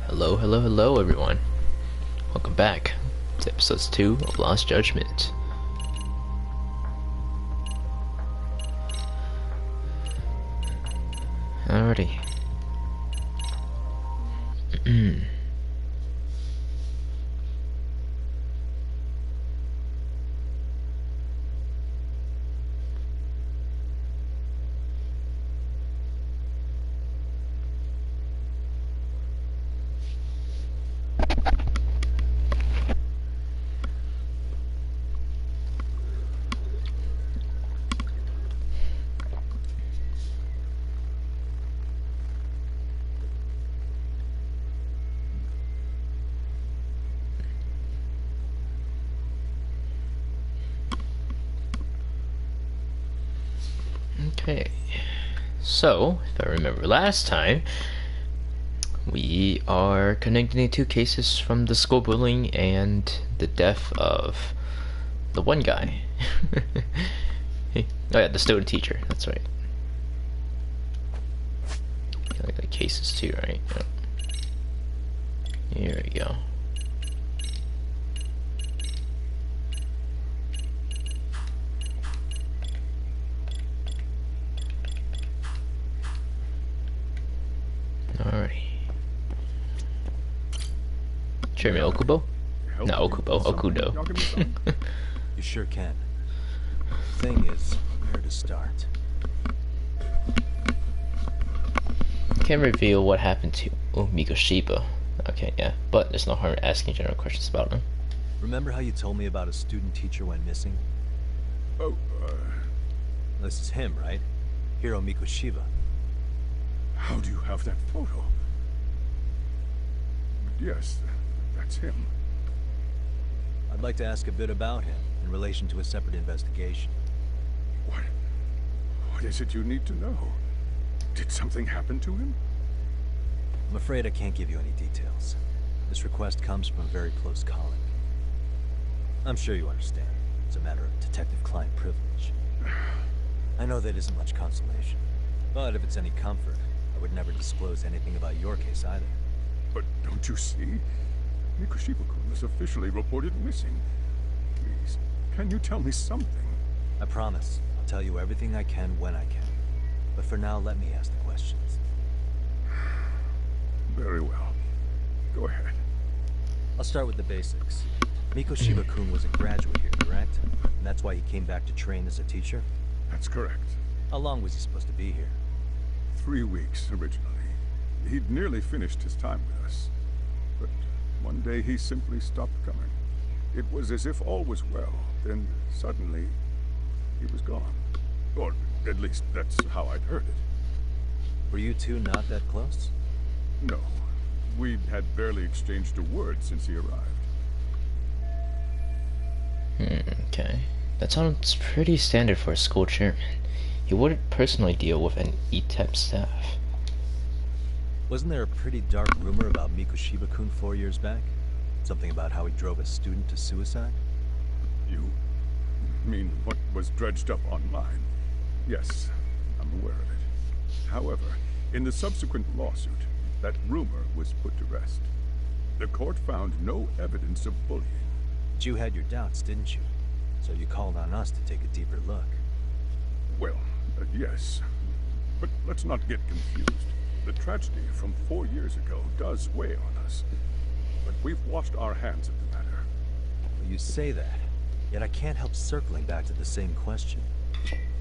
Hello, hello, hello, everyone. Welcome back to episodes 2 of Lost Judgment. Alrighty. Okay, so if I remember last time, we are connecting the two cases from the school bullying and the death of the one guy. Oh yeah, the student teacher, that's right. Like the cases too, right? Yep. Here we go. Alrighty. Chairman Okubo? Not Okubo, Okudo. You sure can. Thing is, where to start? Can't reveal what happened to Mikoshiba. Okay, yeah, but there's no harm in asking general questions about him. Remember how you told me about a student teacher went missing? Oh, This is him, right? Hiro Mikoshiba. how do you have that photo? Yes, that's him. I'd like to ask a bit about him in relation to a separate investigation. What is it you need to know? Did something happen to him? I'm afraid I can't give you any details. This request comes from a very close colleague. I'm sure you understand. It's a matter of detective-client privilege. I know that isn't much consolation, but if it's any comfort, I would never disclose anything about your case either. But don't you see? Mikoshiba-kun was officially reported missing. Please, can you tell me something? I promise. I'll tell you everything I can when I can. But for now, let me ask the questions. Very well. Go ahead. I'll start with the basics. Mikoshiba-kun was a graduate here, correct? And that's why he came back to train as a teacher? That's correct. How long was he supposed to be here? 3 weeks, originally. He'd nearly finished his time with us. But one day he simply stopped coming. It was as if all was well. Then, suddenly, he was gone. Or, at least, that's how I'd heard it. Were you two not that close? No. We had barely exchanged a word since he arrived. Okay. That sounds pretty standard for a school chairman. He wouldn't personally deal with an E-type staff. Wasn't there a pretty dark rumor about Mikoshiba-kun 4 years back? Something about how he drove a student to suicide? You mean what was dredged up online? Yes, I'm aware of it. However, in the subsequent lawsuit, that rumor was put to rest. The court found no evidence of bullying. But you had your doubts, didn't you? So you called on us to take a deeper look. Well, yes. But let's not get confused. The tragedy from 4 years ago does weigh on us. But we've washed our hands of the matter. Well, you say that, yet I can't help circling back to the same question.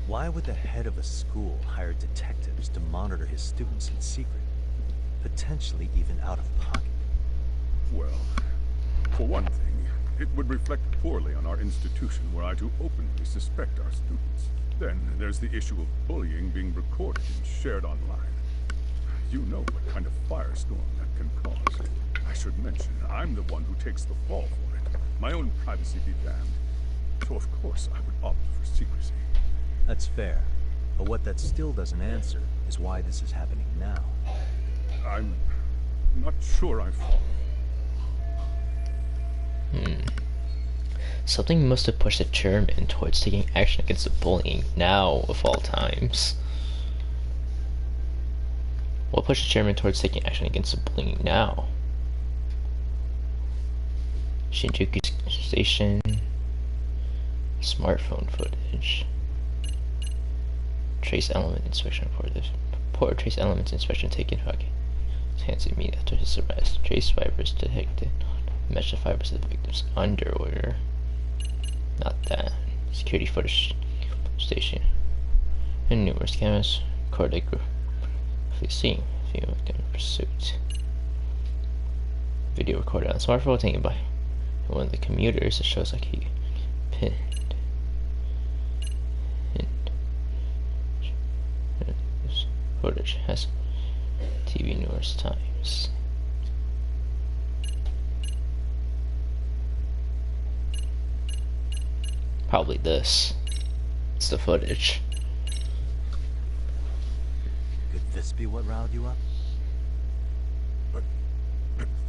Why would the head of a school hire detectives to monitor his students in secret? Potentially even out of pocket. Well, for one thing, it would reflect poorly on our institution were I to openly suspect our students. Then there's the issue of bullying being recorded and shared online. You know what kind of firestorm that can cause. I should mention, I'm the one who takes the fall for it. My own privacy be damned. So of course I would opt for secrecy. That's fair. But what that still doesn't answer is why this is happening now. I'm not sure I follow. Something must have pushed the chairman towards taking action against the bullying now, of all times. What pushed the chairman towards taking action against the bullying now? Shinjuku Station. Smartphone footage. Trace element inspection reported. Report trace elements inspection taken. Okay. Hands immediately after his arrest. Trace fibers detected. Mesh the fibers of the victim's underwear. Not that. Security footage station. And numerous cameras. Recorded group. Seen. Female victim in pursuit. Video recorded on smartphone taken by one of the commuters. It shows like he pinned. This footage has TV numerous times. Probably this. It's the footage. Could this be what riled you up? But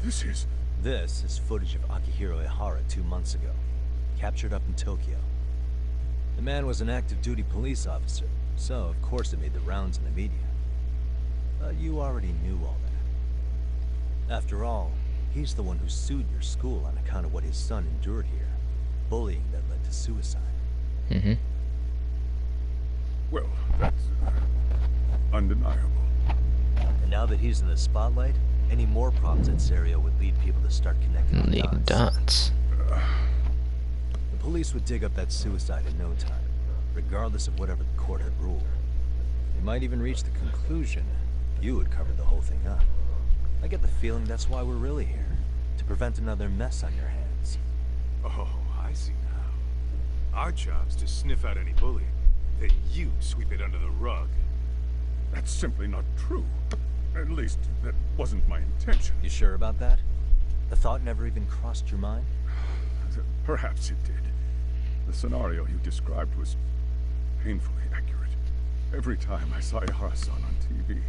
this is... This is footage of Akihiro Ihara 2 months ago, captured up in Tokyo. The man was an active duty police officer, so of course it made the rounds in the media. But you already knew all that. After all, he's the one who sued your school on account of what his son endured here. Bullying that led to suicide. Mm-hmm. Well, that's undeniable. And now that he's in the spotlight, any more problems at Serio would lead people to start connecting the Leave dots. dots. The police would dig up that suicide in no time, regardless of whatever the court had ruled. They might even reach the conclusion you had covered the whole thing up. I get the feeling that's why we're really here, to prevent another mess on your hands. Oh, I see now. Our job's to sniff out any bullying, then you sweep it under the rug. That's simply not true. At least, that wasn't my intention. You sure about that? The thought never even crossed your mind? Perhaps it did. The scenario you described was painfully accurate. Every time I saw Ihara-san on TV,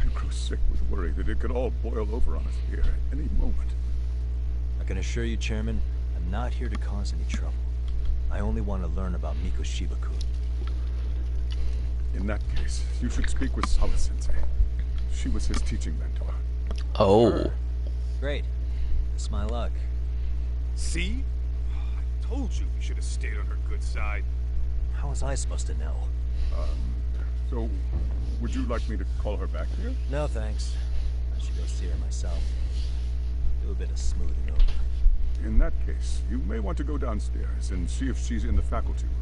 I grew sick with worry that it could all boil over on us here at any moment. I can assure you, Chairman, I'm not here to cause any trouble. I only want to learn about Mikoshiba-kun. In that case, you should speak with Sawa-sensei. She was his teaching mentor. Oh. Great. It's my luck. See? I told you we should have stayed on her good side. How was I supposed to know? So, would you like me to call her back here? No, thanks. I should go see her myself. Do a bit of smoothing over. In that case, you may want to go downstairs and see if she's in the faculty room.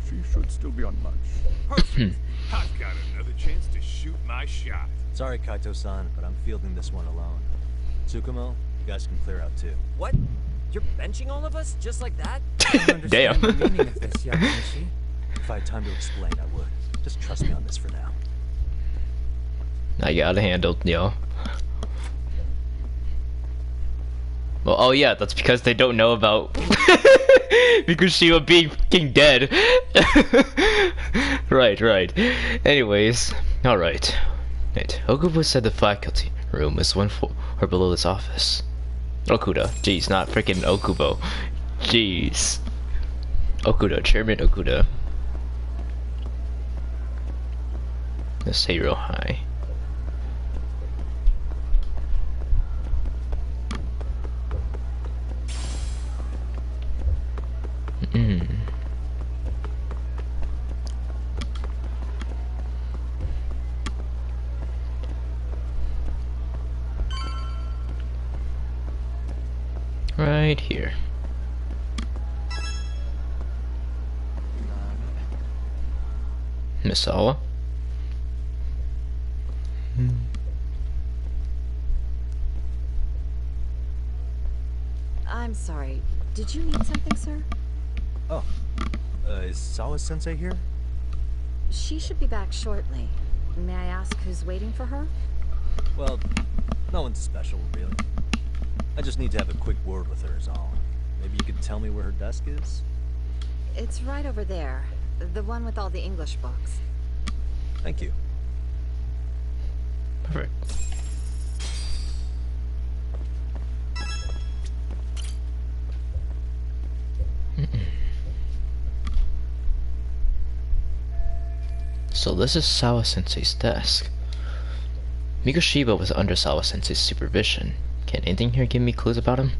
She should still be on lunch. Perfect. I've got another chance to shoot my shot. Sorry, Kaito-san, but I'm fielding this one alone. Tsukumo, you guys can clear out too. What? You're benching all of us just like that? Damn. The meaning of this, Yakinishi. If I had time to explain, I would. Just trust me on this for now. I got it handled, yo. Well, oh yeah, that's because they don't know about because she was being fucking dead. right. Anyways, alright. Right. Okubo said the faculty room is 1 floor below this office. Okuda. Jeez, not freaking Okubo. Jeez. Okuda, Chairman Okuda. Let's stay real high. Right here. Miss Sawa? I'm sorry. Did you need something, sir? Oh, is Sawa-sensei here? She should be back shortly. May I ask who's waiting for her? Well, no one's special, really. I just need to have a quick word with her is all. Maybe you could tell me where her desk is? It's right over there. The one with all the English books. Thank you. Perfect. So this is Sawa-sensei's desk. Mikoshiba was under Sawa-sensei's supervision. Can anything here give me clues about him?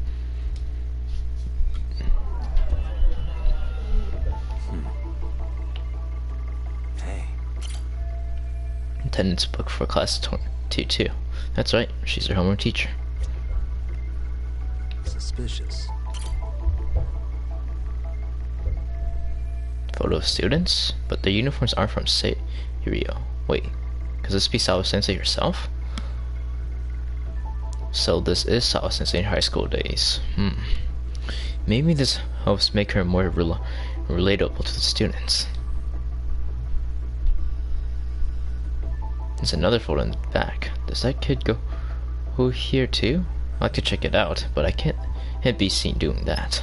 attendance book for class 2 too. That's right, she's her homeroom teacher. Suspicious. Photo of students? But their uniforms aren't from Rio. Wait, could this be Sawa Sensei herself? So this is Sawa Sensei in high school days. Maybe this helps make her more relatable to the students. There's another photo in the back. Does that kid go here too? I'd like to check it out, but I can't be seen doing that.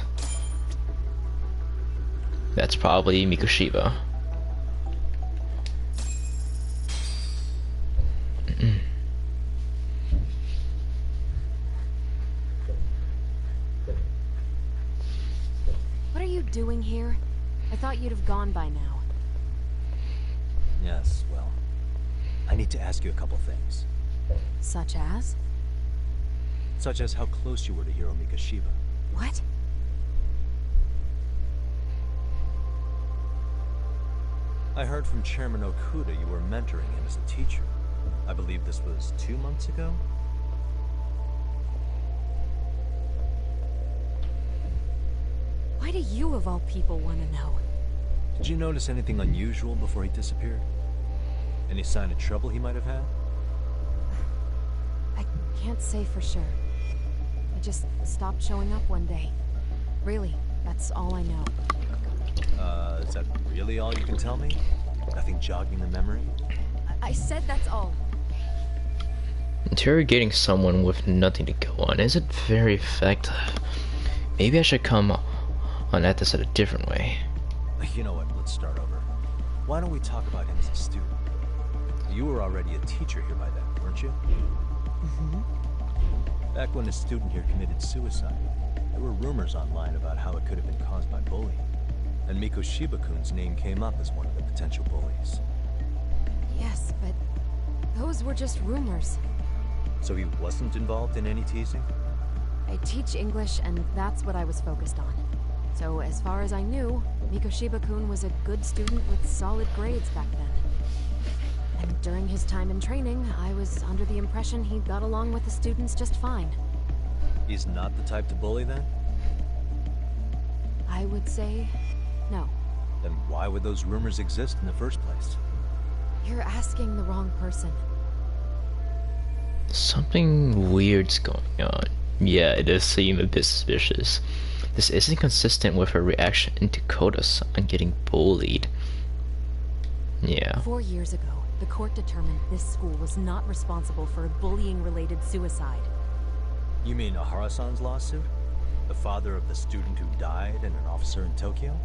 That's probably Mikoshiba. What are you doing here? I thought you'd have gone by now. Yes, well, I need to ask you a couple things. Such as? Such as how close you were to Hiro Mikoshiba. What? I heard from Chairman Okuda you were mentoring him as a teacher. I believe this was 2 months ago? Why do you, of all people, want to know? Did you notice anything unusual before he disappeared? Any sign of trouble he might have had? I can't say for sure. I just stopped showing up one day. Really, that's all I know. Is that really all you can tell me? Nothing jogging the memory? I said that's all. Interrogating someone with nothing to go on isn't very effective. Maybe I should come on at this in a different way. You know what, let's start over. Why don't we talk about him as a student? You were already a teacher here by then, weren't you? Mm-hmm. Back when a student here committed suicide, there were rumors online about how it could have been caused by bullying. And Mikoshiba-kun's name came up as one of the potential bullies. Yes, but those were just rumors. So he wasn't involved in any teasing? I teach English, and that's what I was focused on. So as far as I knew, Mikoshiba-kun was a good student with solid grades back then. And during his time in training, I was under the impression he got along with the students just fine. He's not the type to bully then? I would say no. Then why would those rumors exist in the first place? You're asking the wrong person. Something weird's going on. Yeah, it does seem a bit suspicious. This isn't consistent with her reaction to Koda-san getting bullied. Yeah. 4 years ago, the court determined this school was not responsible for a bullying-related suicide. You mean Ahara-san's lawsuit? The father of the student who died and an officer in Tokyo?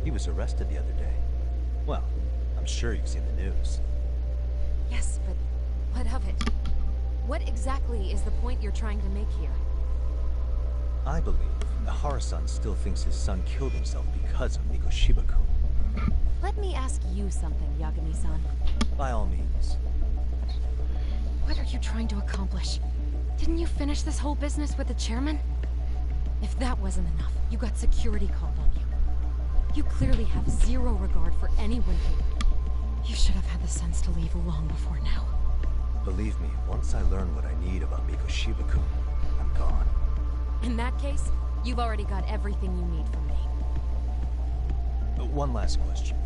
He was arrested the other day. Well, I'm sure you've seen the news. Yes, but what of it? What exactly is the point you're trying to make here? I believe Ahara-san still thinks his son killed himself because of Mikoshiba-kun. Let me ask you something, Yagami-san. By all means. What are you trying to accomplish? Didn't you finish this whole business with the chairman? If that wasn't enough, you got security called on you. You clearly have zero regard for anyone here. You should have had the sense to leave long before now. Believe me, once I learn what I need about Mikoshiba-kun, I'm gone. In that case, you've already got everything you need from me. One last question.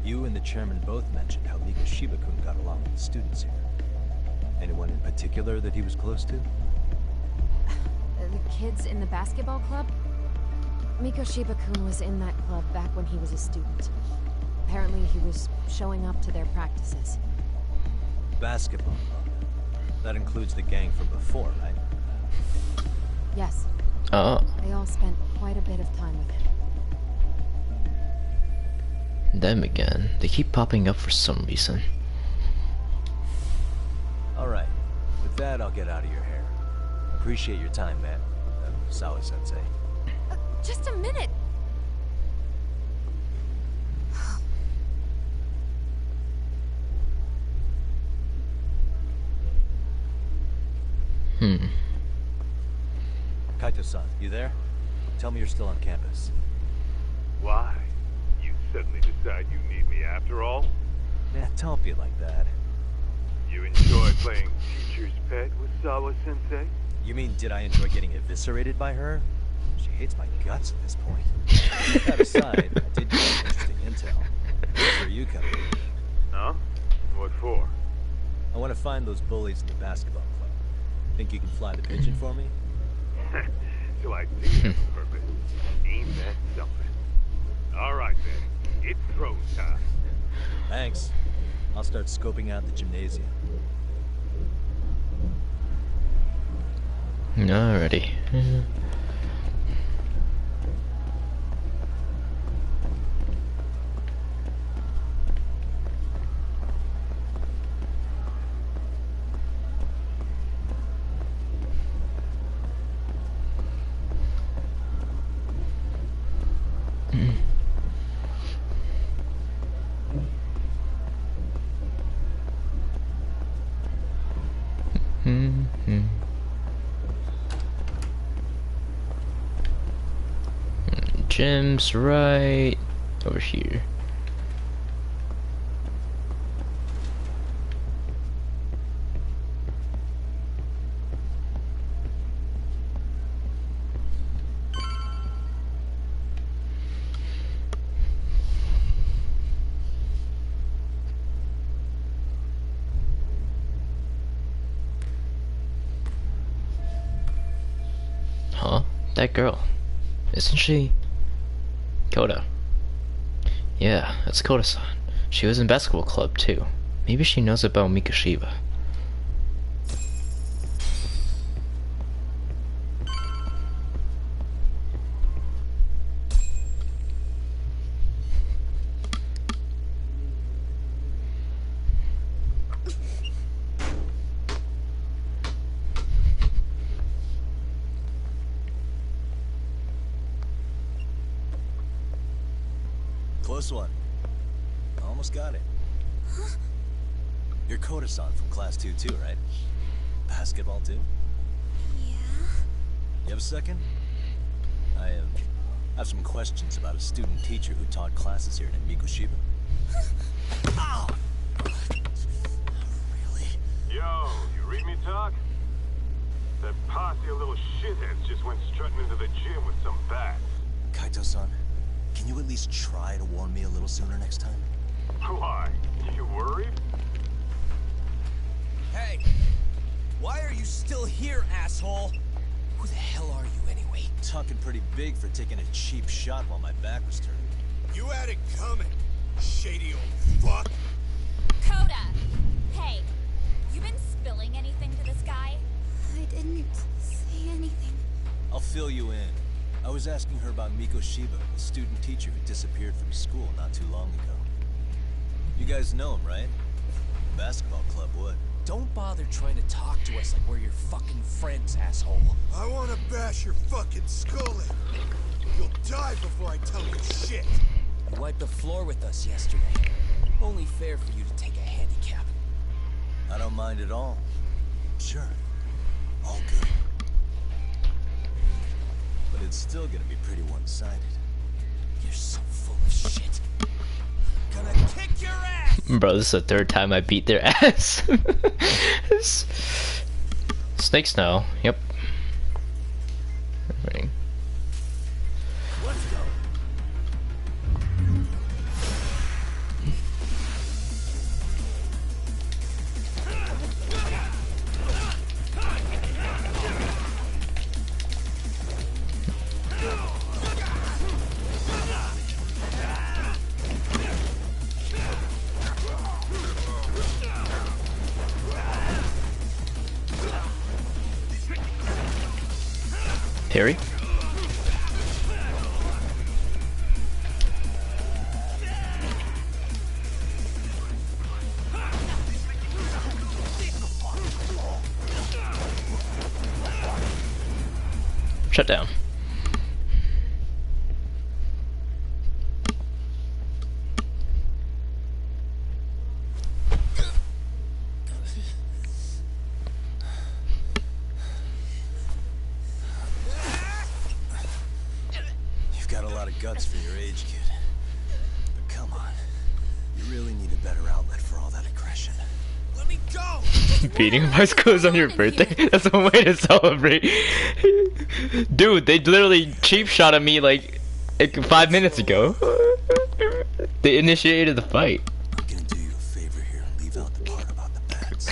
You and the chairman both mentioned how Mikoshiba-kun got along with the students here. Anyone in particular that he was close to? The kids in the basketball club? Mikoshiba-kun was in that club back when he was a student. Apparently he was showing up to their practices. Basketball club. That includes the gang from before, right? Yes. Oh. They all spent quite a bit of time with him. Them again. They keep popping up for some reason. Alright. With that, I'll get out of your hair. Appreciate your time, man. Sawa-sensei. Just a minute! Kaito-san, you there? Tell me you're still on campus. Why? You suddenly decide you need me after all? Nah, don't be like that. You enjoy playing teacher's pet with Sawa-sensei? You mean, did I enjoy getting eviscerated by her? She hates my guts at this point. That aside, I did get some interesting intel. That's where you come in. Huh? What for? I want to find those bullies in the basketball club. Think you can fly the pigeon for me? So I do have a purpose. Ain't that something? Alright then, it's throw time. Thanks. I'll start scoping out the gymnasium. Alrighty. Gym's right over here. Huh? That girl. Isn't she? Koda. Yeah, that's Koda-san. She was in basketball club too. Maybe she knows about Mikoshiba. Close one. Almost got it. Huh? You're Koda-san from class 2 too, right? Basketball too? Yeah? You have a second? I have some questions about a student teacher who taught classes here named Mikoshiba. Ow! Really? Yo, you read me talk? That posse of little shitheads just went strutting into the gym with some bats. Kaito-san, can you at least try to warn me a little sooner next time? Why? You worried? Hey! Why are you still here, asshole? Who the hell are you anyway? Talking pretty big for taking a cheap shot while my back was turned. You had it coming, shady old fuck. Koda! Hey, you been spilling anything to this guy? I didn't say anything. I'll fill you in. I was asking her about Mikoshiba, the student teacher who disappeared from school not too long ago. You guys know him, right? The basketball club would. Don't bother trying to talk to us like we're your fucking friends, asshole. I wanna bash your fucking skull in. You'll die before I tell you shit. You wiped the floor with us yesterday. Only fair for you to take a handicap. I don't mind at all. Sure. All good. But it's still gonna be pretty one-sided. You're so full of shit. Gonna kick your ass! Bro, this is the third time I beat their ass. Snakes now. Yep. Right. Let's go. Perry? Shut down. You've got a lot of guts for your age, kid. But come on. You really need a better outlet for all that aggression. Let me me go! Beating bicycles on your birthday? That's one way to celebrate. Dude, they literally cheap shot at me like 5 minutes ago. They initiated the fight. I'm gonna do you a favor here and leave out the part about the bats.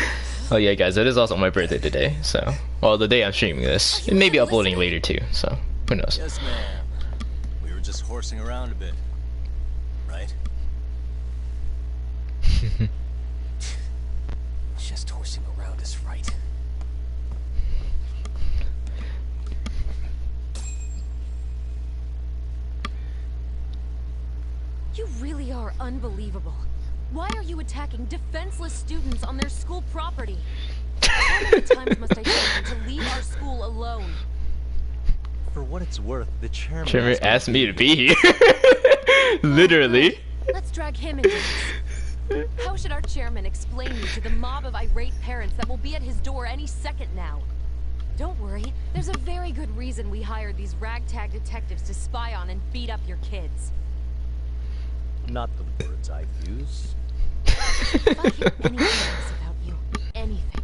Oh yeah, guys, it is also my birthday today, so... Well, the day I'm streaming this. It may be uploading later too, so... Who knows? Yes, ma'am. We were just horsing around a bit. Right? Just horsing around is right. You really are unbelievable. Why are you attacking defenseless students on their school property? How many times must I tell you to leave our school alone? For what it's worth, the chairman Chairman asked me to be here. Literally. Let's drag him into this. How should our chairman explain you to the mob of irate parents that will be at his door any second now? Don't worry, there's a very good reason we hired these ragtag detectives to spy on and beat up your kids. Not the words I'd use. If I hear anything else about you, anything,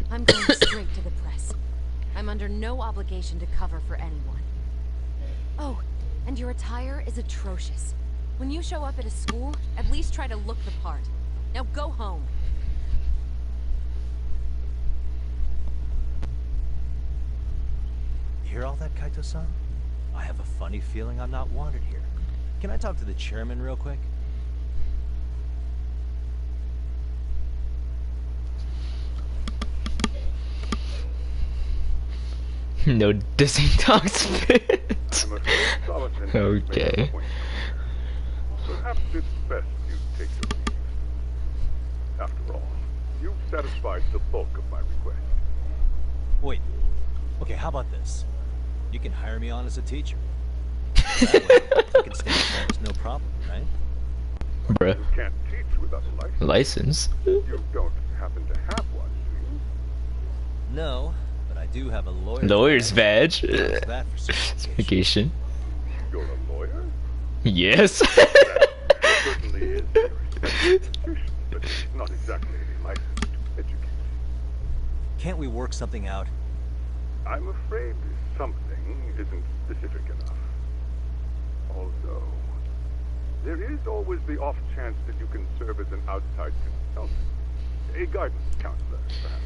I'm going straight to the press. I'm under no obligation to cover for anyone. Oh, and your attire is atrocious. When you show up at a school, at least try to look the part. Now go home. You hear all that, Kaito-san? I have a funny feeling I'm not wanted here. Can I talk to the chairman real quick? No dissing talks fit. I'm afraid Solomon has made an Okay. appointment. Perhaps it's best you take your leave. After all, you've satisfied the bulk of my request. Wait. Okay, how about this? You can hire me on as a teacher. That way, I can stay at home, no problem, right? Bruh. You can't teach without a license. License? You don't happen to have one, do you? No, but I do have a lawyer. Lawyer's badge. How's that for certification? Vacation. You're a lawyer? Yes. That certainly is your institution, but it's not exactly a license to educate. Can't we work something out? I'm afraid something isn't specific enough. Although, there is always the off chance that you can serve as an outside consultant. A guidance counselor, perhaps.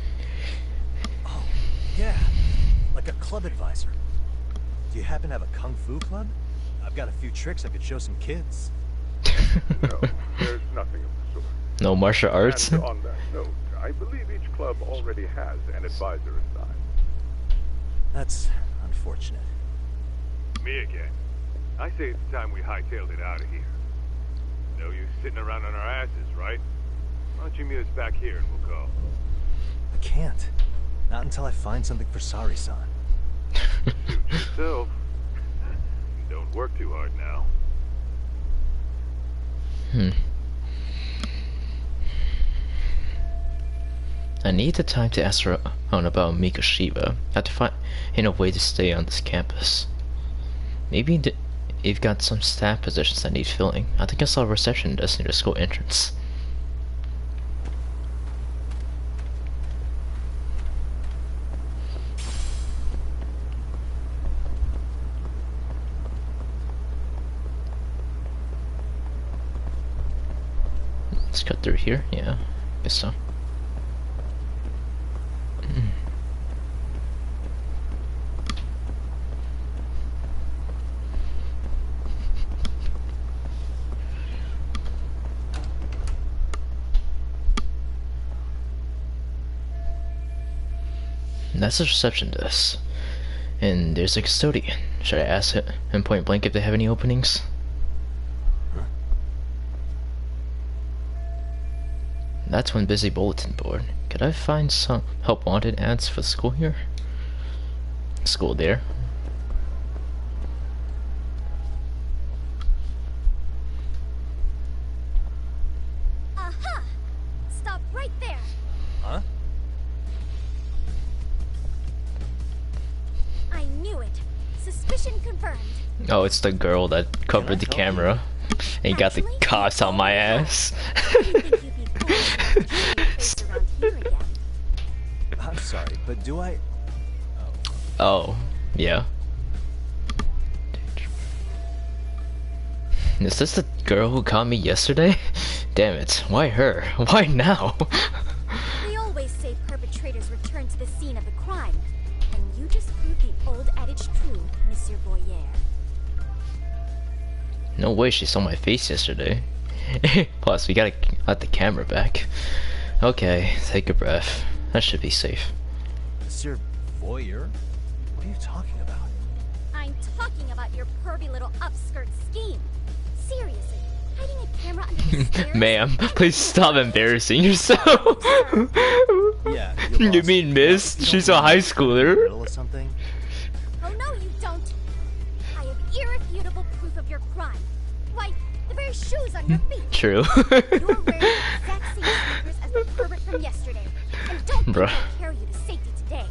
Oh, yeah. Like a club advisor. Do you happen to have a kung fu club? I've got a few tricks I could show some kids. No, there's nothing of the sort. No martial arts? And on that note, I believe each club already has an advisor assigned. That's unfortunate. Me again. I say it's time we hightailed it out of here. No use sitting around on our asses, right? Why don't you meet us back here and we'll go? I can't. Not until I find something for Sari-san. Suit yourself. Don't work too hard now. I need the time to ask around about Mikoshiba. I have to find a way to stay on this campus. Maybe they've got some staff positions that need filling. I think I saw a reception desk near the school entrance. Let's cut through here. Yeah, guess so. That's the reception desk. And there's a custodian. Should I ask him point blank if they have any openings? That's one busy bulletin board. Could I find some help wanted ads for school here? School there. Aha! Stop right there. Huh? I knew it. Suspicion confirmed. Oh, it's the girl that covered the camera and got the Actually, cops on my ass. You think you'd be foolish enough to show your face around here again. I'm sorry, but do I... Oh, yeah. Is this the girl who caught me yesterday? Damn it, why her? Why now? They always say perpetrators return to the scene of the crime. And you just proved the old adage true, Monsieur Boyer. No way she saw my face yesterday. Plus, we gotta let the camera back. Okay, take a breath. That should be safe. Monsieur Voyeur? What are you talking about? I'm talking about your pervy little upskirt scheme. Seriously, hiding a camera under the stairs? Ma'am, please stop embarrassing yourself. Yeah, You mean miss? She's a high schooler. Middle of something? Oh no, you don't. I have irrefutable proof of your crime. Why, the very shoes on your feet. True. You're wearing the exact same sneakers as the pervert from yesterday. And don't think Bruh. I'll carry you to safety today.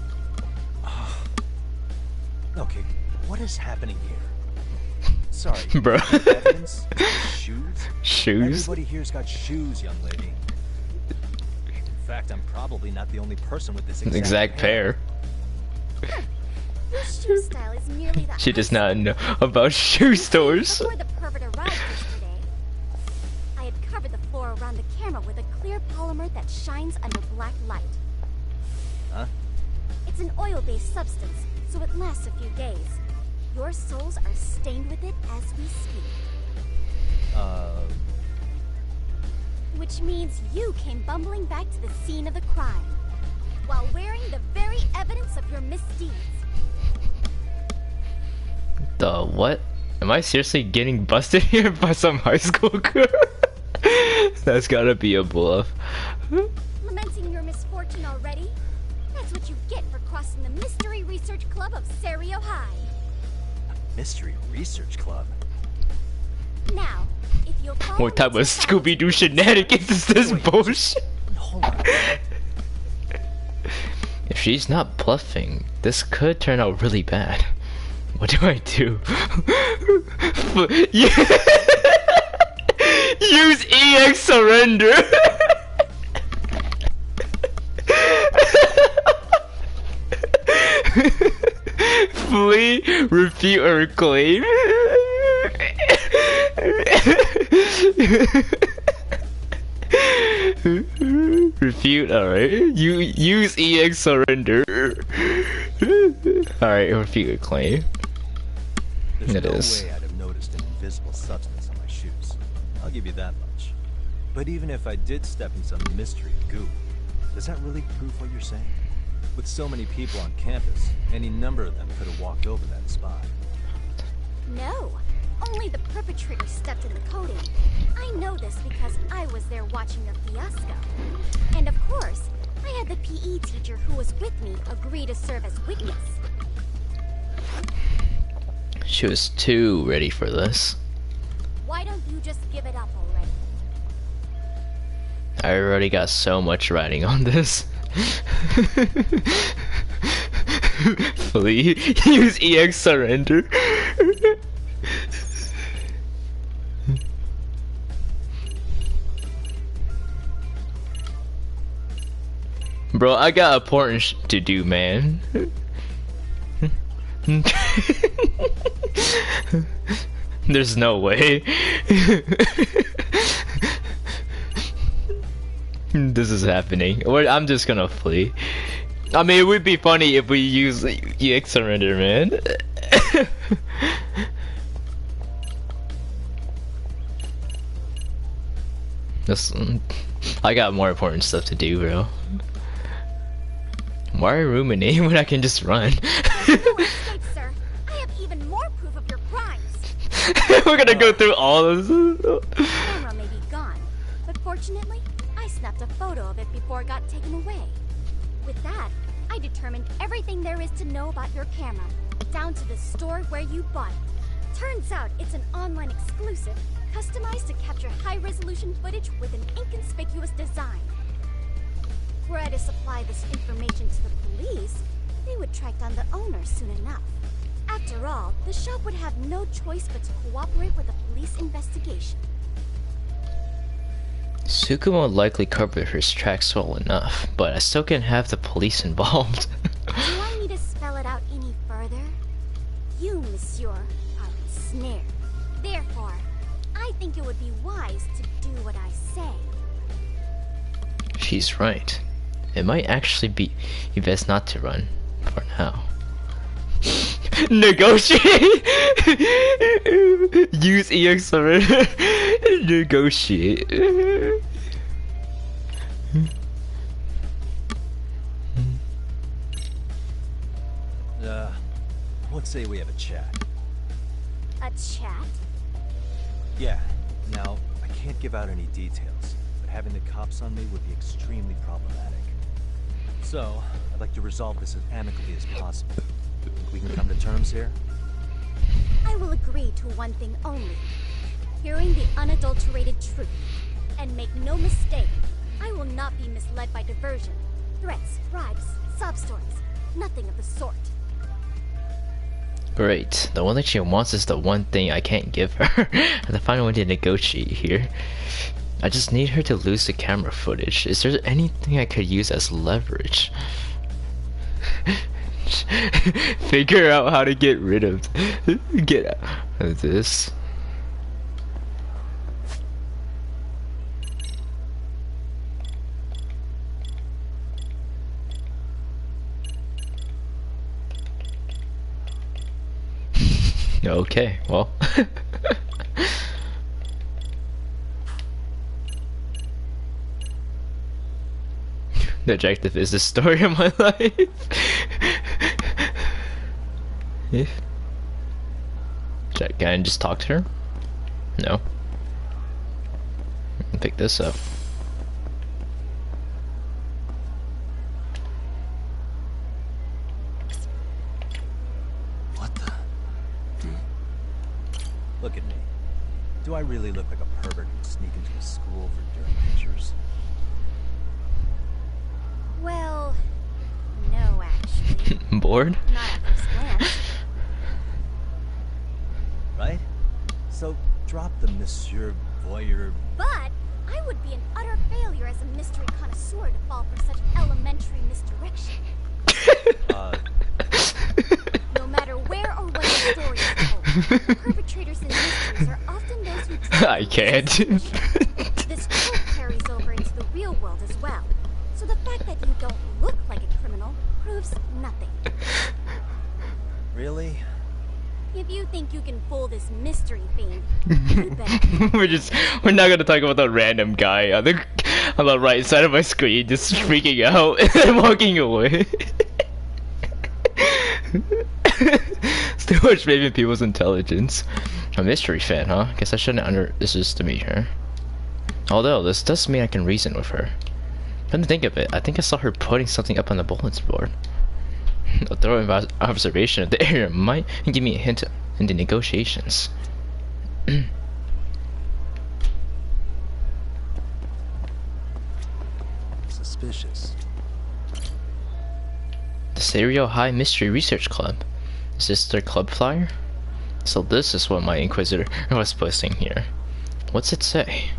Okay, what is happening here? Sorry, Bro. evidence? Shoes? Shoes? Everybody here's got shoes, young lady. In fact, I'm probably not the only person with this Exact pair. Your shoe style is merely the She does icing not know about shoe stores. Before the pervert arrived yesterday, I had covered the floor around the camera with a clear polymer that shines under black light. Huh? It's an oil-based substance, so it lasts a few days. Your soles are stained with it as we speak. Which means you came bumbling back to the scene of the crime, while wearing the very evidence of your misdeeds. The what? Am I seriously getting busted here by some high school girl? That's gotta be a bluff. Lamenting your misfortune already? That's what you get for crossing the Mystery Research Club of Serio High. Mystery Research Club? Now, if you'll follow What type me of to the Scooby-Doo shenanigans is this bullshit? Hold on. If she's not bluffing, this could turn out really bad. What do I do? Use EX surrender! Flee, refute, or claim? Refute, alright. You use EX surrender. Alright, refute or claim. There's It no is. way I'd have noticed an invisible substance on my shoes. I'll give you that much. But even if I did step in some mystery goo, does that really prove what you're saying? With so many people on campus, any number of them could have walked over that spot. No, only the perpetrator stepped in the coating. I know this because I was there watching your fiasco. And of course, I had the PE teacher who was with me agree to serve as witness. She was too ready for this. Why don't you just give it up already? I already got so much writing on this. Flee, use EX surrender. Bro, I got important to do, man. There's no way. This is happening. I'm just gonna flee. I mean, it would be funny if we use EX surrender, man. I got more important stuff to do, bro. Why are you ruminating when I can just run? No escape, sir. I have even more proof of your crimes. We're gonna go through all of this. The camera may be gone, but fortunately, I snapped a photo of it before it got taken away. With that, I determined everything there is to know about your camera, down to the store where you bought it. Turns out it's an online exclusive, customized to capture high-resolution footage with an inconspicuous design. Were I to supply this information to the police, they would track down the owner soon enough. After all, the shop would have no choice but to cooperate with the police investigation. Sukumo likely covered her tracks well enough, but I still can't have the police involved. Do I need to spell it out any further? You, monsieur, are ensnared. Therefore, I think it would be wise to do what I say. She's right. It might actually be best not to run for now. Negotiate! Use EX surrender. Negotiate. Let's say we have a chat. A chat? Yeah. Now, I can't give out any details, but having the cops on me would be extremely problematic. So, I'd like to resolve this as amicably as possible. Think we can come to terms here? I will agree to one thing only. Hearing the unadulterated truth. And make no mistake, I will not be misled by diversion, threats, bribes, sob stories. Nothing of the sort. Great. The one that she wants is the one thing I can't give her. I have to find a way to negotiate here. I just need her to lose the camera footage. Is there anything I could use as leverage? Figure out how to get rid of this. Okay, well. The objective is the story of my life. Can I just talk to her? No. Pick this up. What the? Look at me. Do I really look like a pervert who'd sneak into a school for dirty pictures? Well, no, actually. Bored? Not at first glance. Right? So, drop the Monsieur Voyeur. But I would be an utter failure as a mystery connoisseur to fall for such elementary misdirection. No matter where or when the story is told, perpetrators in mysteries are often those who I can't. This trope carries over into the real world as well. So the fact that you don't look like a criminal proves nothing. Really? If you think you can fool this mystery fiend, you better. we're not gonna talk about the random guy on the right side of my screen just freaking out and walking away. It's too much blaming people's intelligence. A mystery fan, huh? Guess I shouldn't underestimate her. Although this does mean I can reason with her. Come to think of it, I think I saw her putting something up on the bulletin board. A thorough observation of the area might give me a hint in the negotiations. Suspicious. The Serial High Mystery Research Club. Is this their club flyer? So this is what my Inquisitor was posting here. What's it say?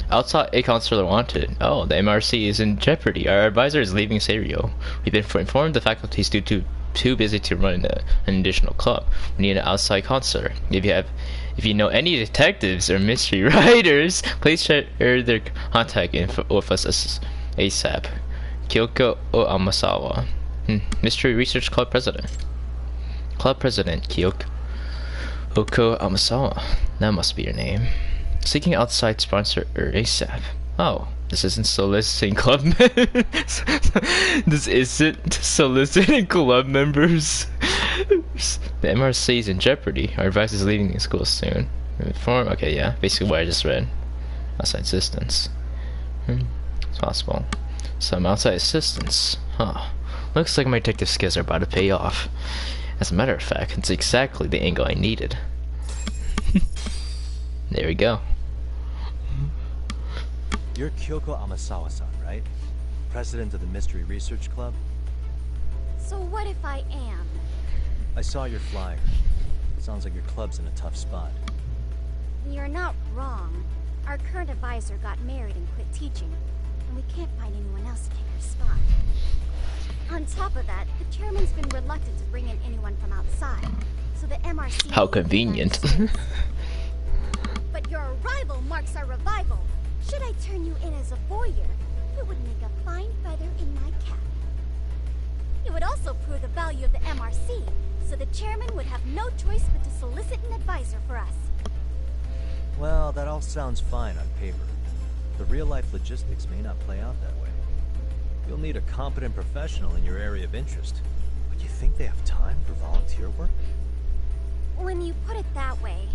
Outside a counselor wanted. Oh, the MRC is in jeopardy. Our advisor is leaving Serio. We've been informed the faculty is too busy to run an additional club. We need an outside counselor. If you know any detectives or mystery writers, please share their contact info with us ASAP. Kyoko Amasawa, Mystery Research Club President. Club President Kyoko Amasawa. That must be your name. Seeking outside sponsor ASAP. Oh, this isn't soliciting club members. This isn't soliciting club members. The MRC is in jeopardy. Our advice is leaving the school soon. Inform. Okay, yeah, basically what I just read. Outside assistance. It's possible. Some outside assistance. Huh. Looks like my detective skills are about to pay off. As a matter of fact, it's exactly the angle I needed. There we go. You're Kyoko Amasawa-san, right? President of the Mystery Research Club? So what if I am? I saw your flyer. Sounds like your club's in a tough spot. You're not wrong. Our current advisor got married and quit teaching, and we can't find anyone else to take her spot. On top of that, the chairman's been reluctant to bring in anyone from outside, so the MRC... How convenient. But your arrival marks our revival. Should I turn you in as a voyeur, it would make a fine feather in my cap. It would also prove the value of the MRC, so the chairman would have no choice but to solicit an advisor for us. Well, that all sounds fine on paper. The real-life logistics may not play out that way. You'll need a competent professional in your area of interest. But you think they have time for volunteer work? When you put it that way,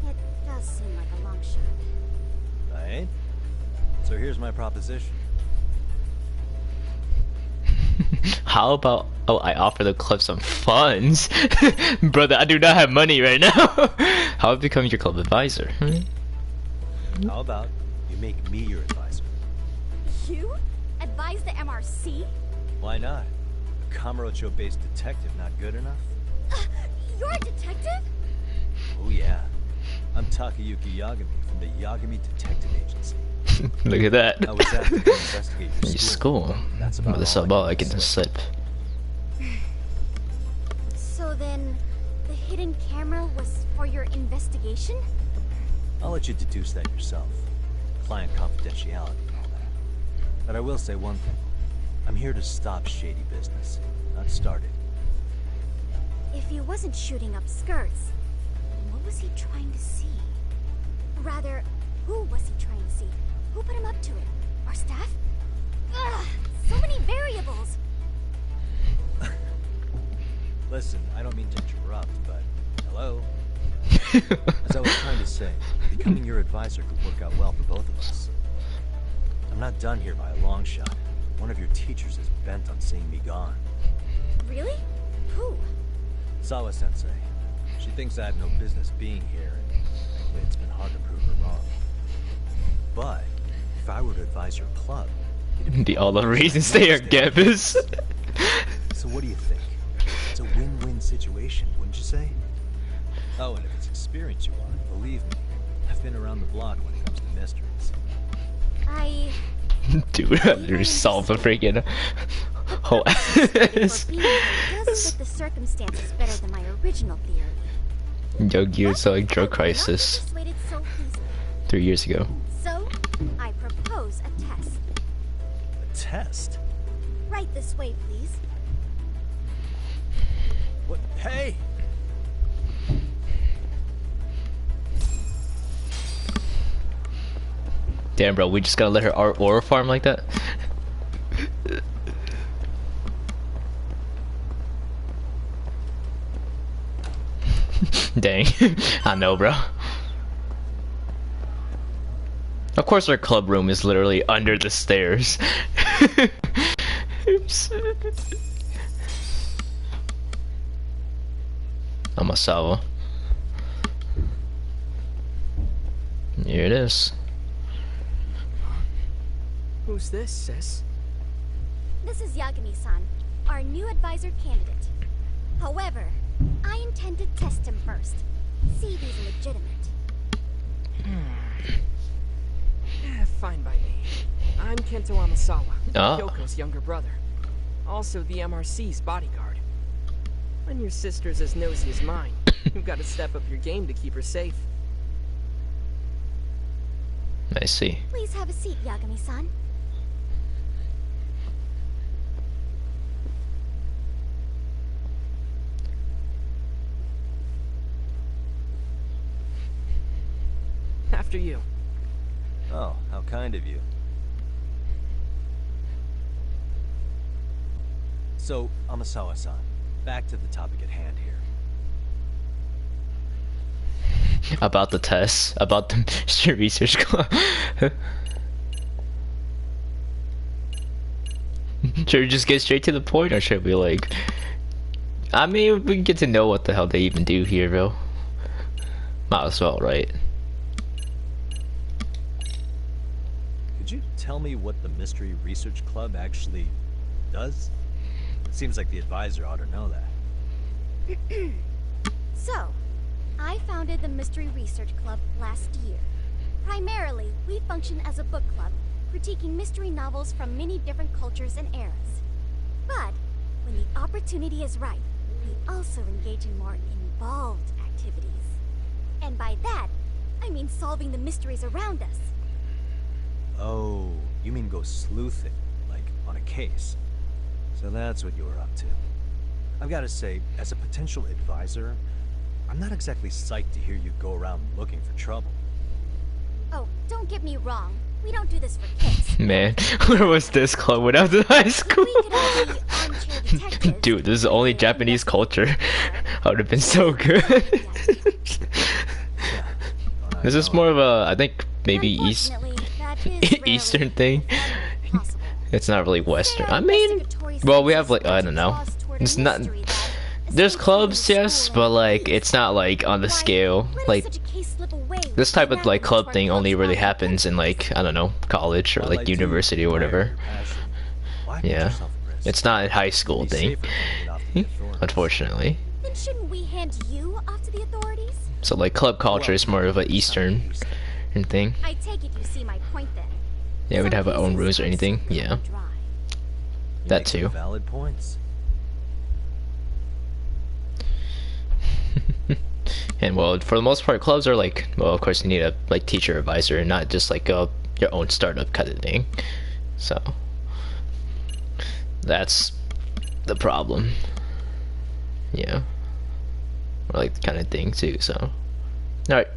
it does seem like a long shot. Right? So here's my proposition. How about, oh, I offer the club some funds? Brother, I do not have money right now. How about become your club advisor? How about you make me your advisor? You? Advise the MRC? Why not? A Kamurocho-based detective not good enough? You're a detective? Oh yeah. I'm Takayuki Yagami from the Yagami Detective Agency. Look at that. I was asked to go investigate your Your school. school. That's about With a all sub I I can get to say. slip. So then, the hidden camera was for your investigation? I'll let you deduce that yourself. Client confidentiality and all that. But I will say one thing. I'm here to stop shady business, not start it. If he wasn't shooting up skirts, then what was he trying to see? Rather, who was he trying to see? Who put him up to it? Our staff? Ugh, so many variables! Listen, I don't mean to interrupt, but hello? As I was trying to say, becoming your advisor could work out well for both of us. I'm not done here by a long shot. One of your teachers is bent on seeing me gone. Really? Who? Sawa-sensei. She thinks I have no business being here, and frankly, it's been hard to prove her wrong. But, if I were to advise your club, it'd The all the reasons they are Gabus. So what do you think? It's a win-win situation, wouldn't you say? Oh, and if it's experience you want, believe me, I've been around the block when it comes to mysteries. Dude, you solve a freaking whole ass. For being here does fit the circumstances better than my original theory. Yo, it's like drug crisis Persuaded so easily. 3 years ago. So, I propose a test. A test? Right this way, please. What? Hey! Damn, bro, we just gotta let her aura farm like that? Dang. I know, bro. Of course our club room is literally under the stairs. Oops. Amasawa. Here it is. Who's this, sis? This is Yagami-san, our new advisor candidate. However, I intend to test him first. See if he's legitimate. Fine by me. I'm Kento Amasawa, Ah. Kyoko's younger brother. Also the MRC's bodyguard. When your sister's as nosy as mine, you've got to step up your game to keep her safe. I see. Please have a seat, Yagami-san. After you. Oh, how kind of you. So, Amasawa-san, back to the topic at hand here. About the tests, about the street research club. Should we just get straight to the point, or should we like? I mean, we can get to know what the hell they even do here, bro. Might as well, right? Could you tell me what the Mystery Research Club actually does? It seems like the advisor ought to know that. So, I founded the Mystery Research Club last year. Primarily, we function as a book club, critiquing mystery novels from many different cultures and eras. But when the opportunity is right, we also engage in more involved activities. And by that, I mean solving the mysteries around us. Oh, you mean go sleuthing, like on a case. So that's what you were up to. I've got to say, as a potential advisor, I'm not exactly psyched to hear you go around looking for trouble. Oh, don't get me wrong. We don't do this for kicks. Man, where was this club when I was in high school? We could all be armchair detectives. Dude, this is only Japanese culture. I would have been so good. This is more of a, I think, maybe Unfortunately, that is rarely Eastern thing. possible. It's not really Western. There are I mean, investigatory well, we have senses like, I don't know. which draws toward a It's not. mystery that, There's especially clubs, in yes, school but and like police, it's not like on the why scale. let Like such a case slip away this type of without like knowledge club to our thing only club's really body? happens in like, I don't know, college or While I like do university or admire whatever. your passion, why put Yeah, yourself at risk? it's not a high school It'd be thing, safer to hand it off to the authorities. unfortunately. Then shouldn't we hand you off to the authorities? So like club culture is more of a Eastern thing. I take it you see my point then. Yeah, we'd Some have our own cases rules or are anything. so Yeah, dry. You that make some too. valid points. And well, for the most part, clubs are like, well, of course you need a like teacher advisor, and not just like a your own startup kind of thing. So that's the problem. Yeah, or like the kind of thing too. So, all right,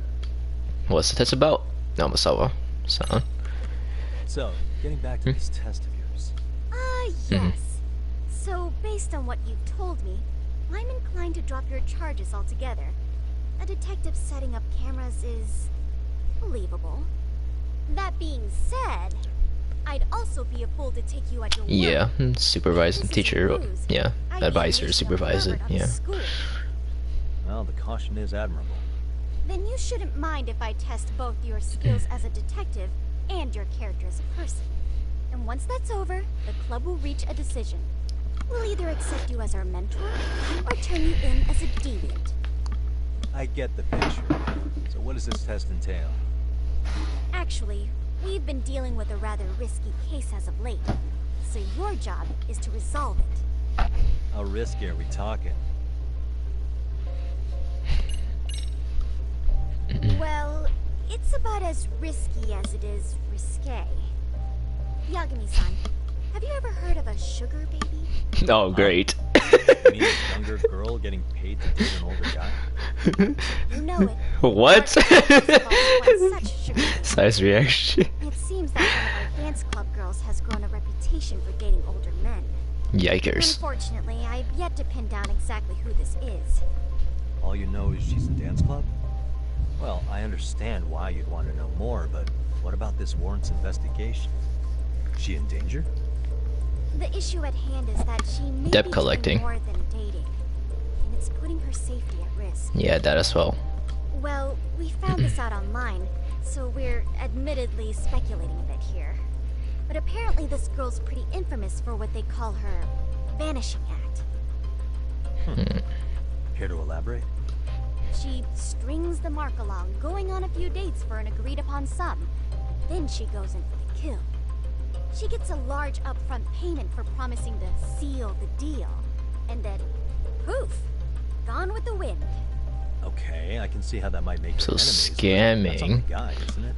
what's the test about? Namasawa, son. So, getting back to this test of yours. Yes. So, based on what you've told me, I'm inclined to drop your charges altogether. A detective setting up cameras is believable. That being said, I'd also be a fool to take you at your word. Yeah, supervise This and is teacher. a ruse. Yeah, I'd be advisor, unleashing a supervise it. pervert on the Yeah. school. Well, the caution is admirable. Then you shouldn't mind if I test both your skills as a detective and your character as a person. And once that's over, the club will reach a decision. We'll either accept you as our mentor or turn you in as a deviant. I get the picture. So what does this test entail? Actually, we've been dealing with a rather risky case as of late. So your job is to resolve it. How risky are we talking? Well, it's about as risky as it is risque. Yagami-san, have you ever heard of a sugar baby? Oh, great. You mean a younger girl getting paid to date an older guy? You know it. What? Such sugar baby. Size reaction. It seems that one of our dance club girls has grown a reputation for dating older men. Yikers. Unfortunately, I've yet to pin down exactly who this is. All you know is she's in dance club? Well, I understand why you'd want to know more, but what about this warrants investigation? Is she in danger? The issue at hand is that she may Debt be collecting. doing more than dating, and it's putting her safety at risk. Yeah, that as well. Well, we found this out online, so we're admittedly speculating a bit here. But apparently this girl's pretty infamous for what they call her vanishing act. Care to elaborate? She strings the mark along, going on a few dates for an agreed upon sum. Then she goes in for the kill. She gets a large upfront payment for promising to seal the deal. And then, poof, gone with the wind. Okay, I can see how that might make So her enemies, but that's on scamming. the guy, isn't it?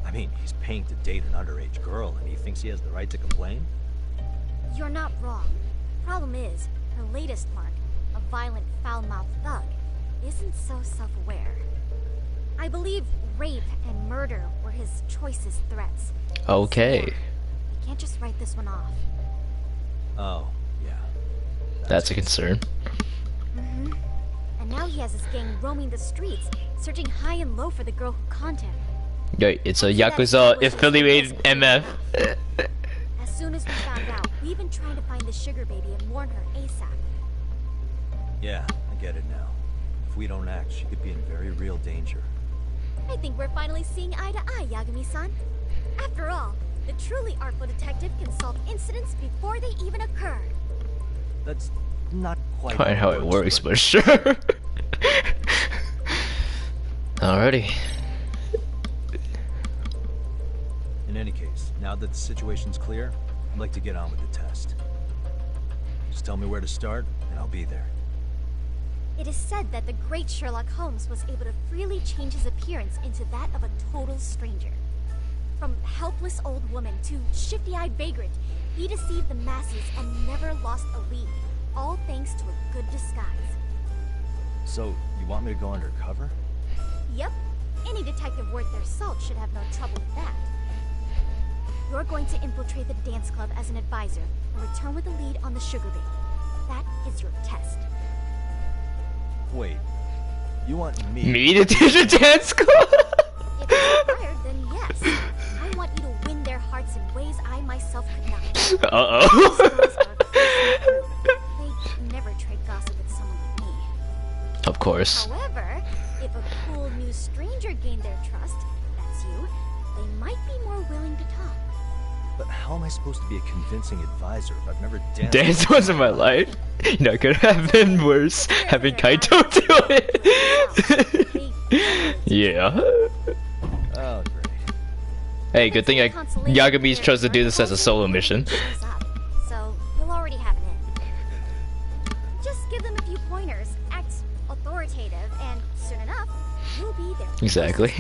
I mean, he's paying to date an underage girl, and he thinks he has the right to complain? You're not wrong. Problem is, her latest mark, a violent, foul-mouthed thug, isn't so self-aware. I believe rape and murder were his choicest threats. Okay, We can't just write this one off. Oh, yeah. that's a concern. And now he has his gang roaming the streets, searching high and low for the girl who conned him. Yo, it's a Yakuza affiliated MF. As soon as we found out, we've been trying to find the sugar baby and warn her ASAP. Yeah, I get it now. If we don't act, she could be in very real danger. I think we're finally seeing eye to eye, Yagami-san. After all, the truly artful detective can solve incidents before they even occur. That's not quite Quite how it works, but sure. Alrighty. Now that the situation's clear, I'd like to get on with the test. Just tell me where to start, and I'll be there. It is said that the great Sherlock Holmes was able to freely change his appearance into that of a total stranger. From helpless old woman to shifty-eyed vagrant, he deceived the masses and never lost a lead, all thanks to a good disguise. So, you want me to go undercover? Yep, any detective worth their salt should have no trouble with that. You're going to infiltrate the dance club as an advisor and return with a lead on the sugar baby. That is your test. Wait, you want me? Me to do the dance club? If it's required, then yes. I want you to win their hearts in ways I myself could not. These Uh-oh. girls are a close group. They never trade gossip with someone like me. Of course. However, if a cool new stranger gained their trust, that's you, they might be more willing to talk. But how am I supposed to be a convincing advisor if I've never danced? Dance was in my life. You know, it could have been worse having Kaito do it. Yeah. Oh, great. Hey, good thing Yagami chose to do this as a solo mission. So you'll already have an in. Just give them a few pointers, act authoritative, and soon enough, you'll be there. Exactly.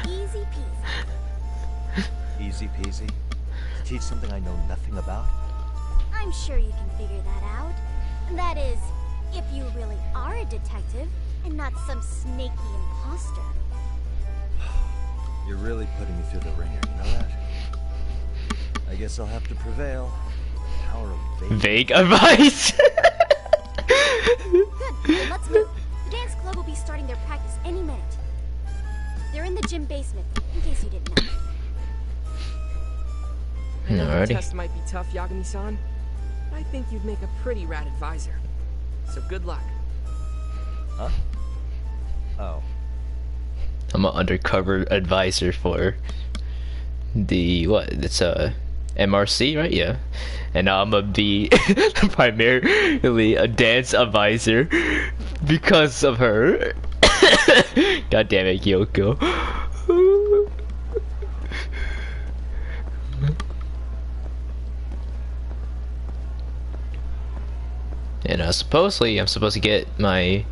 Easy peasy. Easy peasy. To teach something I know nothing about? I'm sure you can figure that out. That is, if you really are a detective and not some snaky imposter. You're really putting me through the ringer, you know that? I guess I'll have to prevail. Power of Vague advice. Good, then let's move. The dance club will be starting their practice any minute. They're in the gym basement, in case you didn't know. I know the Alrighty. test might be tough, Yagami-san. But I think you'd make a pretty rad advisor. So good luck. Huh? Oh. I'm an undercover advisor for the it's MRC, right? Yeah. And I'm gonna be primarily a dance advisor because of her. God damn it, Kyoko. And supposedly I'm supposed to get my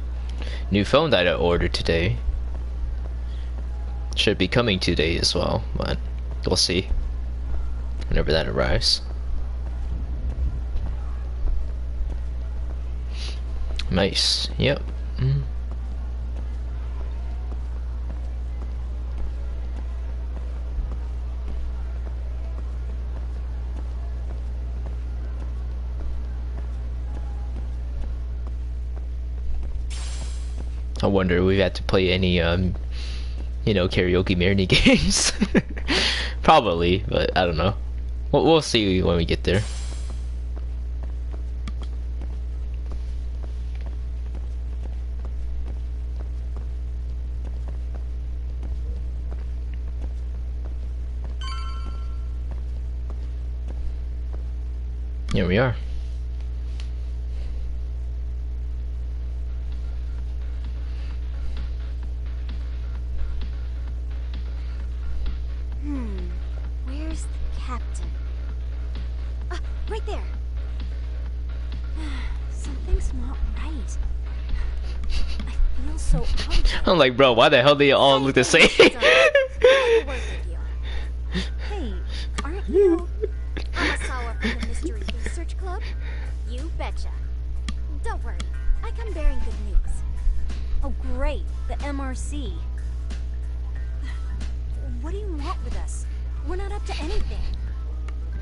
new phone that I ordered today. Should be coming today as well, but we'll see whenever that arrives. Nice. Yep. I wonder if we had to play any you know, karaoke mini games. Probably, but I don't know. We'll see when we get there. Here we are. Where's the captain? Right there. Something's not right. I feel so out of it. I'm like, bro, why the hell they all look the same? Hey, aren't you Amasawa from the Mystery Research Club? You betcha. Don't worry, I come bearing good news. Oh great, the MRC. What do you want with us? We're not up to anything.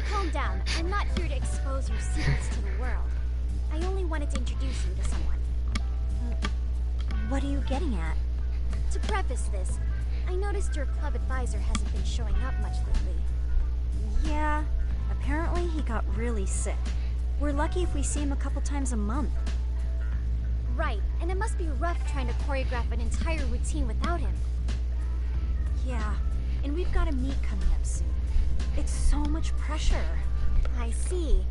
Calm down. I'm not here to expose your secrets to the world. I only wanted to introduce you to someone. What are you getting at? To preface this, I noticed your club advisor hasn't been showing up much lately. Yeah, apparently he got really sick. We're lucky if we see him a couple times a month. Right, and it must be rough trying to choreograph an entire routine without him. Yeah, and we've got a meet coming up soon. It's so much pressure. I see.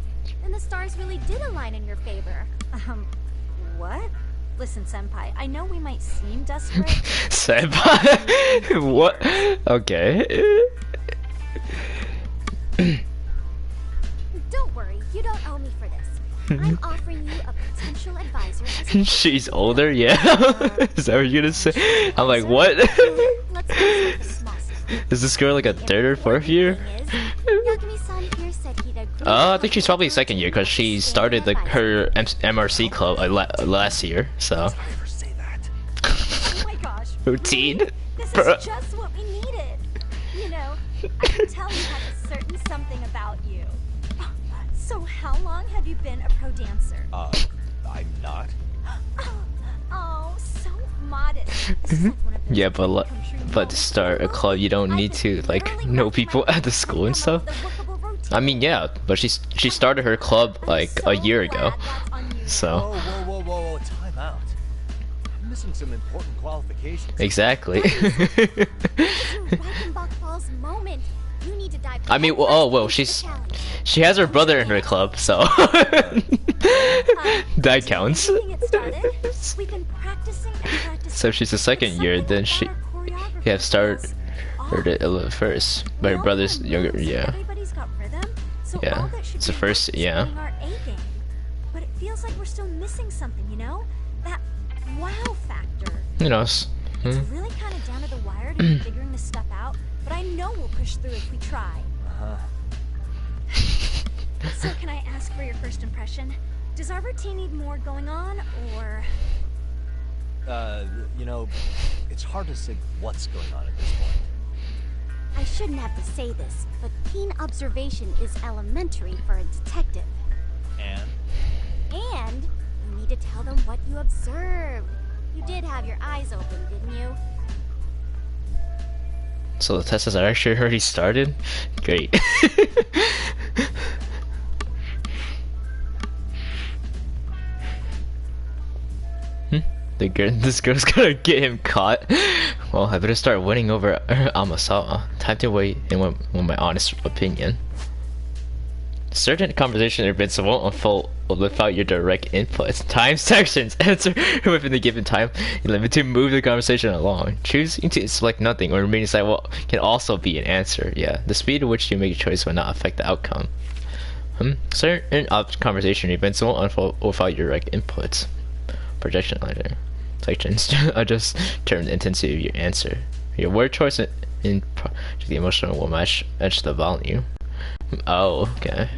Then the stars really did align in your favor. What? Listen, Senpai, I know we might seem desperate. Senpai? What? Okay. Don't worry, you don't owe me for this. I'm offering you a potential advisor. As She's older, yeah. Is that what you're gonna say? I'm like, what? Let's start with the small stuff. Is this girl like a third or fourth year? Yagami-san here said he'd agree I think she's probably second year because she started like her MRC club last year. So Never say that. Oh my gosh. routine. This Bruh. is just what we needed. You know, I can tell you have a certain something about you. So how long have you been a pro dancer? I'm not. Oh, so modest. This is like one of those Yeah, but come true but to start a moments. club, you don't need to like know people at the school and stuff. I mean, yeah, but she started her club like a year ago. So Whoa, time out. I'm missing some important qualifications. exactly. Reichenbach Falls moment. You need to dive I mean, headfirst oh well, into the challenge. she has her brother in her club, so that counts. Getting it started, we've been practicing and practicing. So she's a second year, then she have started her to first, but her brother's younger. Yeah, Everybody's got rhythm, so Yeah, all that should it's the be first- left is yeah. getting our A game. But it feels like we're still missing something, you know? That wow factor. who knows? It's really kind of down to the wire to be figuring this stuff out, but I know we'll push through if we try. So can I ask for your first impression? Does our routine need more going on, or... You know, it's hard to say what's going on at this point. I shouldn't have to say this, but keen observation is elementary for a detective. And? And you need to tell them what you observed. You did have your eyes open, didn't you? So the test has actually already started. Great. This girl's gonna get him caught. Well, I better start winning over Amasawa. Time to wait and want my honest opinion. Certain conversation events won't unfold without your direct inputs. Time sections. Answer within the given time limit to move the conversation along. Choosing to select nothing or remaining silent can also be an answer. Yeah, the speed at which you make a choice will not affect the outcome. Certain conversation events won't unfold without your direct inputs. Projection ladder. Sections adjust term the intensity of your answer. Your word choice in the emotional will match the volume. Oh, okay.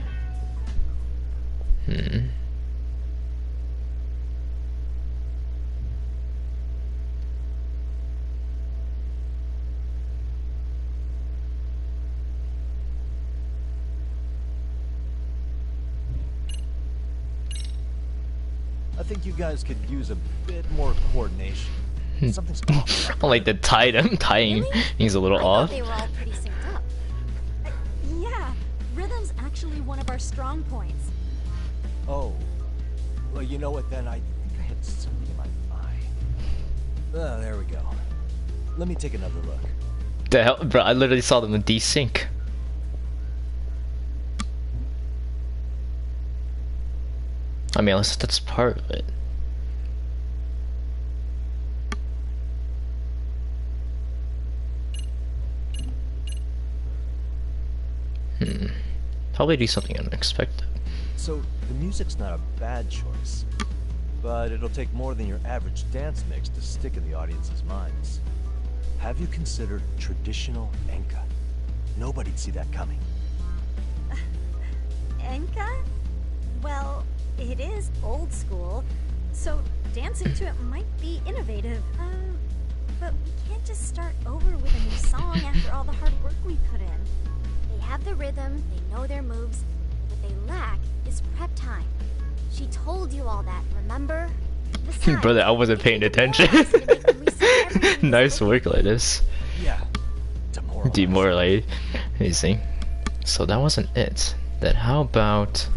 I think you guys could use a bit more coordination. Something's off. Like the tying is a little I off. thought they were all pretty synced up. Yeah, rhythm's actually one of our strong points. Oh. Well, you know what then? I think I had something in my eye. There we go. Let me take another look. The hell, bro! I literally saw them in desync. I mean, unless that's part of it. Probably do something unexpected. So, the music's not a bad choice. But it'll take more than your average dance mix to stick in the audience's minds. Have you considered traditional enka? Nobody'd see that coming. Enka? Well, it is old school, so dancing to it might be innovative. But we can't just start over with a new song after all the hard work we put in. They have the rhythm, they know their moves. What they lack is prep time. She told you all that, remember? Besides, Brother, I wasn't paying attention. Nice work, Lattice. Yeah. Demoralizing. So that wasn't it. Then how about...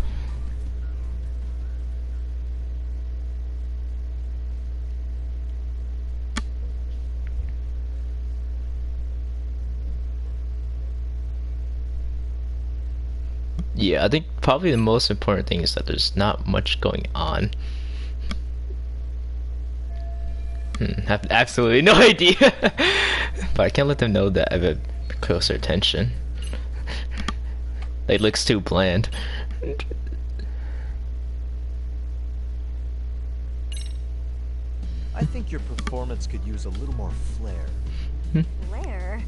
Yeah, I think probably the most important thing is that there's not much going on. Have absolutely no idea. But I can't let them know that I have a closer attention. It looks too bland. I think your performance could use a little more flair. Blair?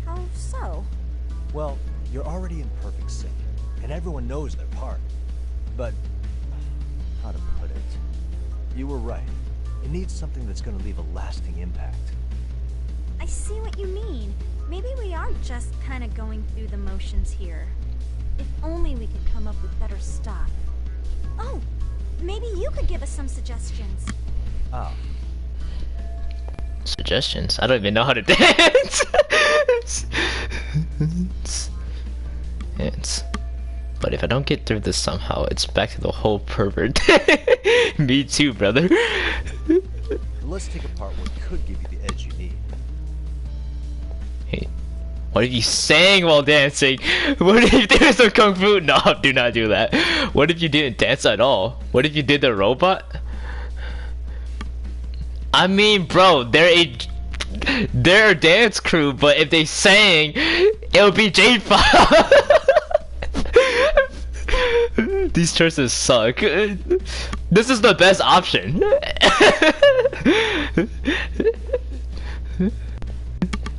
How so? Well, you're already in perfect sync, and everyone knows their part. But, how to put it? You were right. It needs something that's gonna leave a lasting impact. I see what you mean. Maybe we are just kind of going through the motions here. If only we could come up with better stuff. Oh, maybe you could give us some suggestions. Oh, Suggestions? I don't even know how to dance. Dance. But if I don't get through this somehow, it's back to the whole pervert. Me too, brother. let's take apart what could give you the edge you need. Hey, what if you sang while dancing? What if you did some kung fu? No, do not do that. What if you didn't dance at all? What if you did the robot? I mean, bro, they're a dance crew, but if they sang, it would be J-pop. These choices suck. This is the best option.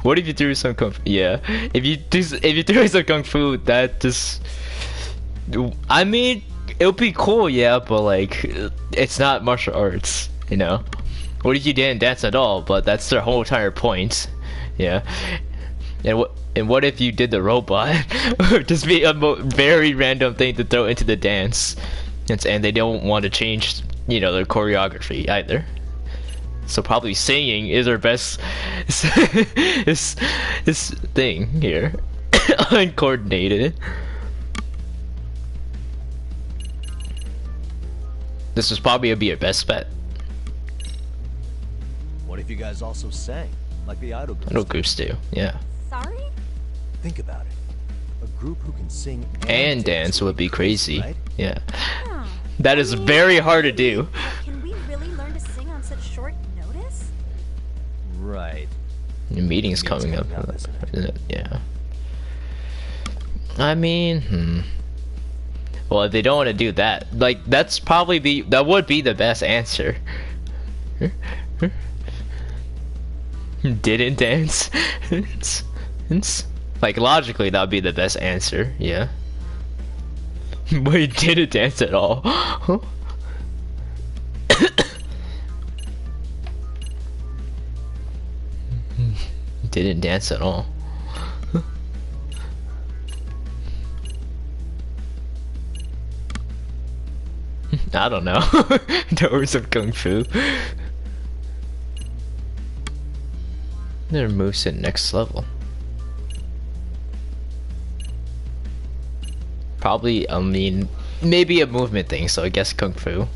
What if you do some kung fu? Yeah, if you do some kung fu, that just, I mean, it would be cool, yeah, but like, it's not martial arts, you know. What if you didn't dance at all? But that's their whole entire point. Yeah. And what if you did the robot? Or just be a very random thing to throw into the dance, and they don't want to change, you know, their choreography either. So probably singing is our best is thing here. Uncoordinated. This was probably be your best bet. What if you guys also sang, like the idol groups? Idol groups do, yeah. Sorry? Think about it. A group who can sing And dance would be crazy, right? yeah. Huh. That is very hard to do. Can we really learn to sing on such short notice? Right. Your meeting's coming up, isn't it? Yeah. I mean, well, if they don't want to do that, like, that would be the best answer. Didn't dance. Like, logically, that would be the best answer, yeah. But he didn't dance at all. Didn't dance at all. I don't know. Doors of Kung Fu. Their moveset next level. Probably, I mean, maybe a movement thing, so I guess Kung Fu.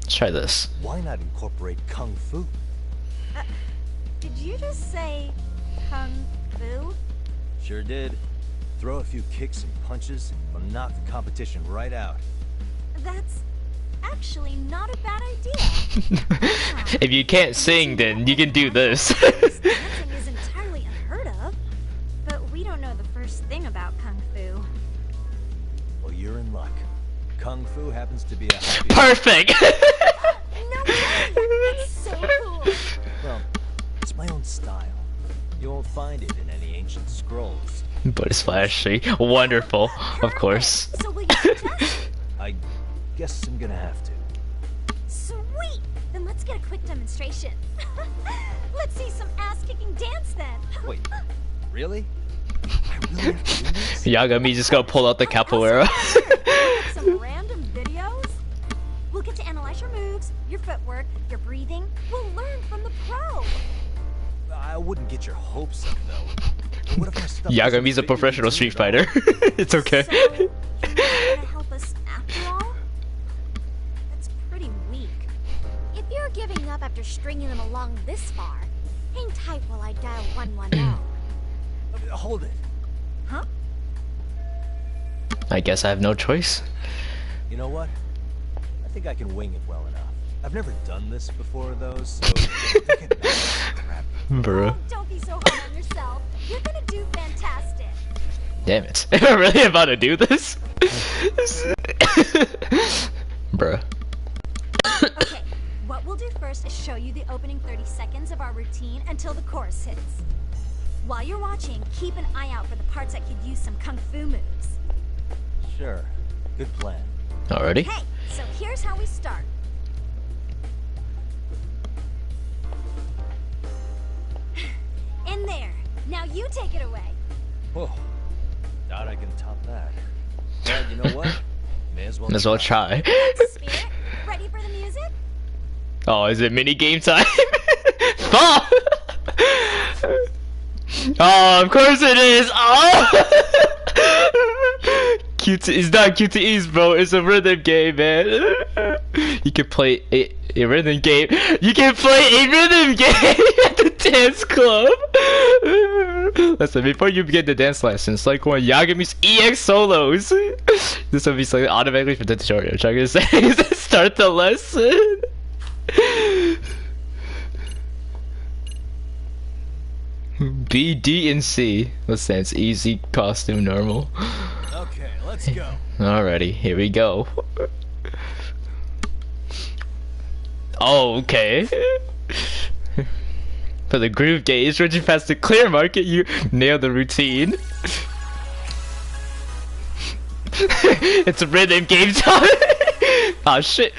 Let's try this. Why not incorporate Kung Fu? Did you just say Kung Fu? Sure did. Throw a few kicks and punches, but knock the competition right out. That's actually not a bad idea. If you can't sing, then you can do this. Dancing is entirely unheard of, but we don't know the first thing about Kung Fu. Well, you're in luck. Kung Fu happens to be a happy... Perfect! No way! That's so cool! Well, it's my own style. You won't find it in any ancient scrolls. But it's flashy. Wonderful, of course. So will you suggest? I guess I'm gonna have to. Sweet! Then let's get a quick demonstration. Let's see some ass-kicking dance then. Wait, really? I really have to do this? Yagami just gonna pull out the capoeira. Some random videos. We'll get to analyze your moves, your footwork, your breathing. We'll learn from the pro. I wouldn't get your hopes up, though. What if my stuff Yagami's a professional street fighter. It's okay. So, you're not gonna help us after all? That's pretty weak. If you're giving up after stringing them along this far, hang tight while I dial 110. Hold it. Huh? I guess I have no choice. You know what? I think I can wing it well enough. I've never done this before, though, so don't get mad at crap. Bruh. Oh, don't be so hard on yourself. You're gonna do fantastic. Damn it. Am I really about to do this? Bruh. Okay, what we'll do first is show you the opening 30 seconds of our routine until the chorus hits. While you're watching, keep an eye out for the parts that could use some kung fu moves. Sure. Good plan. Already? Okay, so here's how we start. In there. Now you take it away. Whoa. Doubt I can top that. Well, you know what? May as well try. Spirit, ready for the music? Oh, is it mini game time? Fuck! Oh, of course it is! Oh! It's not QTEs, bro. It's a rhythm game, man. You can play a rhythm game. You can play a rhythm game at the dance club. Listen, before you begin the dance lessons, like one Yagami's EX solos. This will be selected automatically for the tutorial. Try to say, start the lesson. B, D, and C. What stands? Easy, costume, normal. Okay, let's go. Alrighty, here we go. Oh, okay. For the groove gauge, reaching past the clear market, you nailed the routine. It's a rhythm game time. Oh shit.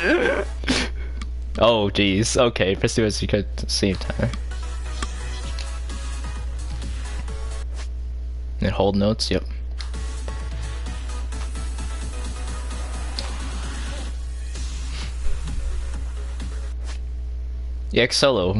Oh jeez. Okay, press the secret at the same time. And hold notes. Yep. EX solo.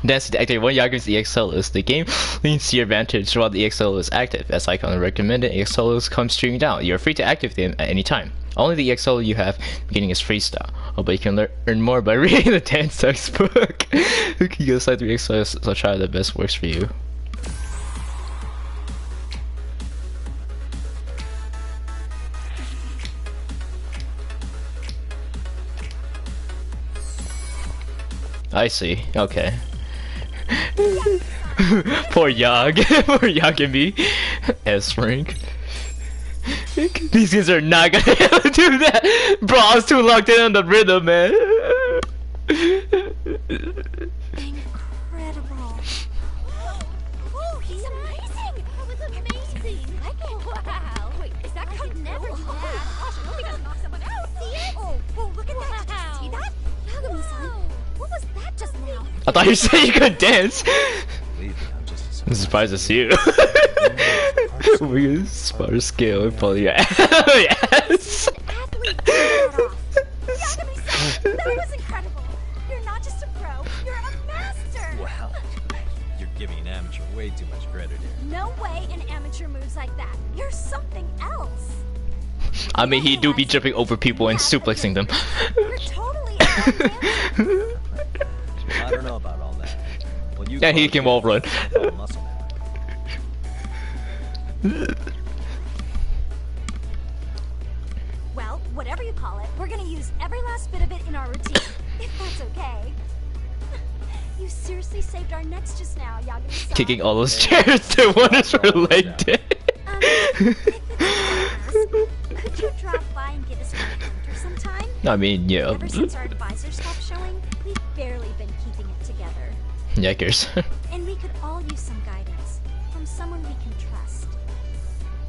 Dance to activate one Yagami's EX solos. The game leans to your advantage while the EX solo is active. As icon recommended, EX solos come streaming down. You are free to activate them at any time. Only the EX solo you have beginning is freestyle. Oh, but you can learn more by reading the dance textbook. You can go slide through EX solos, so try the best works for you. I see. Okay. Poor Yag. Poor Yagami. S rank. These guys are not gonna be able to do that. Bro, I was too locked in on the rhythm, man. Incredible. Oh, he's amazing. That was amazing. Wow. Wait, is that could never do that? Gosh, I hope he doesn't knock someone out. See it? Oh, look at that. Did you see that? Yagami-san. What was that just now? I thought you said you could dance. Believe me, I'm just I'm surprised it's you. We smart skill, probably yes. Athlete, Yagami-san, that was incredible. You're not just a pro, you're a master. Wow. You're giving an amateur way too much credit here. No way an amateur moves like that. You're something else. I mean, he do be jumping over people and suplexing them. You're totally a dancer. I don't know about all that. Well, you And he can wall run. muscle memory. Well, whatever you call it, we're gonna use every last bit of it in our routine, if that's okay. You seriously saved our necks just now, Yagami-san. Kicking all those chairs to one is related. Could you drop by and get us a counter sometime? I mean, yeah. Ever since our advisor stopped showing, we've barely been keeping it together. Yikers. And we could all use some guidance from someone we can trust.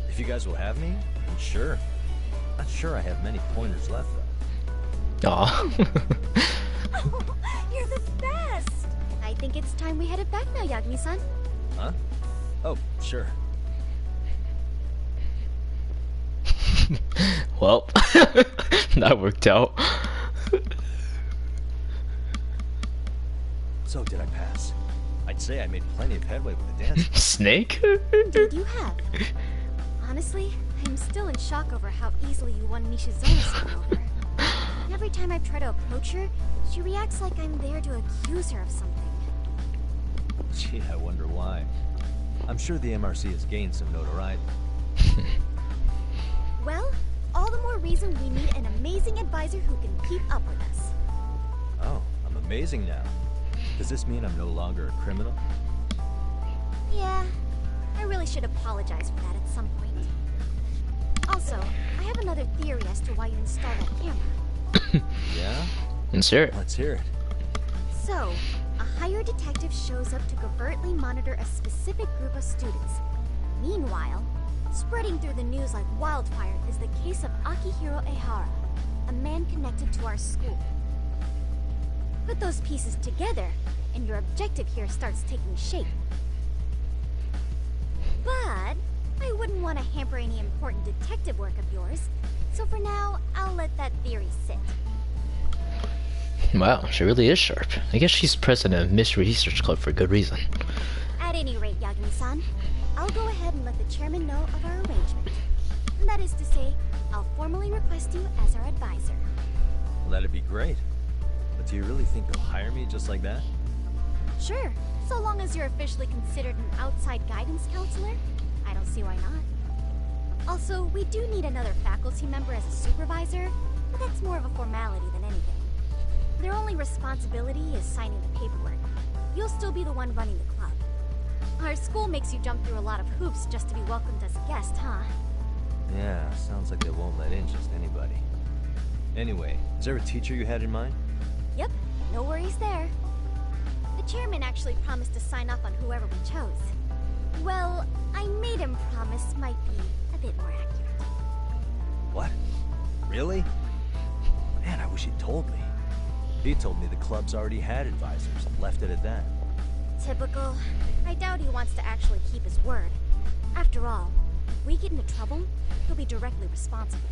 If you guys will have me, then sure. Not sure I have many pointers left though. Aw. Oh, you're the best! I think it's time we headed back now, Yagami-san. Huh? Oh, sure. Well, that worked out. So, did I pass? I'd say I made plenty of headway with the dance. Snake? Indeed you have. Honestly, I'm still in shock over how easily you won Nishizono-san over. Every time I try to approach her, she reacts like I'm there to accuse her of something. Gee, I wonder why. I'm sure the MRC has gained some notoriety. Well, all the more reason we need an amazing advisor who can keep up with us. amazing now. Does this mean I'm no longer a criminal? Yeah, I really should apologize for that at some point. Also, I have another theory as to why you installed that camera. Yeah? And sure. Let's hear it. So, a hired detective shows up to covertly monitor a specific group of students. Meanwhile, spreading through the news like wildfire is the case of Akihiro Ehara, a man connected to our school. Put those pieces together, and your objective here starts taking shape. But I wouldn't want to hamper any important detective work of yours, so for now, I'll let that theory sit. Wow, she really is sharp. I guess she's president of Mystery Research Club for good reason. At any rate, Yagami-san, I'll go ahead and let the chairman know of our arrangement. And that is to say, I'll formally request you as our advisor. Well, that'd be great. But do you really think they'll hire me just like that? Sure, so long as you're officially considered an outside guidance counselor, I don't see why not. Also, we do need another faculty member as a supervisor, but that's more of a formality than anything. Their only responsibility is signing the paperwork. You'll still be the one running the club. Our school makes you jump through a lot of hoops just to be welcomed as a guest, huh? Yeah, sounds like they won't let in just anybody. Anyway, is there a teacher you had in mind? Yep, no worries there. The chairman actually promised to sign off on whoever we chose. Well, I made him promise might be a bit more accurate. What? Really? Man, I wish he'd told me. He told me the club's already had advisors and left it at that. Typical. I doubt he wants to actually keep his word. After all, if we get into trouble, he'll be directly responsible.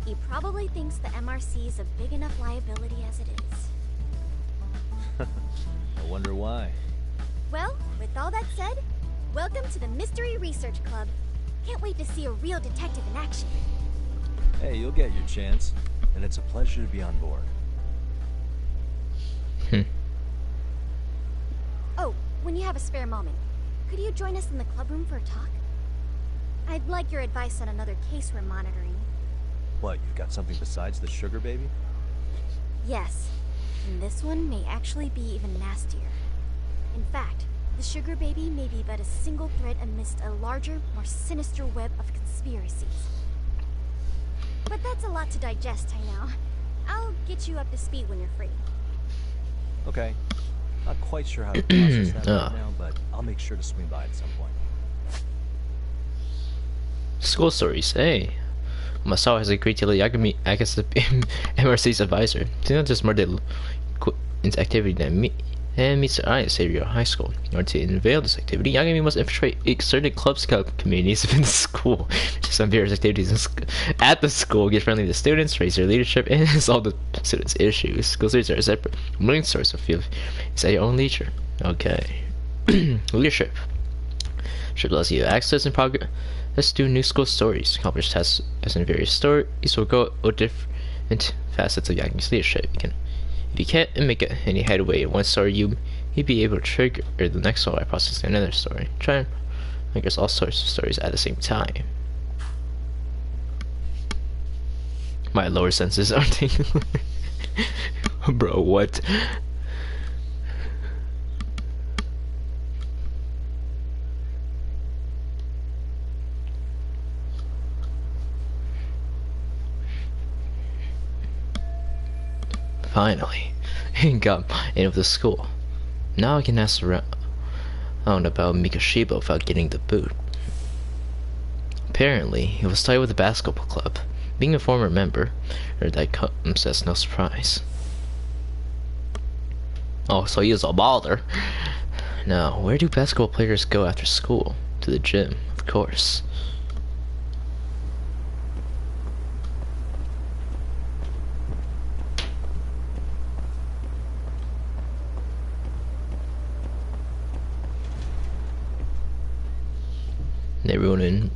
He probably thinks the MRC is a big enough liability as it is. I wonder why. Well, with all that said, welcome to the Mystery Research Club. Can't wait to see a real detective in action. Hey, you'll get your chance, and it's a pleasure to be on board. Oh, when you have a spare moment, could you join us in the club room for a talk? I'd like your advice on another case we're monitoring. What, you've got something besides the sugar baby? Yes, and this one may actually be even nastier. In fact, the sugar baby may be but a single thread amidst a larger, more sinister web of conspiracies. But that's a lot to digest, I know. I'll get you up to speed when you're free. Okay. Not quite sure how to process that right now, but I'll make sure to swing by at some point. School stories, hey. Masao has agreed to let Yagami act as the MRC's advisor. It's not just more into activity than me and meets the eye at Sario High School. In order to unveil this activity, Yagami must infiltrate certain club scout communities within the school. Just some various activities at the school, get friendly to students, raise their leadership, and solve the students' issues. School studies are a separate learning source of field. It's at your own leisure. Okay. Leadership. Should allows you access and progress. Let's do new school stories. Accomplish tasks as in various stories will go with different facets of Yagami's leadership. If you can't make any headway in one story, you'd be able to trigger the next one by processing another story. Try and progress all sorts of stories at the same time. My lower senses aren't tingling. Bro, what? Finally, got in with the school. Now I can ask around about Mikoshiba without getting the boot. Apparently, he was tied with the basketball club. Being a former member, that comes as no surprise. Oh, so he is a baller. Now, where do basketball players go after school? To the gym, of course.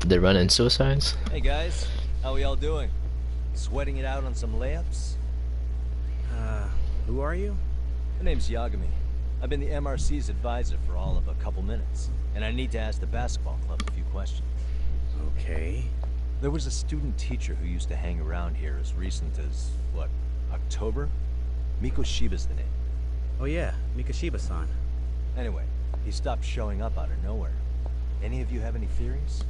They're running suicides? Hey guys, how we all doing? Sweating it out on some layups? Who are you? My name's Yagami. I've been the MRC's advisor for all of a couple minutes, and I need to ask the basketball club a few questions. Okay. There was a student teacher who used to hang around here as recent as, what, October? Mikoshiba's the name. Oh yeah, Mikoshiba-san. Anyway, he stopped showing up out of nowhere. Any of you have any theories?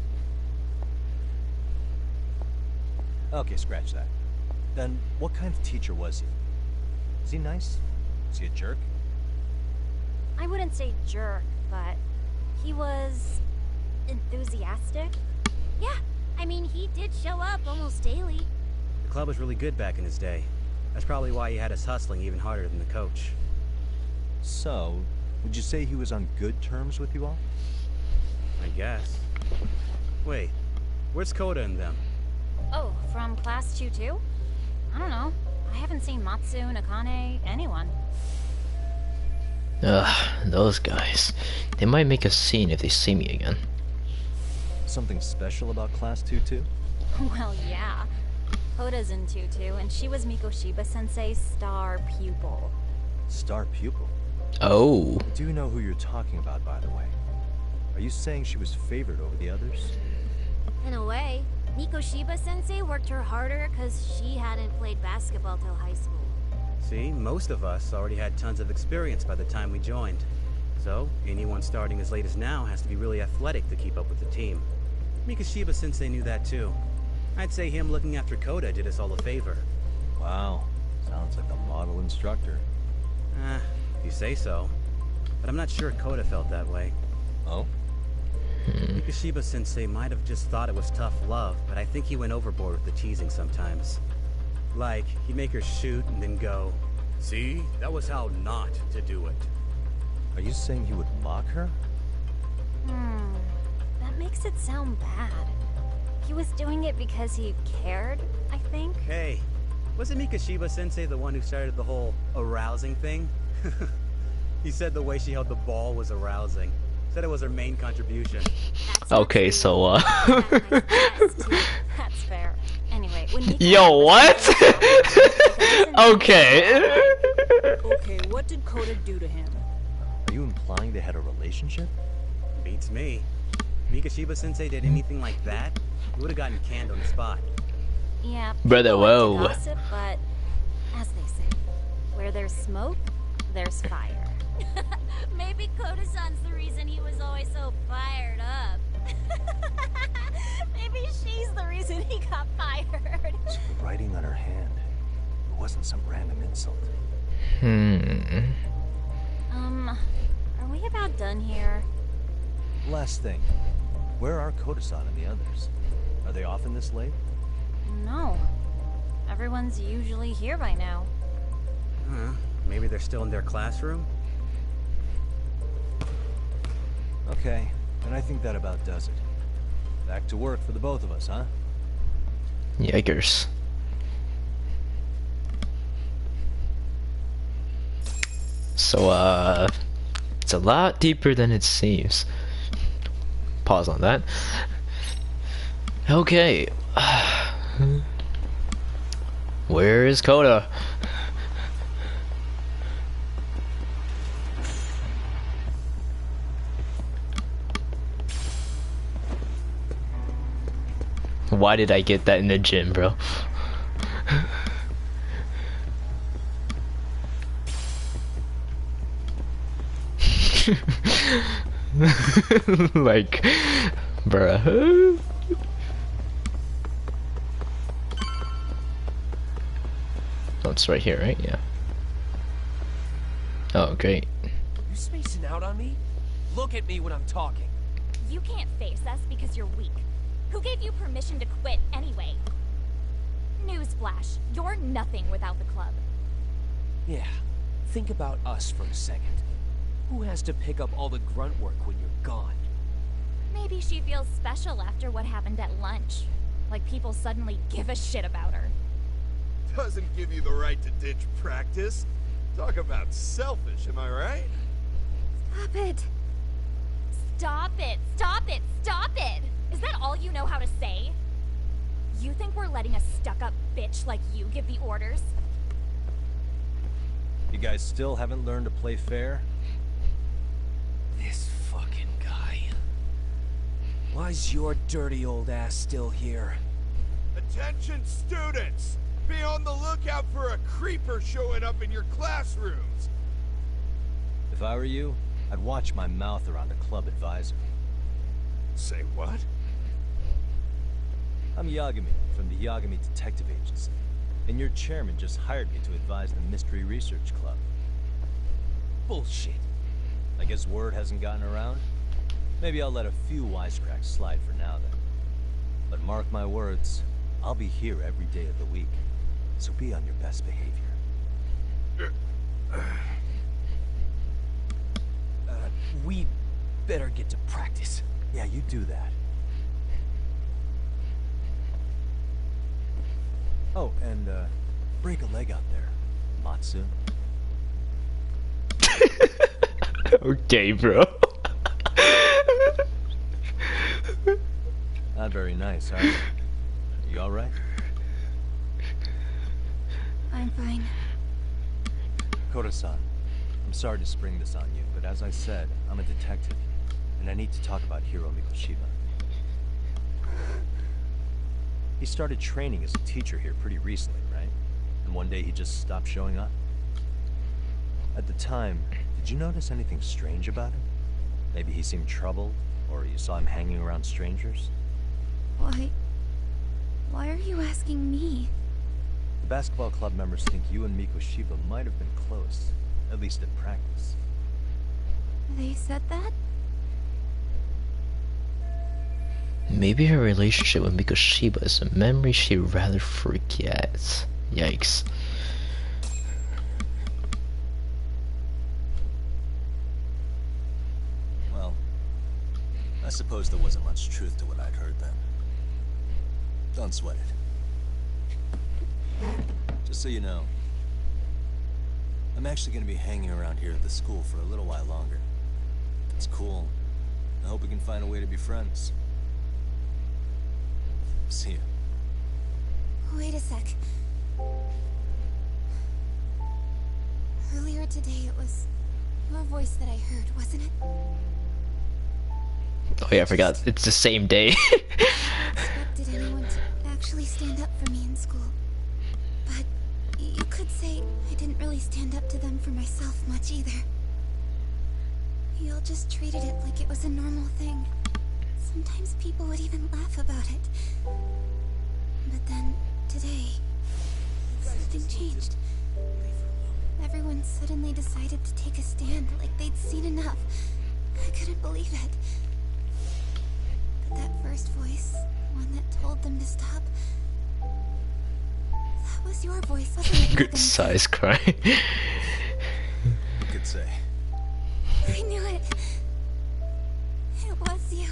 Okay, scratch that. Then, what kind of teacher was he? Is he nice? Is he a jerk? I wouldn't say jerk, but he was enthusiastic. Yeah, I mean, he did show up almost daily. The club was really good back in his day. That's probably why he had us hustling even harder than the coach. So, would you say he was on good terms with you all? I guess. Wait, where's Koda and them? Oh, from class 2 too? I don't know. I haven't seen Matsu, Nakane, anyone. Ugh, those guys. They might make a scene if they see me again. Something special about class 2 too? Well, yeah. Koda's in 2 too, and she was Mikoshiba-sensei's star pupil. Star pupil? Oh. I do know who you're talking about, by the way. Are you saying she was favored over the others? In a way, Mikoshiba-sensei worked her harder because she hadn't played basketball till high school. See, most of us already had tons of experience by the time we joined. So, anyone starting as late as now has to be really athletic to keep up with the team. Mikoshiba-sensei knew that too. I'd say him looking after Koda did us all a favor. Wow, sounds like a model instructor. If you say so. But I'm not sure Koda felt that way. Oh? Mikoshiba-sensei might have just thought it was tough love, but I think he went overboard with the teasing sometimes. Like, he'd make her shoot and then go, "See, that was how not to do it." Are you saying he would mock her? That makes it sound bad. He was doing it because he cared, I think. Hey, wasn't Mikoshiba-sensei the one who started the whole arousing thing? He said the way she held the ball was arousing. Said it was her main contribution. Okay, so That's fair. Anyway, when Miko Yo, what? Okay. Okay, what did Koda do to him? Are you implying they had a relationship? Beats me. Mikoshiba-sensei did anything like that, he would have gotten canned on the spot. Yeah, Brother, people like to whoa. gossip, but as they say, where there's smoke, there's fire. Maybe Koda-san's the reason he was always so fired up. Maybe she's the reason he got fired. It's writing on her hand. It wasn't some random insult. Are we about done here? Last thing. Where are Koda-san and the others? Are they often this late? No. Everyone's usually here by now. Maybe they're still in their classroom? Okay, and I think that about does it. Back to work for the both of us, huh? Yikers. So, it's a lot deeper than it seems. Pause on that. Okay. Where is Koda? Why did I get that in the gym, bro? Like, bruh. Oh, it's right here, right? Yeah. Oh, great. You spacing out on me? Look at me when I'm talking. You can't face us because you're weak. Who gave you permission to quit anyway? Newsflash, you're nothing without the club. Yeah, think about us for a second. Who has to pick up all the grunt work when you're gone? Maybe she feels special after what happened at lunch. Like people suddenly give a shit about her. Doesn't give you the right to ditch practice. Talk about selfish, am I right? Stop it. Stop it. Stop it. Stop it. Is that all you know how to say? You think we're letting a stuck-up bitch like you give the orders? You guys still haven't learned to play fair? This fucking guy. Why's your dirty old ass still here? Attention students! Be on the lookout for a creeper showing up in your classrooms. If I were you, I'd watch my mouth around a club advisor. Say what? I'm Yagami from the Yagami Detective Agency, and your chairman just hired me to advise the Mystery Research Club. Bullshit. I guess word hasn't gotten around? Maybe I'll let a few wisecracks slide for now then. But mark my words, I'll be here every day of the week, so be on your best behavior. We better get to practice. Yeah, you do that. Oh, and break a leg out there, Matsu. Okay, bro. Not very nice, are you? You alright? I'm fine. Koda-san, I'm sorry to spring this on you, but as I said, I'm a detective, and I need to talk about Hiro Mikoshiba. He started training as a teacher here pretty recently, right? And one day he just stopped showing up? At the time, did you notice anything strange about him? Maybe he seemed troubled, or you saw him hanging around strangers? Why are you asking me? The basketball club members think you and Mikoshiba might have been close, at least at practice. They said that? Maybe her relationship with Mikoshiba is a memory she'd rather forget. Yikes. Well, I suppose there wasn't much truth to what I'd heard then. Don't sweat it. Just so you know, I'm actually going to be hanging around here at the school for a little while longer. It's cool. I hope we can find a way to be friends. See ya. Wait a sec. Earlier today, it was your voice that I heard, wasn't it? Oh yeah, I forgot. It's the same day. Expected anyone to actually stand up for me in school. But you could say I didn't really stand up to them for myself much either. You all just treated it like it was a normal thing. Sometimes people would even laugh about it. But then, today, something changed. Everyone suddenly decided to take a stand like they'd seen enough. I couldn't believe it. But that first voice, one that told them to stop, that was your voice, wasn't it? Good size cry. Who could say? I knew it. It was you.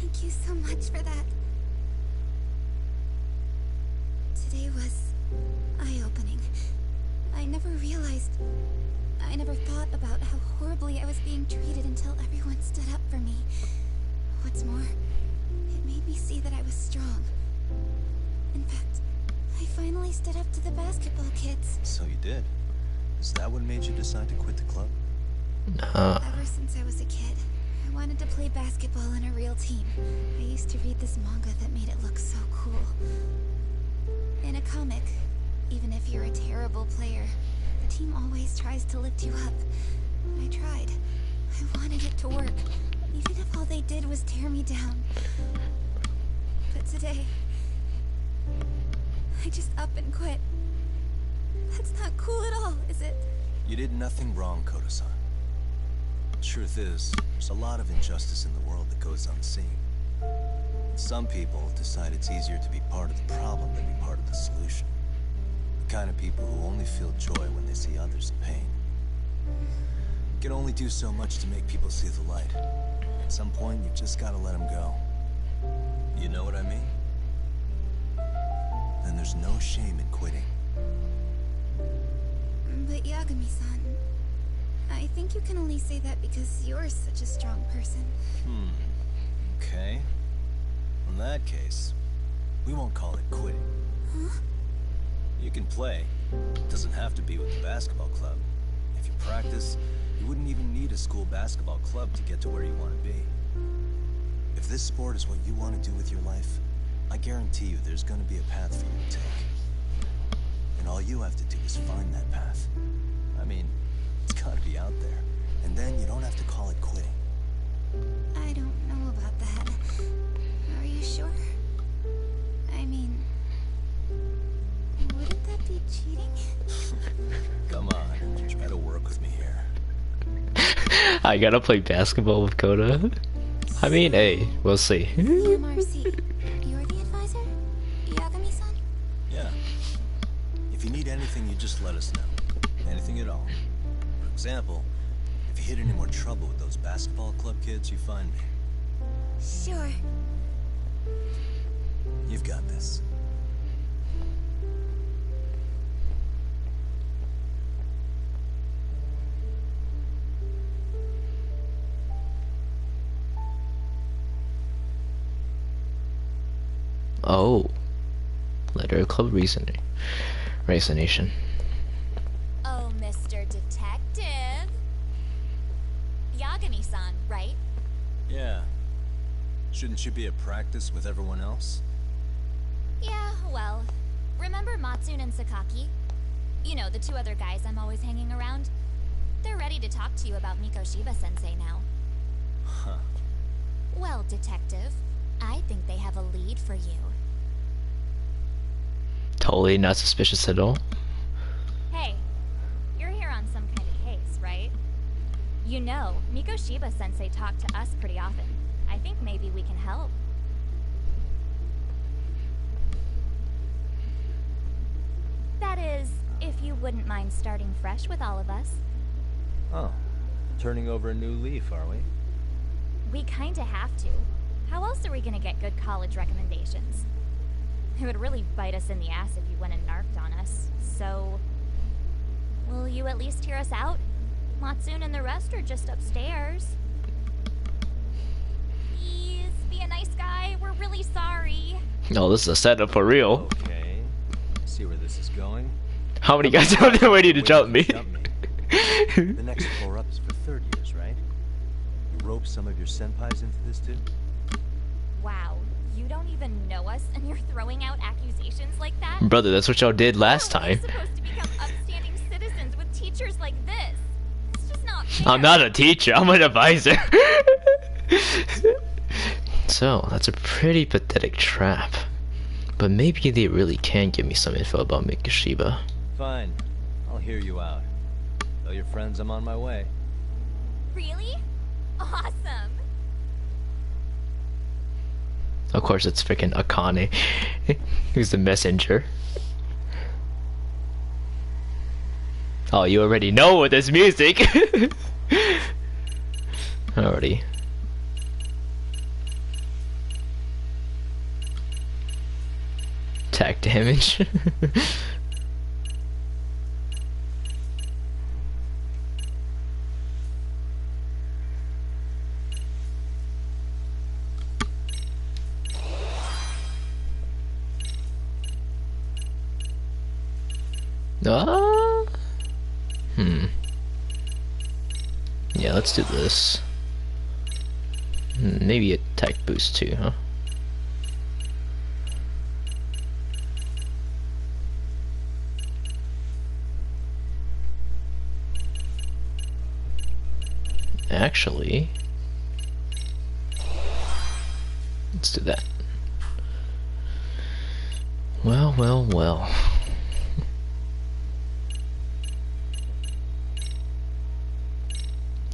Thank you so much for that. Today was eye-opening. I never realized, I never thought about how horribly I was being treated until everyone stood up for me. What's more, it made me see that I was strong. In fact, I finally stood up to the basketball kids. So you did? Is that what made you decide to quit the club? Ever since I was a kid, I wanted to play basketball on a real team. I used to read this manga that made it look so cool. In a comic, even if you're a terrible player, the team always tries to lift you up. I tried. I wanted it to work, even if all they did was tear me down. But today, I just up and quit. That's not cool at all, is it? You did nothing wrong, Koda-san. Truth is, there's a lot of injustice in the world that goes unseen. Some people decide it's easier to be part of the problem than be part of the solution. The kind of people who only feel joy when they see others in pain. You can only do so much to make people see the light. At some point, you just gotta let them go. You know what I mean? Then there's no shame in quitting. But Yagami-san, I think you can only say that because you're such a strong person. Okay. In that case, we won't call it quitting. Huh? You can play. It doesn't have to be with the basketball club. If you practice, you wouldn't even need a school basketball club to get to where you want to be. If this sport is what you want to do with your life, I guarantee you there's gonna be a path for you to take. And all you have to do is find that path. I mean, it's gotta be out there. And then you don't have to call it quitting. I don't know about that. Are you sure? I mean, wouldn't that be cheating? Come on, try to work with me here. I gotta play basketball with Coda. I mean, hey, we'll see. MRC, you're the advisor? Yagami-san? Yeah. If you need anything, you just let us know. Anything at all. For example, if you hit any more trouble with those basketball club kids, you find me. Sure. You've got this. Oh, letter of club reasoning, resignation. Oh, Mr. Detective. Yagami-san, right? Yeah. Shouldn't you be at practice with everyone else? Yeah, well, remember Matsune and Sakaki? You know, the two other guys I'm always hanging around? They're ready to talk to you about Mikoshiba-sensei now. Huh. Well, Detective, I think they have a lead for you. Totally not suspicious at all. Hey, you're here on some kind of case, right? You know, Mikoshiba-sensei talked to us pretty often. I think maybe we can help. That is, if you wouldn't mind starting fresh with all of us. Oh. Turning over a new leaf, are we? We kinda have to. How else are we gonna get good college recommendations? It would really bite us in the ass if you went and narked on us, so... Will you at least hear us out? Matsune and the rest are just upstairs. Please, be a nice guy. We're really sorry. Oh, this is a setup for real. Okay. I see where this is going. How many guys are there waiting to jump me? The next floor up is for third years, right? You rope some of your senpais into this too? Wow, you don't even know us and you're throwing out accusations like that? Brother, that's what y'all did last How are we time. supposed to become upstanding citizens with teachers like this? It's just not fair. I'm not a teacher, I'm an advisor. So, that's a pretty pathetic trap. But maybe they really can give me some info about Mikoshiba. Fine. I'll hear you out. Tell your friends I'm on my way. Really? Awesome. Of course, it's freaking Akane, who's the messenger. Oh, you already know with this music. Alrighty. Attack damage. Yeah, let's do this. Maybe attack boost too, huh? Actually, let's do that. Well, well, well.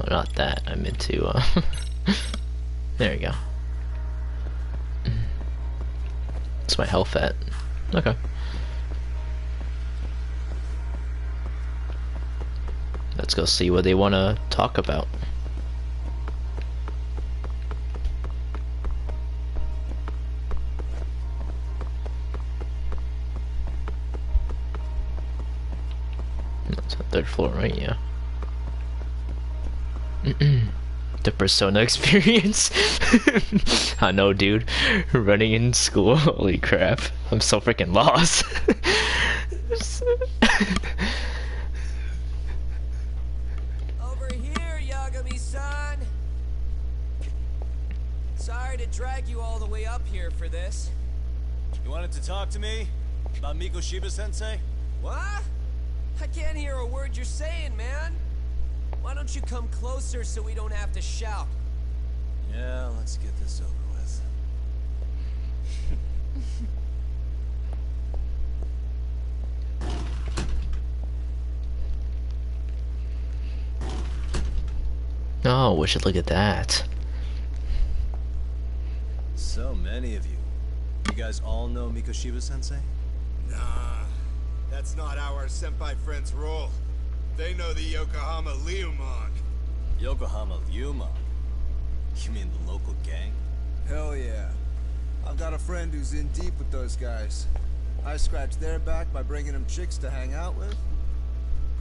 Oh, not that. I meant to, there you go. That's my health at. Okay. Let's go see what they want to talk about. That's the third floor, right? Yeah. The Persona experience. I know, dude. Running in school. Holy crap. I'm so freaking lost. Over here, Yagami-san. Sorry to drag you all the way up here for this. You wanted to talk to me? About Mikoshiba-sensei? What? I can't hear a word you're saying, man. Why don't you come closer so we don't have to shout? Yeah, let's get this over with. Oh, we should look at that. So many of you. You guys all know Mikoshiba-sensei? Nah, that's not how our senpai friends roll. They know the Yokohama Leomon. Yokohama Lyuma? You mean the local gang? Hell yeah. I've got a friend who's in deep with those guys. I scratch their back by bringing them chicks to hang out with,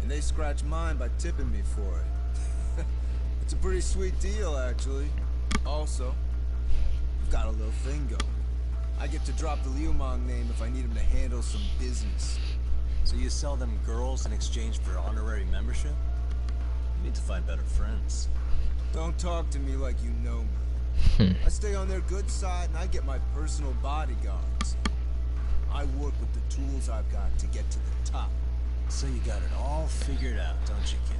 and they scratch mine by tipping me for it. It's a pretty sweet deal, actually. Also, we've got a little thing going. I get to drop the Liumang name if I need him to handle some business. So you sell them girls in exchange for honorary membership? You need to find better friends. Don't talk to me like you know me. I stay on their good side and I get my personal bodyguards. I work with the tools I've got to get to the top. So you got it all figured out, don't you, kid?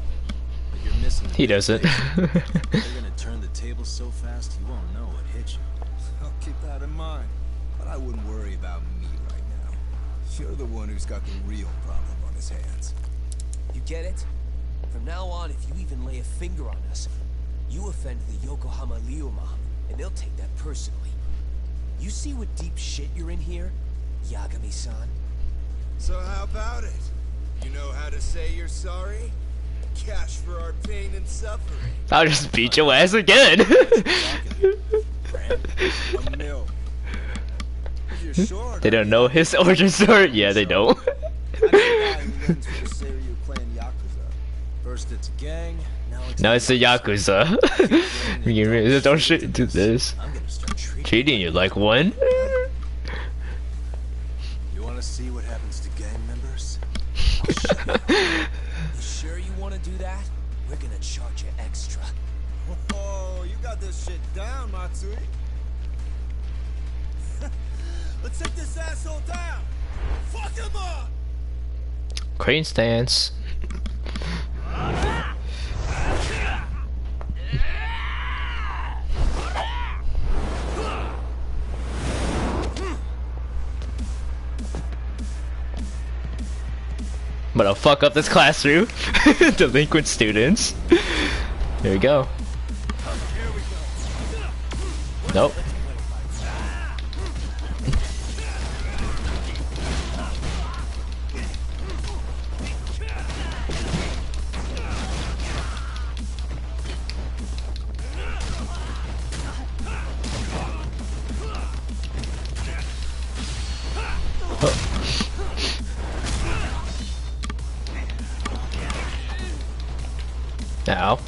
But you're missing the He doesn't. They're gonna turn the tables so fast you won't know what hit you. I'll keep that in mind. But I wouldn't worry about me right now. You're the one who's got the real problem on his hands. You get it? From now on, if you even lay a finger on us, you offend the Yokohama Lyuma, and they'll take that personally. You see what deep shit you're in here, Yagami-san? So how about it? You know how to say you're sorry? Cash for our pain and suffering. I'll just beat your ass again. A mill. If you're sure, They don't know his origin story? Yeah, they don't. I'm the guy who runs for the Seiryu clan Yakuza. First it's a gang, Now it's the Yakuza. Don't shit do this. I'm gonna start Treating you like one? You wanna see what happens to gang members? You sure you want to do that? We're gonna charge you extra. Oh, you got this shit down, Matsui. Let's take this asshole down. Fuck him up. Crane stance. But I'll fuck up this classroom. Delinquent students. There we go. Nope. Ow.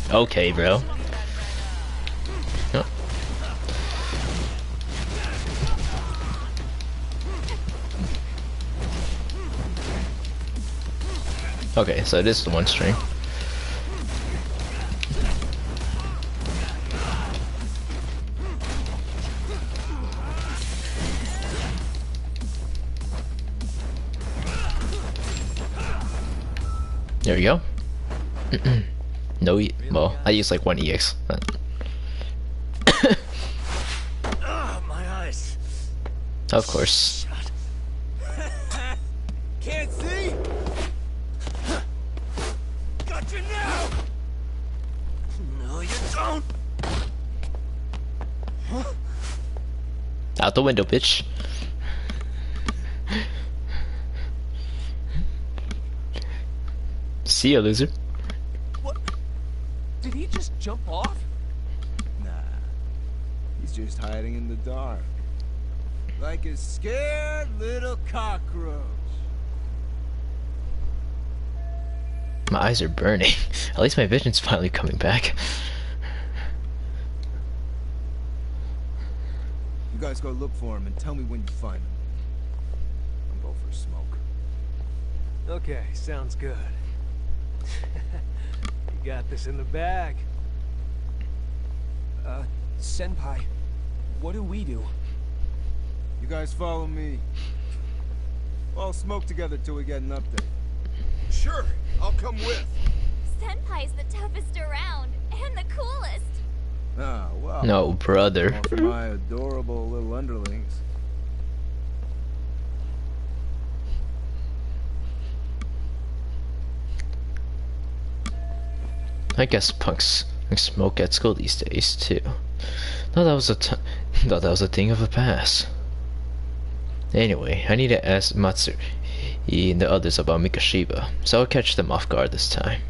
Okay, bro. Oh. Okay, so this is the one string. There we go. No, well, I use like one EX. My eyes. Of course. Can't see? Got you now! No, you don't! Out the window, bitch. See ya, loser. What? Did he just jump off? Nah. He's just hiding in the dark. Like a scared little cockroach. My eyes are burning. At least my vision's finally coming back. You guys go look for him and tell me when you find him. I'm going for a smoke. Okay, sounds good. You got this in the bag. Senpai, what do we do? You guys follow me. All smoke together till we get an update. Sure, I'll come with. Senpai's the toughest around, and the coolest. Ah, well. No, brother. All for my adorable little underlings. I guess punks smoke at school these days too. Thought that was a thing of the past. Anyway, I need to ask Matsu and the others about Mikashiba, so I'll catch them off guard this time.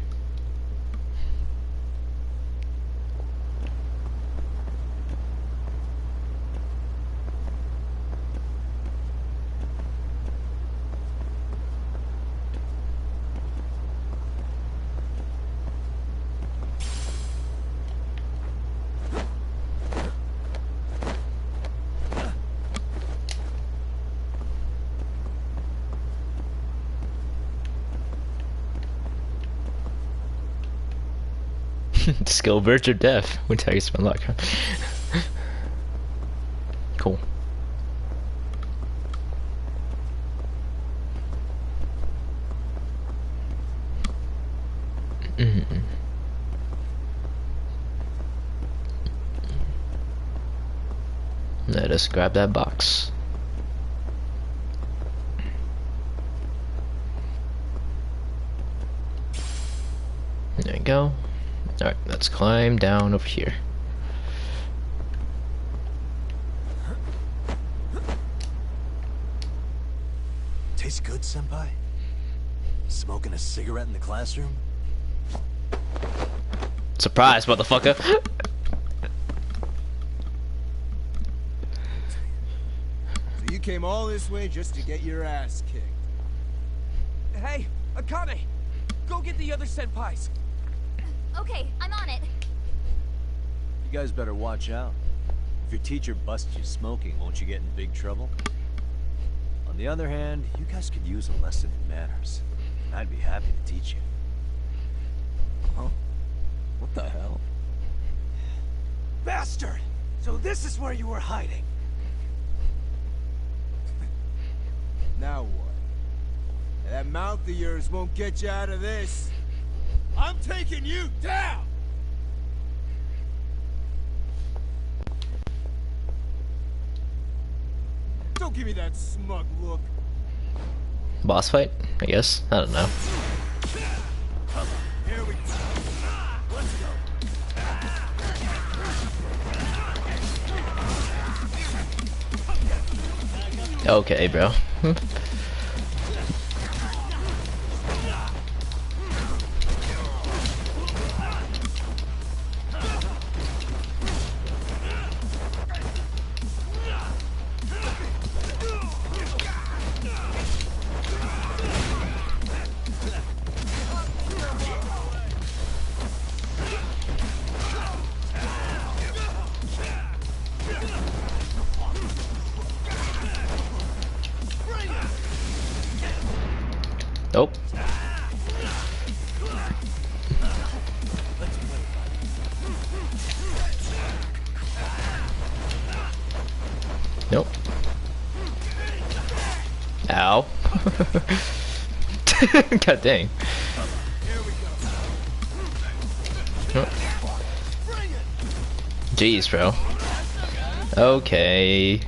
Skill birds are deaf when tagging my luck. Cool. Let us grab that box. There we go. Alright, let's climb down over here. Tastes good, Senpai? Smoking a cigarette in the classroom? Surprise, motherfucker! So you came all this way just to get your ass kicked. Hey, Akane! Go get the other senpais! Okay, I'm on it. You guys better watch out. If your teacher busts you smoking, won't you get in big trouble? On the other hand, you guys could use a lesson in manners. And I'd be happy to teach you. Huh? What the hell? Bastard! So this is where you were hiding. Now what? That mouth of yours won't get you out of this. I'm taking you down! Don't give me that smug look. Boss fight, I guess. I don't know. Here we go. Let's go. Okay, bro. Nope. Nope. Ow. God dang. Oh. Jeez, bro. Okay.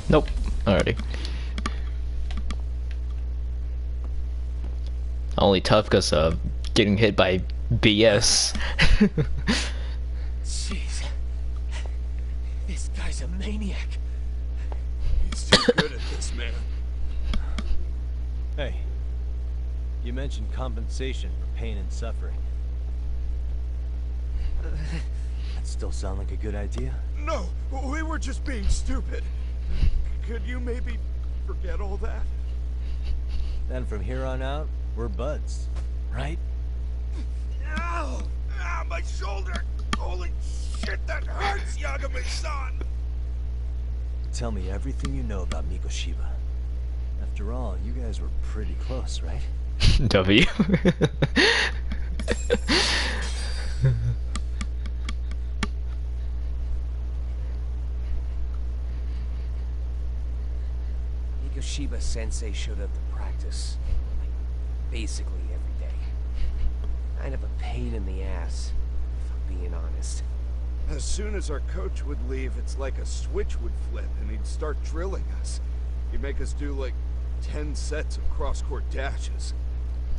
Nope. Alrighty. Only tough because of getting hit by BS. Jeez. This guy's a maniac. He's too good at this, man. Hey, you mentioned compensation for pain and suffering. That still sound like a good idea? No, we were just being stupid. Could you maybe forget all that? Then from here on out, we're buds, right? Ow! Ah, my shoulder! Holy shit, that hurts, Yagami-san! Tell me everything you know about Mikoshiba. After all, you guys were pretty close, right? W. Mikoshiba Sensei showed up to practice, like, basically every day. Kind of a pain in the ass, if I'm being honest. As soon as our coach would leave, it's like a switch would flip and he'd start drilling us. He'd make us do like 10 sets of cross-court dashes.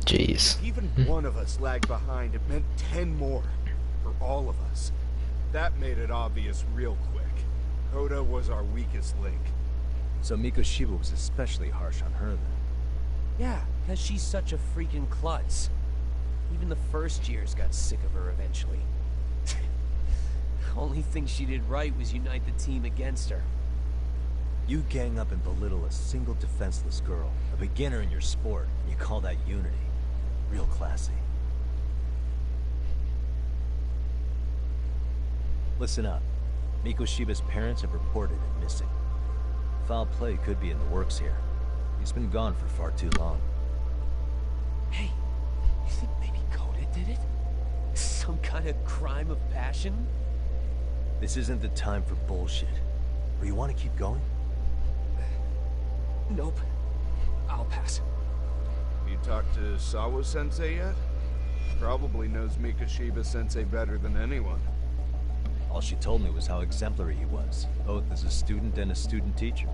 Jeez. If even one of us lagged behind, it meant 10 more for all of us. That made it obvious real quick. Hoda was our weakest link. So Mikoshiba was especially harsh on her then. Yeah, because she's such a freaking klutz. Even the first years got sick of her eventually. Only thing she did right was unite the team against her. You gang up and belittle a single defenseless girl, a beginner in your sport, and you call that unity. Real classy. Listen up. Mikoshiba's parents have reported him missing. Foul play could be in the works here. He's been gone for far too long. Hey, you think maybe Koda did it? Some kind of crime of passion? This isn't the time for bullshit. Or you want to keep going? Nope. I'll pass. You talked to Sawa-sensei yet? Probably knows Mikoshiba-sensei better than anyone. All she told me was how exemplary he was, both as a student and a student teacher.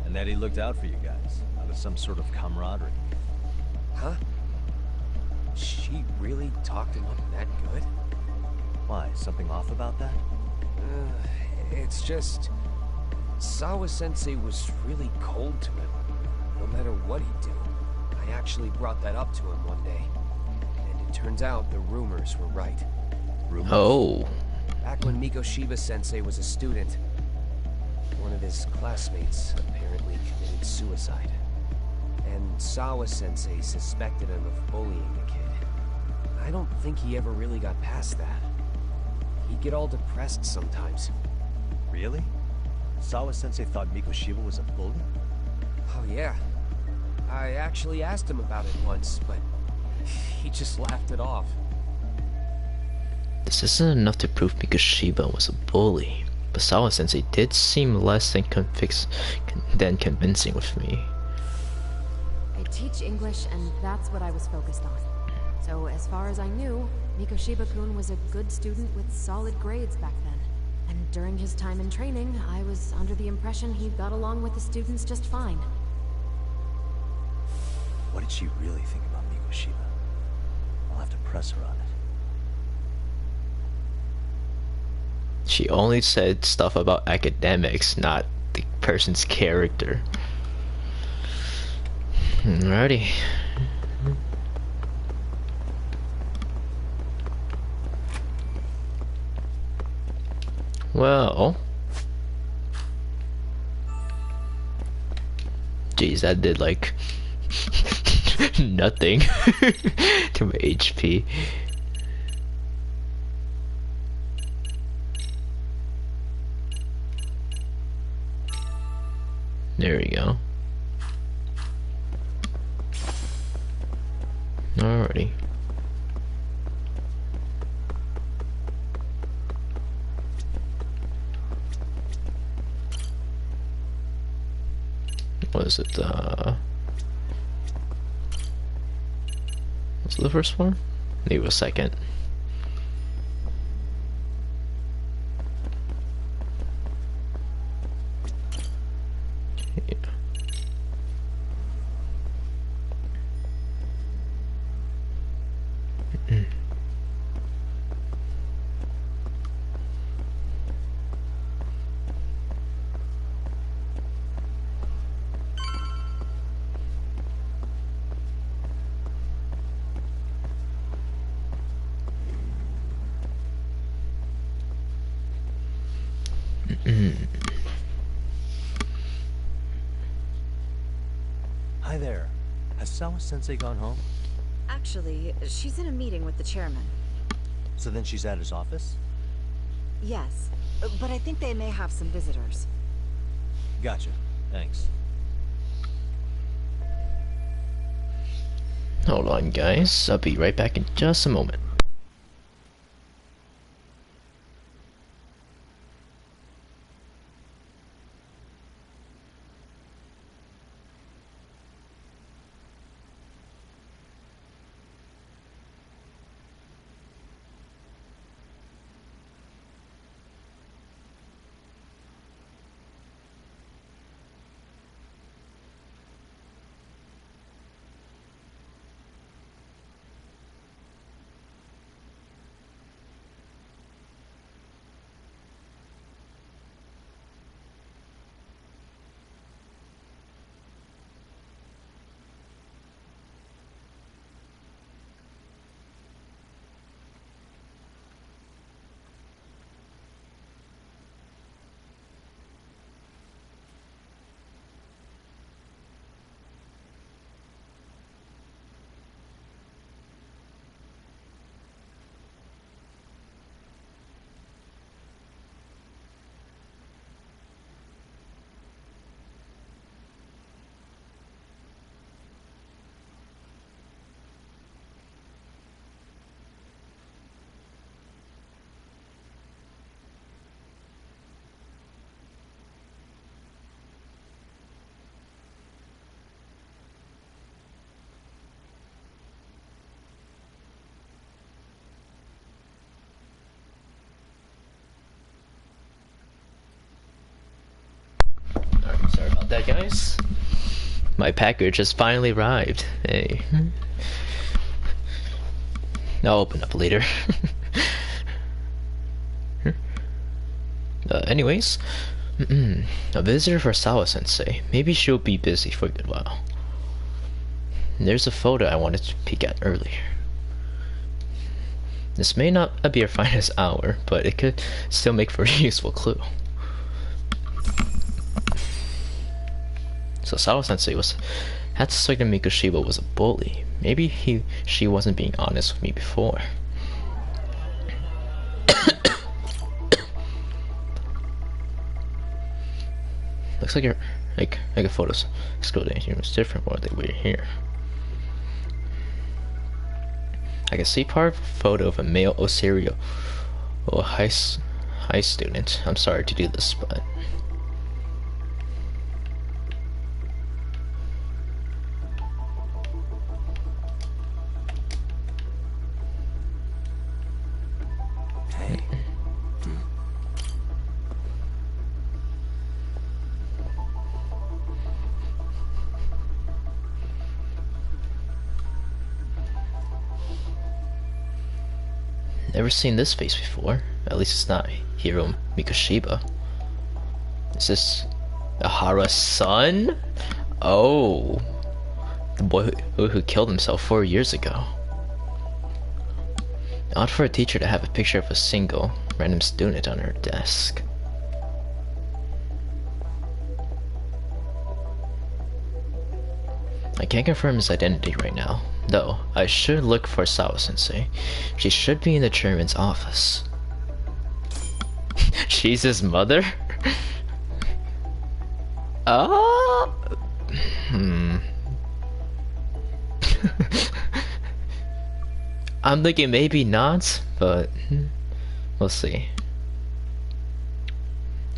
And that he looked out for you guys, out of some sort of camaraderie. Huh? She really talked him up that good? Why, something off about that? It's just... Sawa-sensei was really cold to him, no matter what he'd do. I actually brought that up to him one day. And it turns out the rumors were right. Rumors? Oh. Back when Mikoshiba-sensei was a student, one of his classmates apparently committed suicide. And Sawa-sensei suspected him of bullying the kid. I don't think he ever really got past that. He'd get all depressed sometimes. Really? Sawa-sensei thought Mikoshiba was a bully? Oh yeah. I actually asked him about it once, but he just laughed it off. This isn't enough to prove Mikoshiba was a bully, but Sawa-sensei did seem less than convincing with me. I teach English, and that's what I was focused on. So as far as I knew, Mikoshiba-kun was a good student with solid grades back then. And during his time in training, I was under the impression he got along with the students just fine. What did she really think about Mikoshiba? I'll have to press her on it. She only said stuff about academics, not the person's character. Alrighty. Well, geez, that did like nothing to my HP. There we go. Alrighty. What is it? Was it the first one? Maybe it was second. Yeah. Hi there. Has Sawa-sensei gone home? Actually, she's in a meeting with the chairman. So then she's at his office? Yes, but I think they may have some visitors. Gotcha. Thanks. Hold on, guys. I'll be right back in just a moment. Alright, sorry about that, guys. My package has finally arrived. Hey. I'll open up later. Anyways, a visitor for Sawa-sensei. Maybe she'll be busy for a good while. There's a photo I wanted to peek at earlier. This may not be her finest hour, but it could still make for a useful clue. So Sawa-sensei had suspected Mikoshiba was a bully. Maybe she wasn't being honest with me before. Looks like a photos. School day was different while they were here. I can see part of a photo of a male Osirio or high student. I'm sorry to do this, but never seen this face before. At least it's not Hiro Mikoshiba. Is this Ahara's son? Oh, the boy who killed himself 4 years ago. Odd for a teacher to have a picture of a single random student on her desk. I can't confirm his identity right now, though I should look for Sawa-sensei. She should be in the chairman's office. She's his mother? I'm thinking maybe not, but we'll see.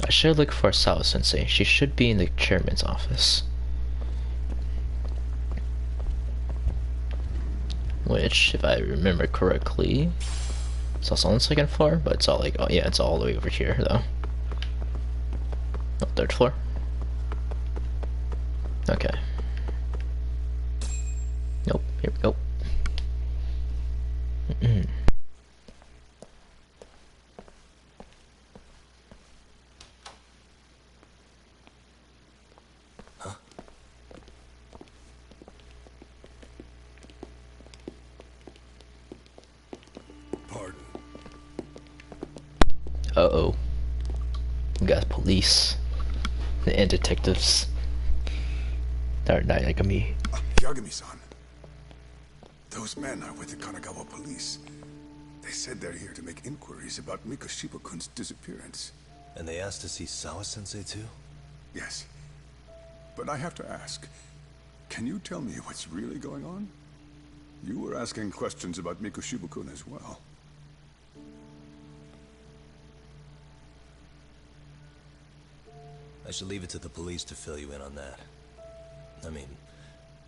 I should look for Sawa-sensei. She should be in the chairman's office. Which, if I remember correctly, it's also on the second floor, but it's all like, oh yeah, it's all the way over here though. Oh, third floor? Okay. Nope, here we go. Pardon. Uh-oh. We got police and detectives. Or not Yagami. Yagami-san. Those men are with the Kanagawa police. They said they're here to make inquiries about Mikoshiba-kun's disappearance. And they asked to see Sawa-sensei too? Yes. But I have to ask, can you tell me what's really going on? You were asking questions about Mikoshiba-kun as well. I should leave it to the police to fill you in on that. I mean,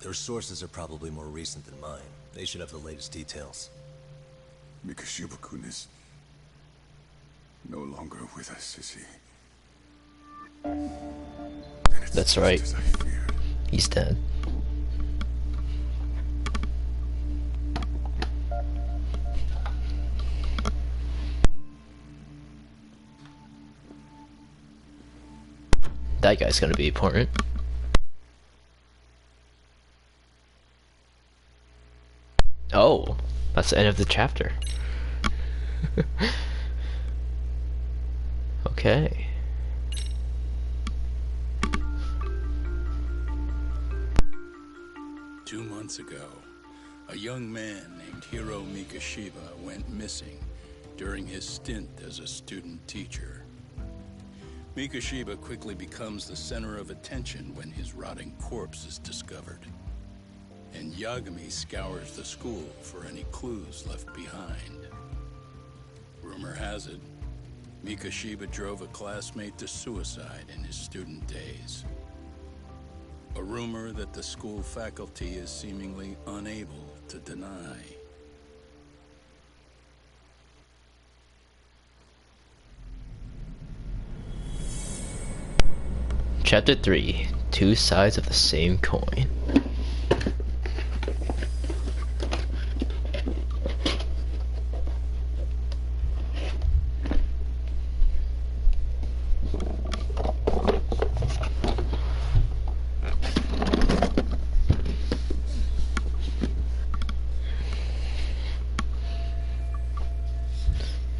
their sources are probably more recent than mine. They should have the latest details. Mikoshiba-kun is no longer with us, is he? That's right. He's dead. That guy's gonna be important. Oh, that's the end of the chapter. Okay. Two months ago, a young man named Hiro Mikoshiba went missing during his stint as a student teacher. Mikoshiba quickly becomes the center of attention when his rotting corpse is discovered. And Yagami scours the school for any clues left behind. Rumor has it, Mikoshiba drove a classmate to suicide in his student days. A rumor that the school faculty is seemingly unable to deny. Chapter 3. Two sides of the same coin.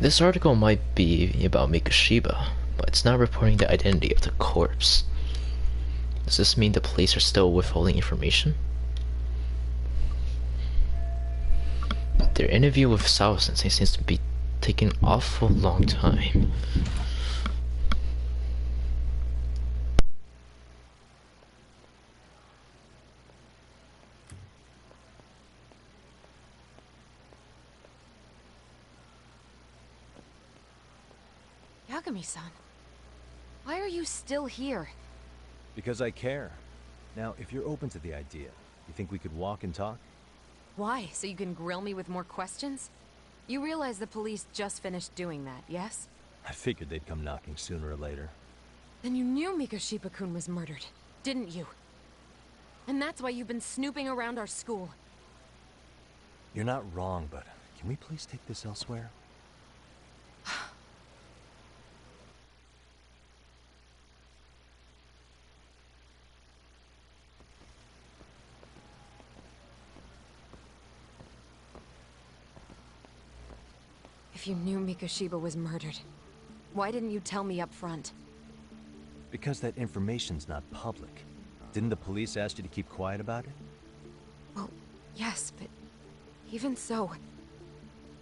This article might be about Mikoshiba, but it's not reporting the identity of the corpse. Does this mean the police are still withholding information? Their interview with Sawa-sensei seems to be taking an awful long time. Yagami-san, why are you still here? Because I care. Now, if you're open to the idea, you think we could walk and talk? Why? So you can grill me with more questions? You realize the police just finished doing that, yes? I figured they'd come knocking sooner or later. Then you knew Mikoshiba-kun was murdered, didn't you? And that's why you've been snooping around our school. You're not wrong, but can we please take this elsewhere? If you knew Mikoshiba was murdered, why didn't you tell me up front? Because that information's not public. Didn't the police ask you to keep quiet about it? Well, yes, but even so...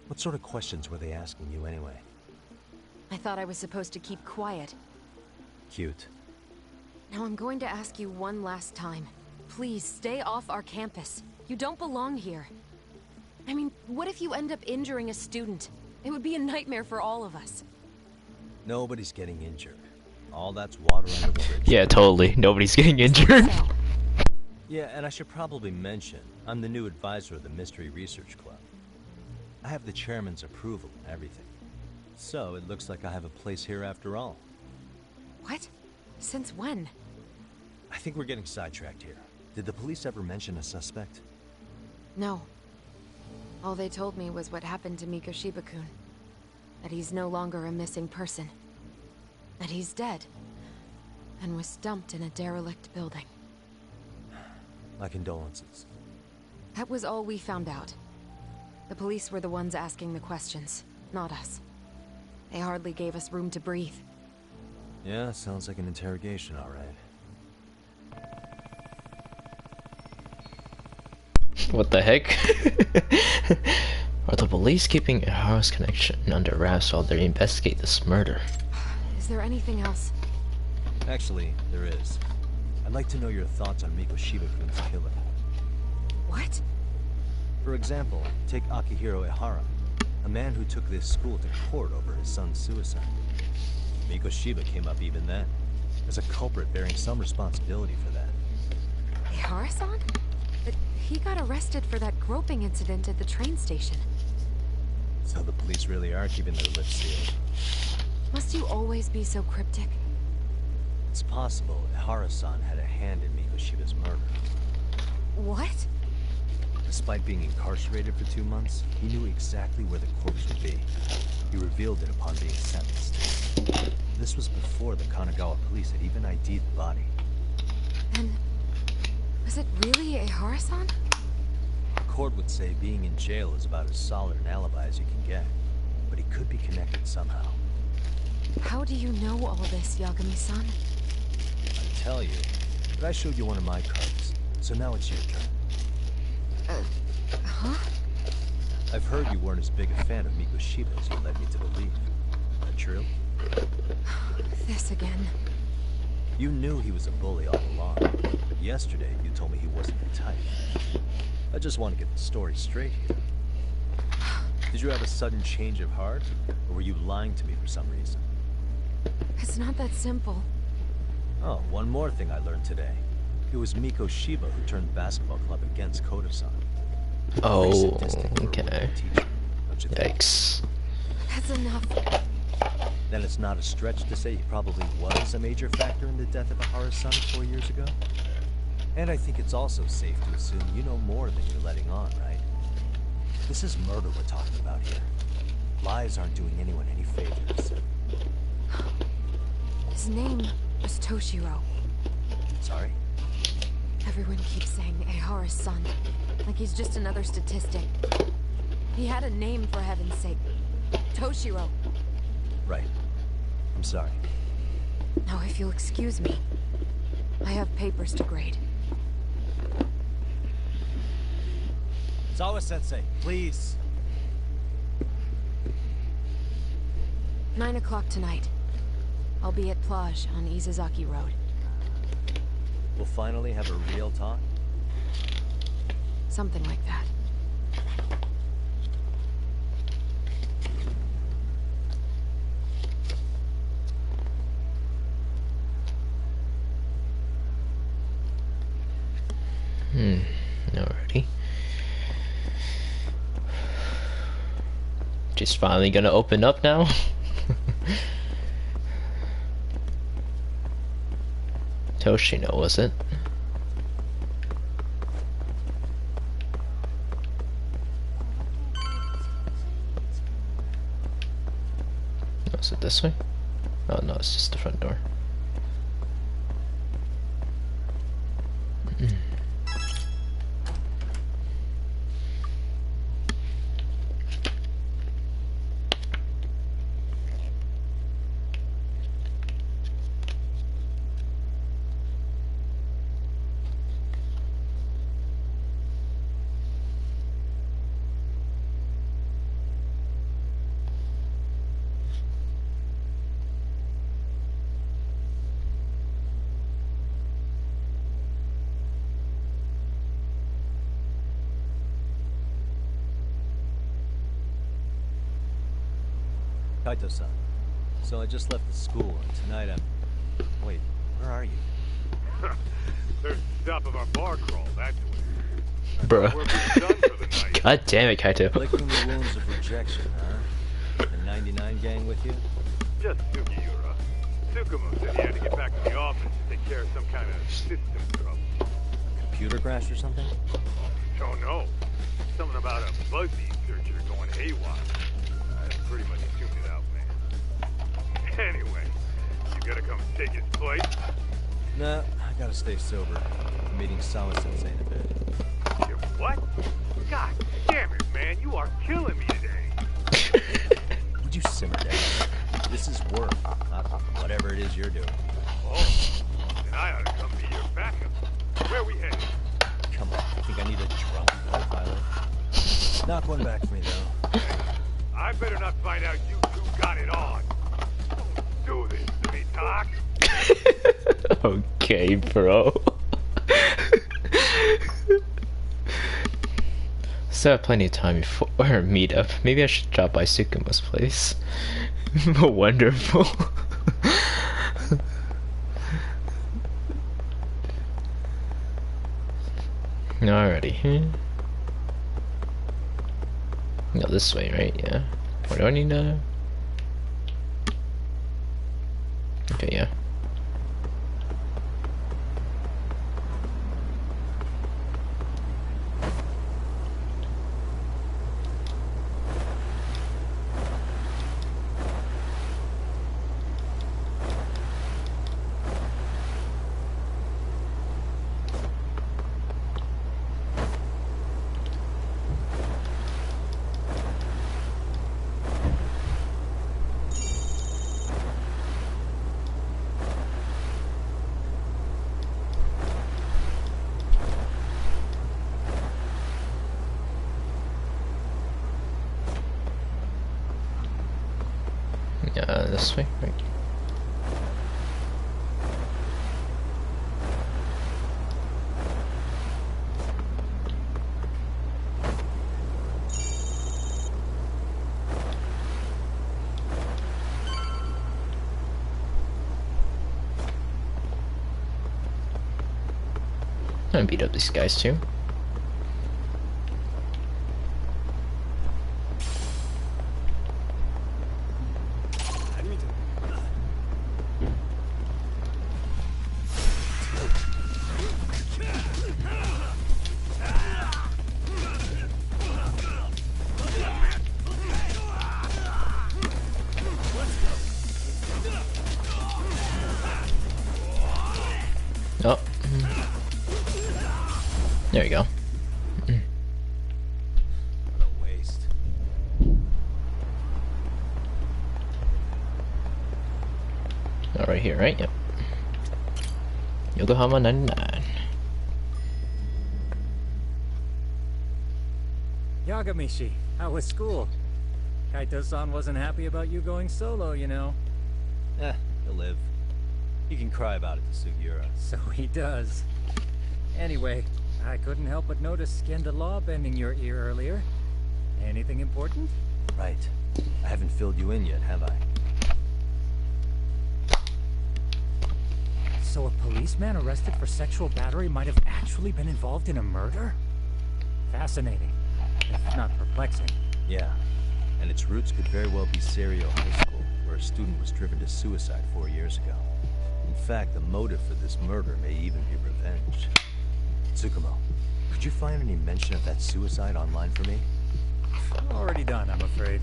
What sort of questions were they asking you anyway? I thought I was supposed to keep quiet. Cute. Now I'm going to ask you one last time. Please, stay off our campus. You don't belong here. I mean, what if you end up injuring a student? It would be a nightmare for all of us. Nobody's getting injured. All that's water under the bridge. Yeah, totally. Nobody's getting injured. Yeah, and I should probably mention, I'm the new advisor of the Mystery Research Club. I have the chairman's approval and everything. So, it looks like I have a place here after all. What? Since when? I think we're getting sidetracked here. Did the police ever mention a suspect? No. All they told me was what happened to Mikoshiba-kun. That he's no longer a missing person. That he's dead. And was dumped in a derelict building. My condolences. That was all we found out. The police were the ones asking the questions, not us. They hardly gave us room to breathe. Yeah, sounds like an interrogation, all right. What the heck? Are the police keeping Ihara's connection under wraps while they investigate this murder? Is there anything else? Actually, there is. I'd like to know your thoughts on Mikoshiba-kun's killer. What? For example, take Akihiro Ihara, a man who took this school to court over his son's suicide. Mikoshiba came up even then, as a culprit bearing some responsibility for that. Ihara-san? But he got arrested for that groping incident at the train station. So the police really are keeping their lips sealed. Must you always be so cryptic? It's possible Ihara-san had a hand in Mikoshiba's murder. What? Despite being incarcerated for 2 months, he knew exactly where the corpse would be. He revealed it upon being sentenced. This was before the Kanagawa police had even ID'd the body. Then, was it really Ihara-san? Court would say being in jail is about as solid an alibi as you can get, but he could be connected somehow. How do you know all this, Yagami-san? I tell you, but I showed you one of my cards, so now it's your turn. Huh? I've heard you weren't as big a fan of Mikoshiba as you led me to believe. That true? This again. You knew he was a bully all along, but yesterday you told me he wasn't your type. I just want to get the story straight here. Did you have a sudden change of heart, or were you lying to me for some reason? It's not that simple. Oh, one more thing I learned today. It was Mikoshiba who turned the basketball club against Koto-san. Oh, okay. Yikes. That's enough. Then it's not a stretch to say he probably was a major factor in the death of Ihara's son 4 years ago? And I think it's also safe to assume you know more than you're letting on, right? This is murder we're talking about here. Lies aren't doing anyone any favors. His name was Toshiro. Sorry? Everyone keeps saying Ihara's son, like he's just another statistic. He had a name, for heaven's sake. Toshiro. Right. I'm sorry. Now, if you'll excuse me, I have papers to grade. Zawa-sensei, please. 9 o'clock tonight. I'll be at Plage on Izazaki Road. We'll finally have a real talk? Something like that. Alrighty. Just finally gonna open up now? Toshino, was it? Oh, is it this way? Oh no, it's just the front door. Kaito-san. So I just left the school, and tonight I'm... Wait, where are you? There's the top of our bar crawl, that's where. Bruh. We're done for the night. God damn it, Kaito. Licking the wounds of rejection, huh? The 99 gang with you? Just Sugiura. Tsukumo said he had to get back to the office to take care of some kind of system trouble. Computer crash or something? Don't know. Something about a BuzzFeed searcher going haywire. I pretty much tuned it out, man. Anyway, you gotta come take his place? Nah, I gotta stay sober. I'm meeting Sawa-sensei in a bit. You what? God damn it, man. You are killing me today. Would you simmer down? This is work, not whatever it is you're doing. Oh, then I ought to come be your backup. Where we headed? Come on, I think I need a drunk. Knock one back for me, though. I better not find out you two got it on. Don't do this to me, Doc. Okay, bro. Still have plenty of time before our meetup. Maybe I should drop by Sukuma's place. Wonderful. Alrighty. Go this way, right? Yeah. What do I need to... Okay, yeah. This way, right? I'm gonna beat up these guys too. Oh. There you go. What a waste. Oh, right here, right? Yep. Yokohama 99. Yagamishi, how was school? Kaito-san wasn't happy about you going solo, you know. He'll live. He can cry about it to Sugiura. So he does. Anyway, I couldn't help but notice Skenda Law bending your ear earlier. Anything important? Right. I haven't filled you in yet, have I? So a policeman arrested for sexual battery might have actually been involved in a murder? Fascinating, if not perplexing. Yeah. And its roots could very well be Serio High School, where a student was driven to suicide 4 years ago. In fact, the motive for this murder may even be revenge. Tsukumo, could you find any mention of that suicide online for me? Already done, I'm afraid.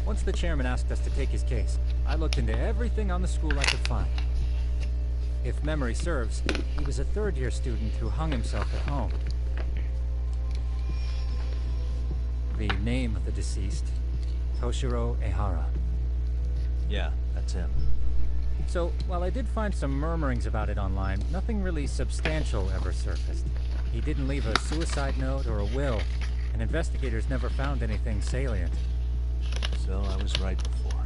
Once the chairman asked us to take his case, I looked into everything on the school I could find. If memory serves, he was a third-year student who hung himself at home. The name of the deceased, Toshiro Ehara. Yeah, that's him. So, while I did find some murmurings about it online, nothing really substantial ever surfaced. He didn't leave a suicide note or a will, and investigators never found anything salient. So I was right before.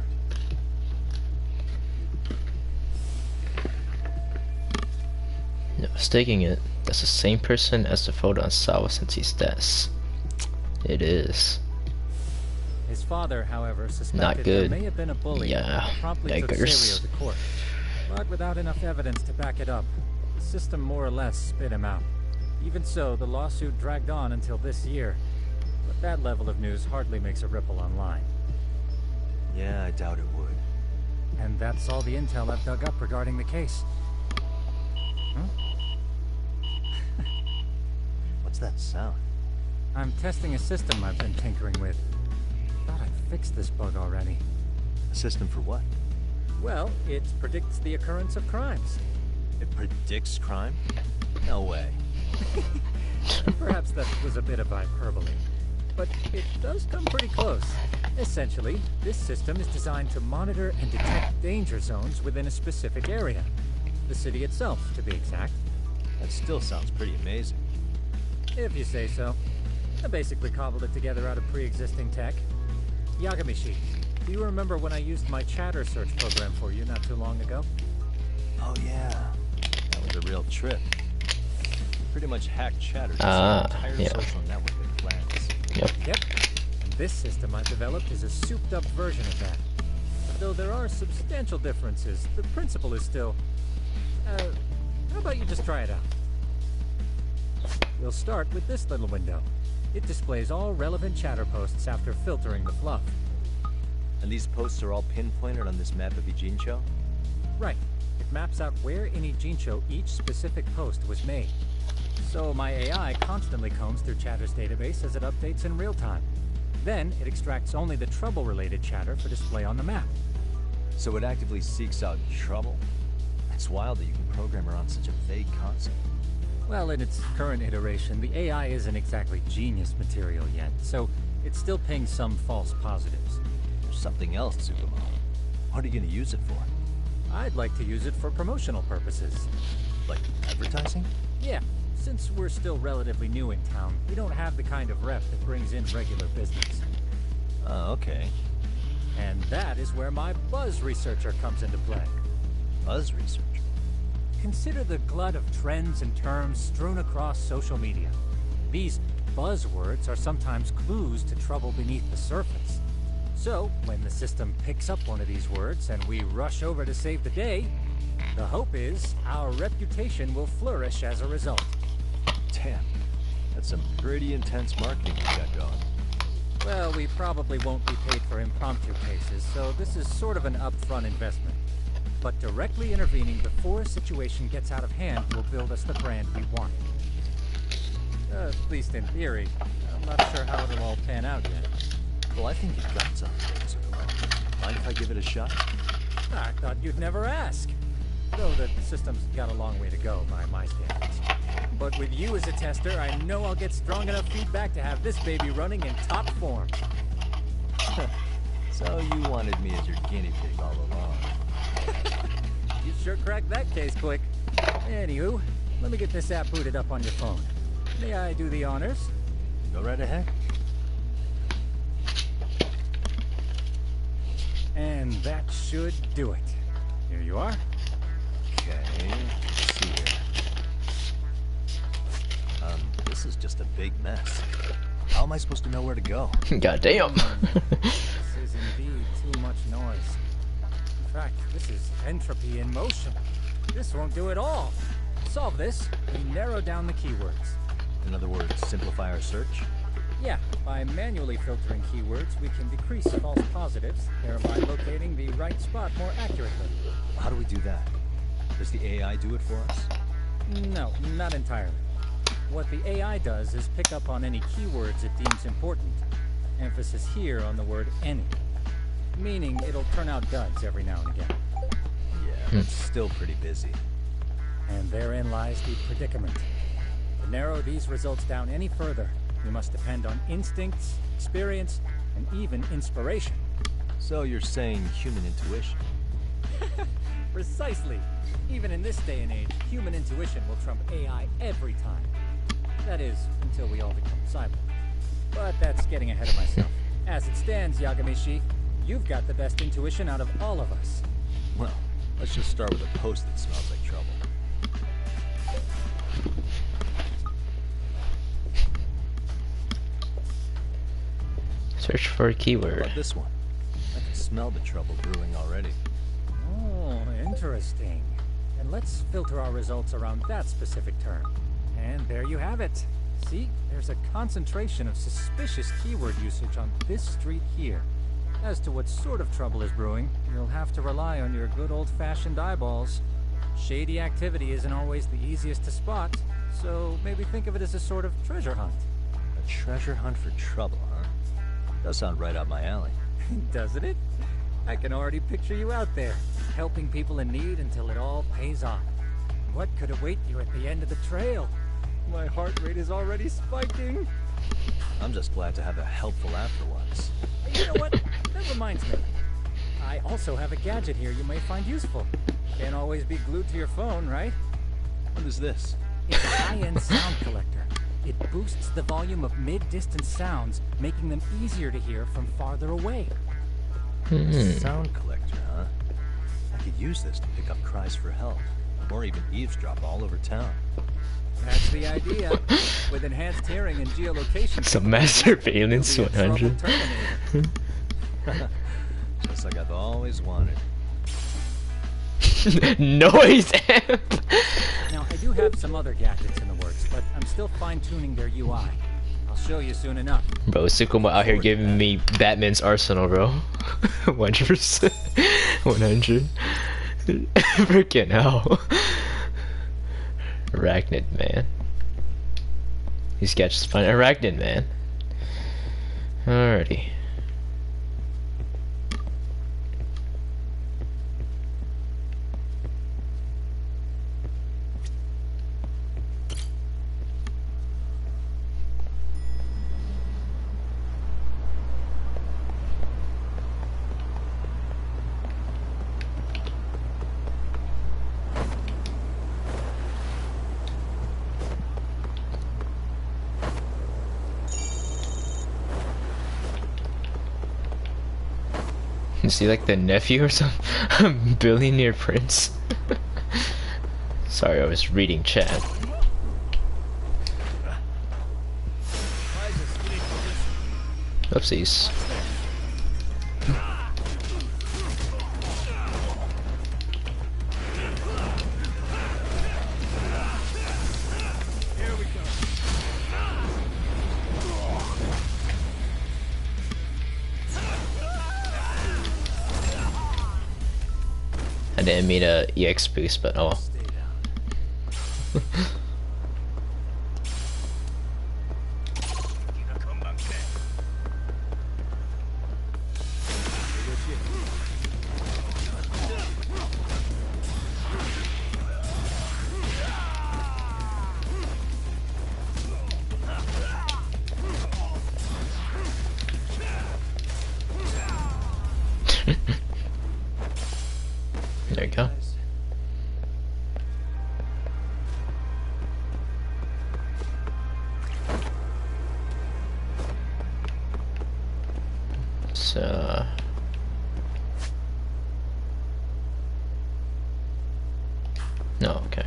No mistaking it. That's the same person as the photo on Sawa Sensei's desk. It is. His father, however, Not suspected good. there may have been a bully Yeah, and promptly took yikers. Serio to court. But without enough evidence to back it up, the system more or less spit him out. Even so, the lawsuit dragged on until this year. But that level of news hardly makes a ripple online. Yeah, I doubt it would. And that's all the intel I've dug up regarding the case. What's that sound? I'm testing a system I've been tinkering with. Thought I'd fixed this bug already. A system for what? Well, it predicts the occurrence of crimes. It predicts crime? No way. Perhaps that was a bit of hyperbole. But it does come pretty close. Essentially, this system is designed to monitor and detect danger zones within a specific area. The city itself, to be exact. That still sounds pretty amazing. If you say so. I basically cobbled it together out of pre-existing tech. Yagamishi, do you remember when I used my chatter search program for you not too long ago? Oh yeah, that was a real trip. Pretty much hacked Chatter to Ah, entire yeah. social network at a glance. Yep. And this system I've developed is a souped-up version of that. Though there are substantial differences, the principle is still... how about you just try it out? We'll start with this little window. It displays all relevant chatter posts after filtering the fluff. And these posts are all pinpointed on this map of Ijincho? Right. It maps out where in Ijincho each specific post was made. So my AI constantly combs through Chatter's database as it updates in real time. Then it extracts only the trouble-related chatter for display on the map. So it actively seeks out trouble? It's wild that you can program around such a vague concept. Well, in its current iteration, the AI isn't exactly genius material yet, so it still pings some false positives. There's something else, Tsukumo. What are you gonna use it for? I'd like to use it for promotional purposes. Like advertising? Yeah, since we're still relatively new in town, we don't have the kind of rep that brings in regular business. Okay. And that is where my buzz researcher comes into play. Buzz researcher? Consider the glut of trends and terms strewn across social media. These buzzwords are sometimes clues to trouble beneath the surface. So, when the system picks up one of these words and we rush over to save the day, the hope is our reputation will flourish as a result. Damn, that's some pretty intense marketing you got going. Well, we probably won't be paid for impromptu cases, so this is sort of an upfront investment. But directly intervening before a situation gets out of hand will build us the brand we want. At least in theory. I'm not sure how it'll all pan out yet. Well, I think you've got something, Tsukumo. Mind if I give it a shot? I thought you'd never ask. Though the system's got a long way to go by my standards. But with you as a tester, I know I'll get strong enough feedback to have this baby running in top form. So you wanted me as your guinea pig all along. You sure cracked that case quick. Anywho, let me get this app booted up on your phone. May I do the honors? Go right ahead. And that should do it. Here you are. Okay, let's see here. This is just a big mess. How am I supposed to know where to go? Goddamn. This is indeed too much noise. In fact, this is entropy in motion. This won't do it all. To solve this, we narrow down the keywords. In other words, simplify our search? Yeah, by manually filtering keywords, we can decrease false positives, thereby locating the right spot more accurately. How do we do that? Does the AI do it for us? No, not entirely. What the AI does is pick up on any keywords it deems important. Emphasis here on the word any. Meaning it'll turn out duds every now and again. Yeah, it's still pretty busy. And therein lies the predicament. To narrow these results down any further, we must depend on instincts, experience, and even inspiration. So you're saying human intuition? Precisely. Even in this day and age, human intuition will trump AI every time. That is, until we all become cyborg. But that's getting ahead of myself. As it stands, Yagamishi, you've got the best intuition out of all of us. Well, let's just start with a post that smells like trouble. Search for a keyword. How about this one? I can smell the trouble brewing already. Oh, interesting. And let's filter our results around that specific term. And there you have it. See, there's a concentration of suspicious keyword usage on this street here. As to what sort of trouble is brewing, you'll have to rely on your good old-fashioned eyeballs. Shady activity isn't always the easiest to spot, so maybe think of it as a sort of treasure hunt. A treasure hunt for trouble, huh? Does sound right up my alley. Doesn't it? I can already picture you out there, helping people in need until it all pays off. What could await you at the end of the trail? My heart rate is already spiking. I'm just glad to have a helpful app for once. You know what? That reminds me. I also have a gadget here you may find useful. Can't always be glued to your phone, right? What is this? It's a high-end sound collector. It boosts the volume of mid-distance sounds, making them easier to hear from farther away. Sound collector, huh? I could use this to pick up cries for help, or even eavesdrop all over town. That's the idea. With enhanced hearing and geolocation. Some mass surveillance 100. Just like I've always wanted. Noise amp! Now, I do have some other gadgets in the works, but I'm still fine-tuning their UI. I'll show you soon enough. Bro, Sukuma out here giving me Batman's arsenal, bro. 100%. 100. Freaking hell. Arachnid man. These gadgets find Arachnid man. Alrighty. Is he like the nephew or some billionaire prince? Sorry, I was reading chat. Oopsies. I didn't mean a EX boost, but oh. There you go. So no, okay.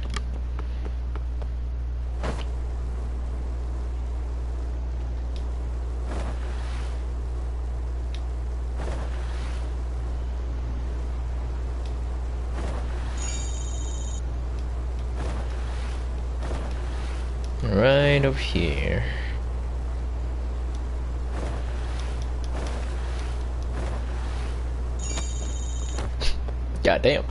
Right over here. God damn.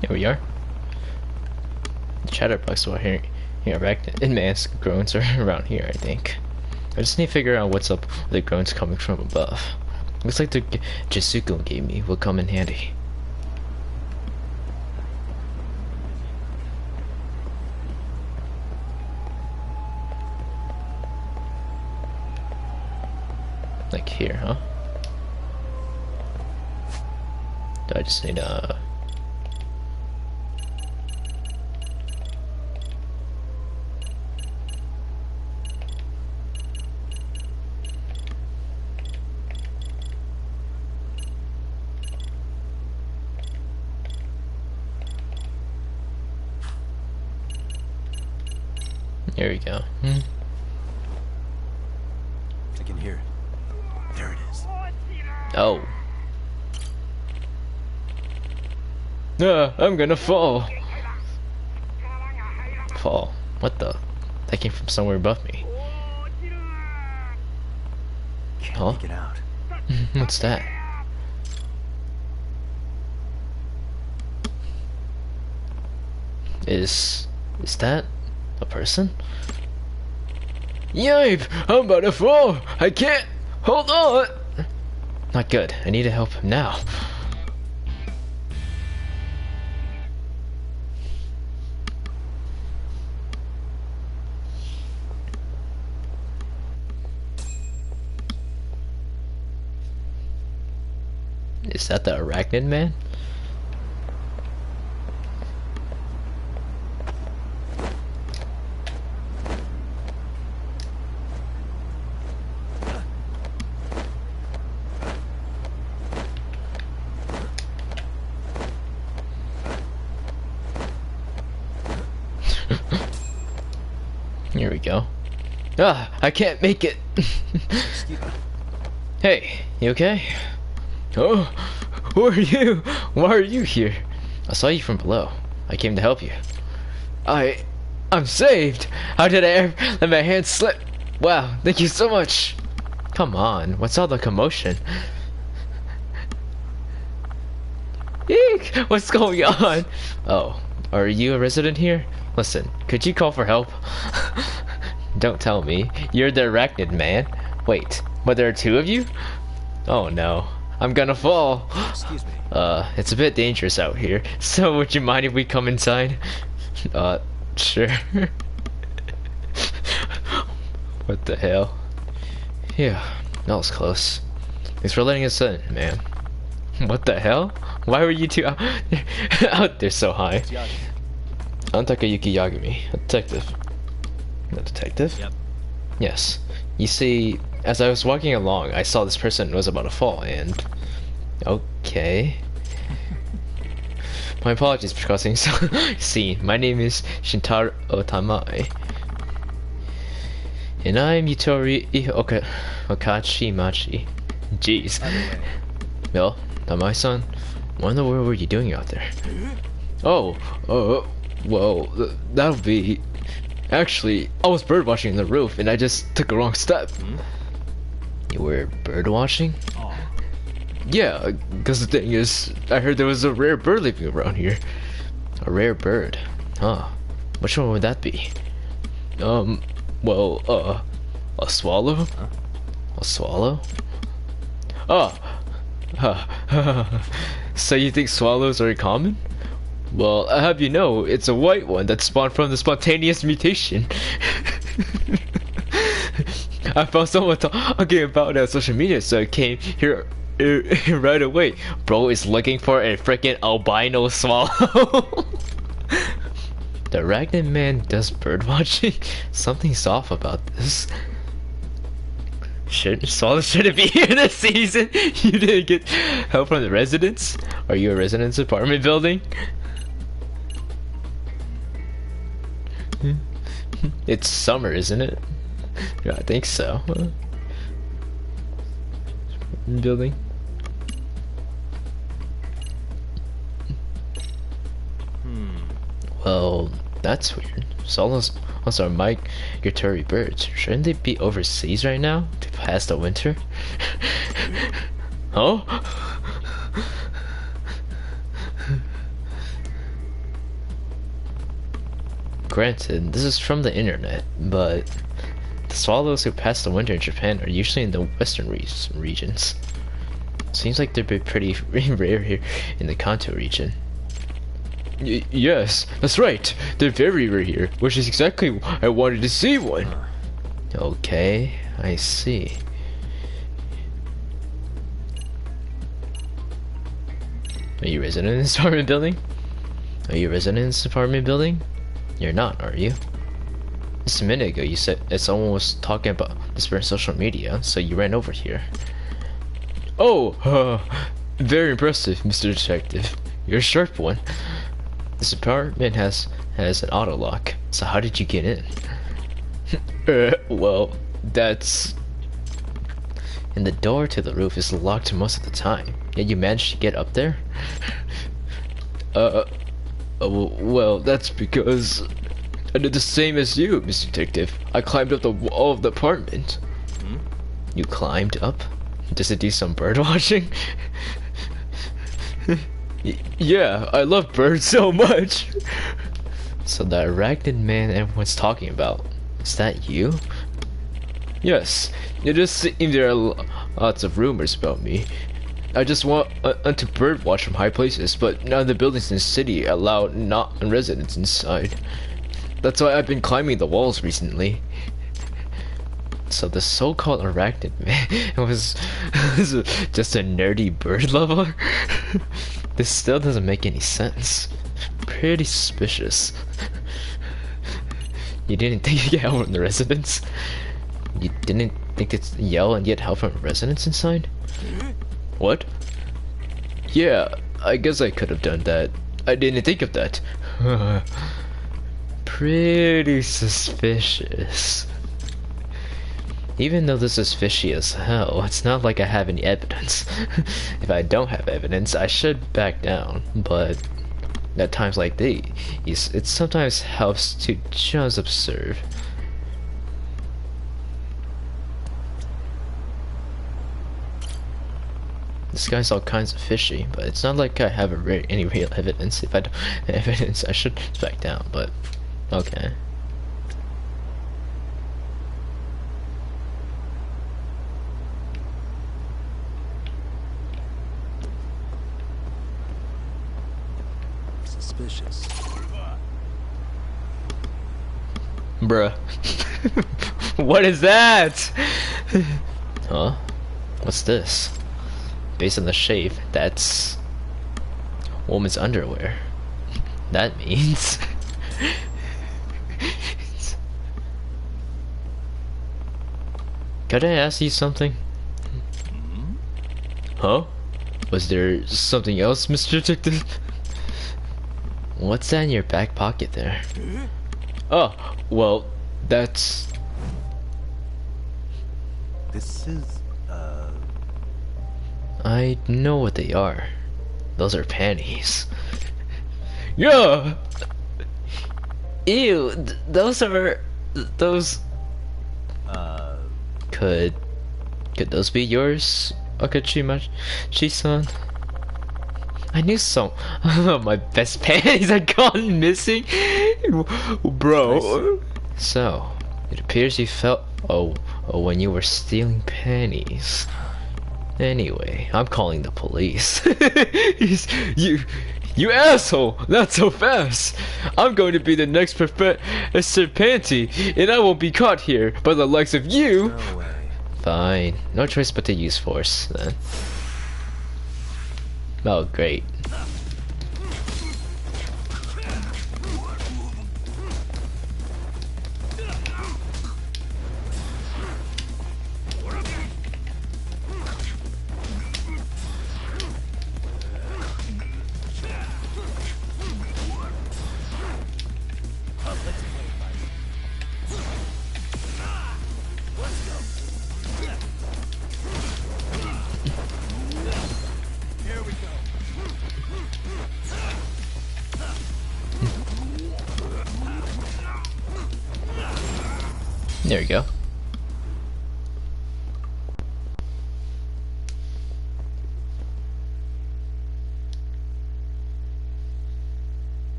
Here we are. The chatterbox will hear back in mask groans are around here, I think. I just need to figure out what's up with the groans coming from above. Looks like the Jisuko gave me will come in handy. Like here, huh? Do I just need a... There we go. I can hear it. There it is. Oh. I'm gonna fall. Fall. What the? That came from somewhere above me. Can't make it out. What's that? Is that a person? Yipe! I'm about to fall! I can't! Hold on! Not good. I need to help him now. Is that the Arachnid man? we go. Ah, I can't make it. Hey, you okay? Oh, who are you? Why are you here? I saw you from below. I came to help you. I'm saved. How did I ever let my hand slip? Wow, thank you so much. Come on, what's all the commotion? Eek, what's going on? Oh, are you a resident here? Listen, could you call for help? Don't tell me. You're the arachnid man. Wait, but there are two of you? Oh no, I'm gonna fall. Excuse me. It's a bit dangerous out here, so would you mind if we come inside? Sure. What the hell? Yeah, that was close. Thanks for letting us in, man. What the hell? Why were you two out there so high? I'm Takayuki Yagami, a detective. A detective? Yep. Yes. You see, as I was walking along, I saw this person was about to fall, and... Okay. My apologies for causing some scene. My name is Shintaro Tamae. And I'm Yutori Okachi Machi. Jeez. Well, Tamae-san, what in the world were you doing out there? Oh, well, that'll be... Actually, I was birdwatching on the roof, and I just took a wrong step. You were birdwatching? Yeah, because the thing is, I heard there was a rare bird living around here. A rare bird? Huh. Which one would that be? Well, a swallow? A swallow? Oh! So you think swallows are common? Well, I have you know, it's a white one that spawned from the spontaneous mutation. I found someone talking about it on social media, so I came here right away. Bro is looking for a freaking albino swallow. The arachnid man does birdwatching? Something's off about this. Swallow shouldn't be here this season. You didn't get help from the residents? Are you a residence apartment building? It's summer, isn't it? Yeah, I think so. Building. Well, that's weird. Solos are migratory birds. Shouldn't they be overseas right now to pass the winter? Huh? Granted, this is from the internet, but the swallows who pass the winter in Japan are usually in the western regions. Seems like they're pretty rare here in the Kanto region. Yes, that's right. They're very rare here, which is exactly why I wanted to see one. Okay, I see. Are you resident in this apartment building? Are you resident in this apartment building? You're not, are you? Just a minute ago you said that someone was talking about this on social media, so you ran over here. Oh, very impressive, Mr. Detective. You're a sharp one. This apartment has an auto lock, so how did you get in? Well, that's... And the door to the roof is locked most of the time, yet you managed to get up there? Well, that's because I did the same as you, Mr. Detective. I climbed up the wall of the apartment. You climbed up? Just to do some bird watching? Yeah, I love birds so much. So the arachnid man everyone's talking about, is that you? Yes, it just seems there are lots of rumors about me. I just want to bird watch from high places, but none of the buildings in the city allow non-residents inside. That's why I've been climbing the walls recently. So the so-called arachnid man was just a nerdy bird lover? This still doesn't make any sense. Pretty suspicious. You didn't think to get help from the residents? You didn't think to yell and get help from residents inside? What? Yeah, I guess I could have done that. I didn't think of that. pretty suspicious. Even though this is fishy as hell, it's not like I have any evidence. If I don't have evidence, I should back down, but at times like these, it sometimes helps to just observe. This guy's all kinds of fishy, but it's not like I have any real evidence. If I don't have evidence, I should back down, but okay. Suspicious. Bruh. What is that? Huh? What's this? Based on the shape, that's woman's underwear. That means could I ask you something? Huh? Was there something else, Mr. Detective? What's that in your back pocket there? Oh, well, that's... This is, I know what they are. Those are panties. Yeah! Ew, those are... those... Could those be yours, Okachimachi-san? I knew some of my best panties had gone missing. Bro. So, it appears you felt when you were stealing panties. Anyway, I'm calling the police. You asshole! Not so fast! I'm going to be the next Professor Panty, and I won't be caught here by the likes of you! no way. Fine. No choice but to use force, then. Oh, great. There we go.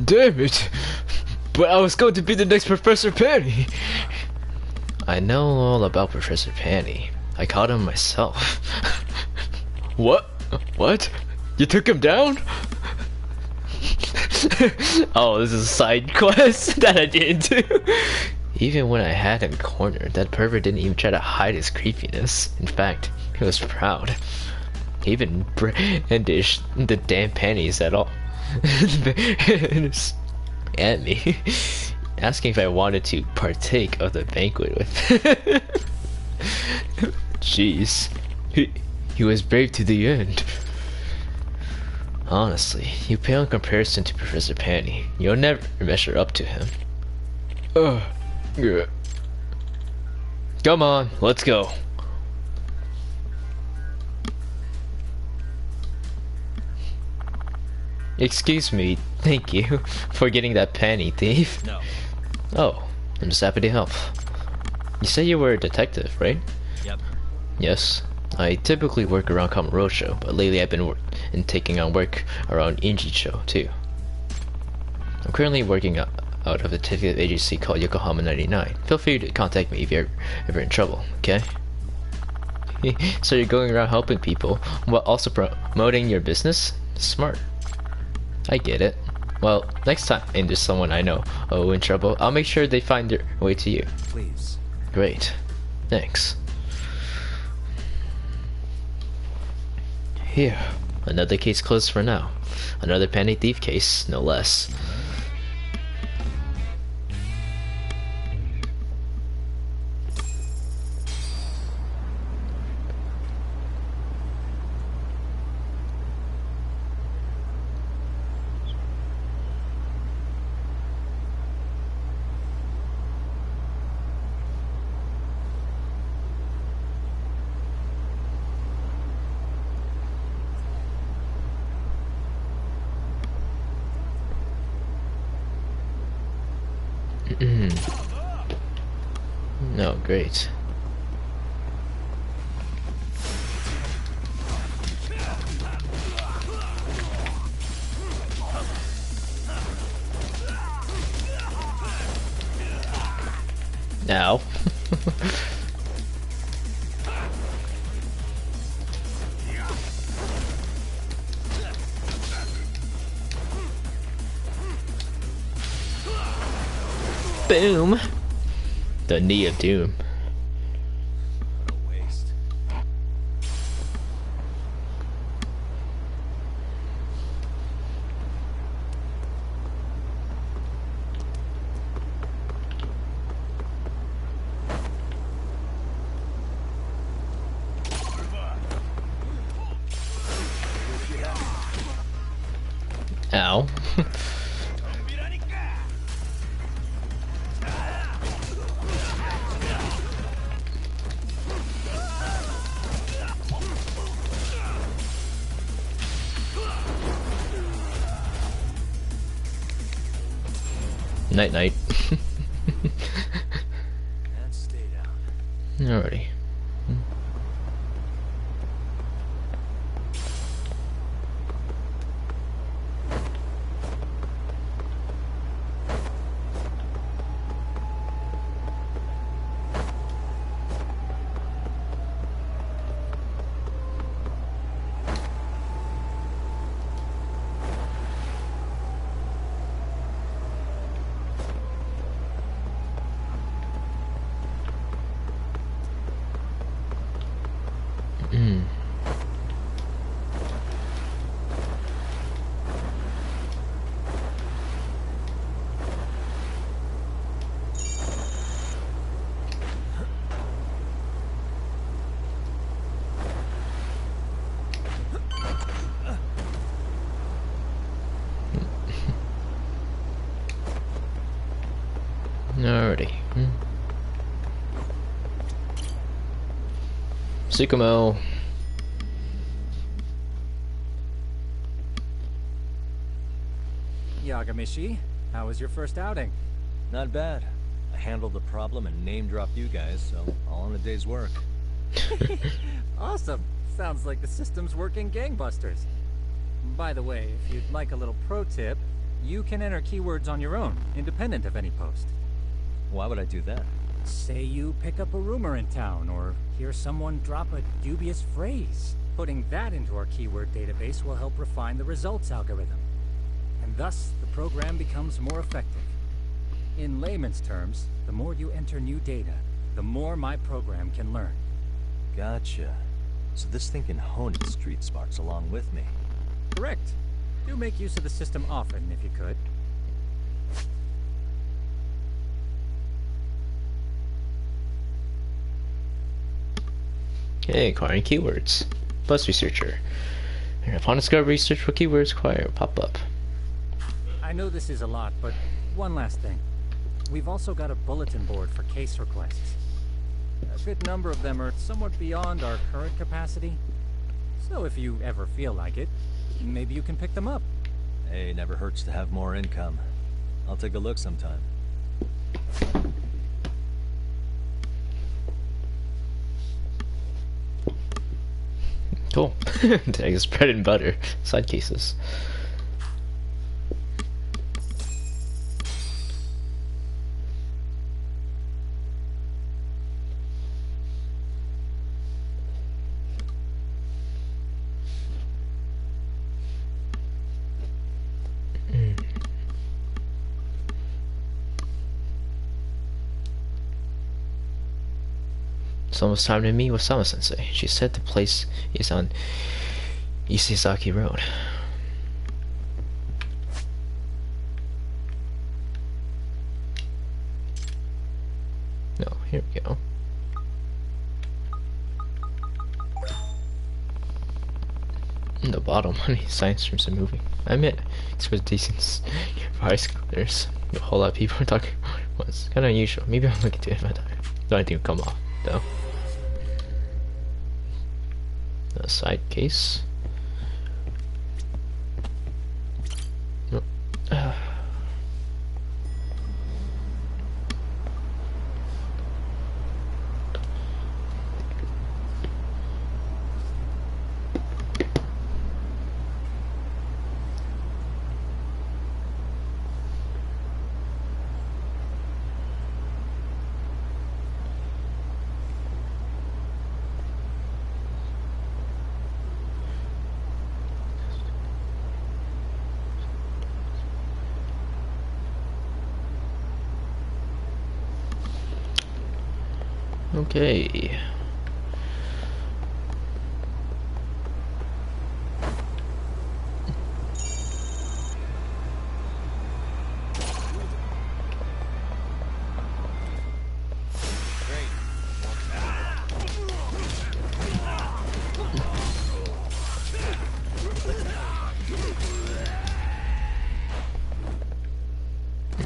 Damn it! But I was going to be the next Professor Penny! I know all about Professor Penny. I caught him myself. What? What? You took him down? Oh, this is a side quest that I didn't do. Even when I had him cornered, that pervert didn't even try to hide his creepiness. In fact, he was proud. He even brandished the damn panties at all. At me, asking if I wanted to partake of the banquet with. Jeez, he was brave to the end. Honestly, you pale in comparison to Professor Panty. You'll never measure up to him. Yeah. Come on, let's go. Excuse me, thank you for getting that panty, thief. No. Oh, I'm just happy to help. You say you were a detective, right? Yep. Yes. I typically work around Kamurocho, but lately I've been taking on work around Injicho too. I'm currently working out of a detective agency called Yokohama 99. Feel free to contact me if you're ever in trouble, okay? So you're going around helping people while also promoting your business? Smart. I get it. Well, next time there's someone I know in trouble, I'll make sure they find their way to you. Please. Great. Thanks. Here, another case closed for now. Another panty thief case, no less. No, great. Now. Boom. The knee of doom. What a waste. Ow. Night night. And stay down. Alrighty. Alrighty. Sycamo. Yagamishi, how was your first outing? Not bad. I handled the problem and name-dropped you guys, so all in a day's work. Awesome. Sounds like the system's working gangbusters. By the way, if you'd like a little pro tip, you can enter keywords on your own, independent of any post. Why would I do that? Say you pick up a rumor in town, or hear someone drop a dubious phrase. Putting that into our keyword database will help refine the results algorithm. And thus, the program becomes more effective. In layman's terms, the more you enter new data, the more my program can learn. Gotcha. So this thing can hone its street smarts along with me. Correct. Do make use of the system often, if you could. Okay, acquiring keywords. Plus researcher. And upon discovery, search for keywords acquired will pop up. I know this is a lot, but one last thing. We've also got a bulletin board for case requests. A good number of them are somewhat beyond our current capacity. So if you ever feel like it, maybe you can pick them up. Hey, never hurts to have more income. I'll take a look sometime. Cool. Today's bread and butter. Side cases. It's almost time to meet with Sama-sensei. She said the place is on Isizaki Road. No, here we go. In the bottom, honey, science streams are moving. I admit, expectations for high schoolers. A whole lot of people are talking about it once. Kind of unusual. Maybe I'll look into it if I die. Don't think it'll come off, though. A side case. Okay.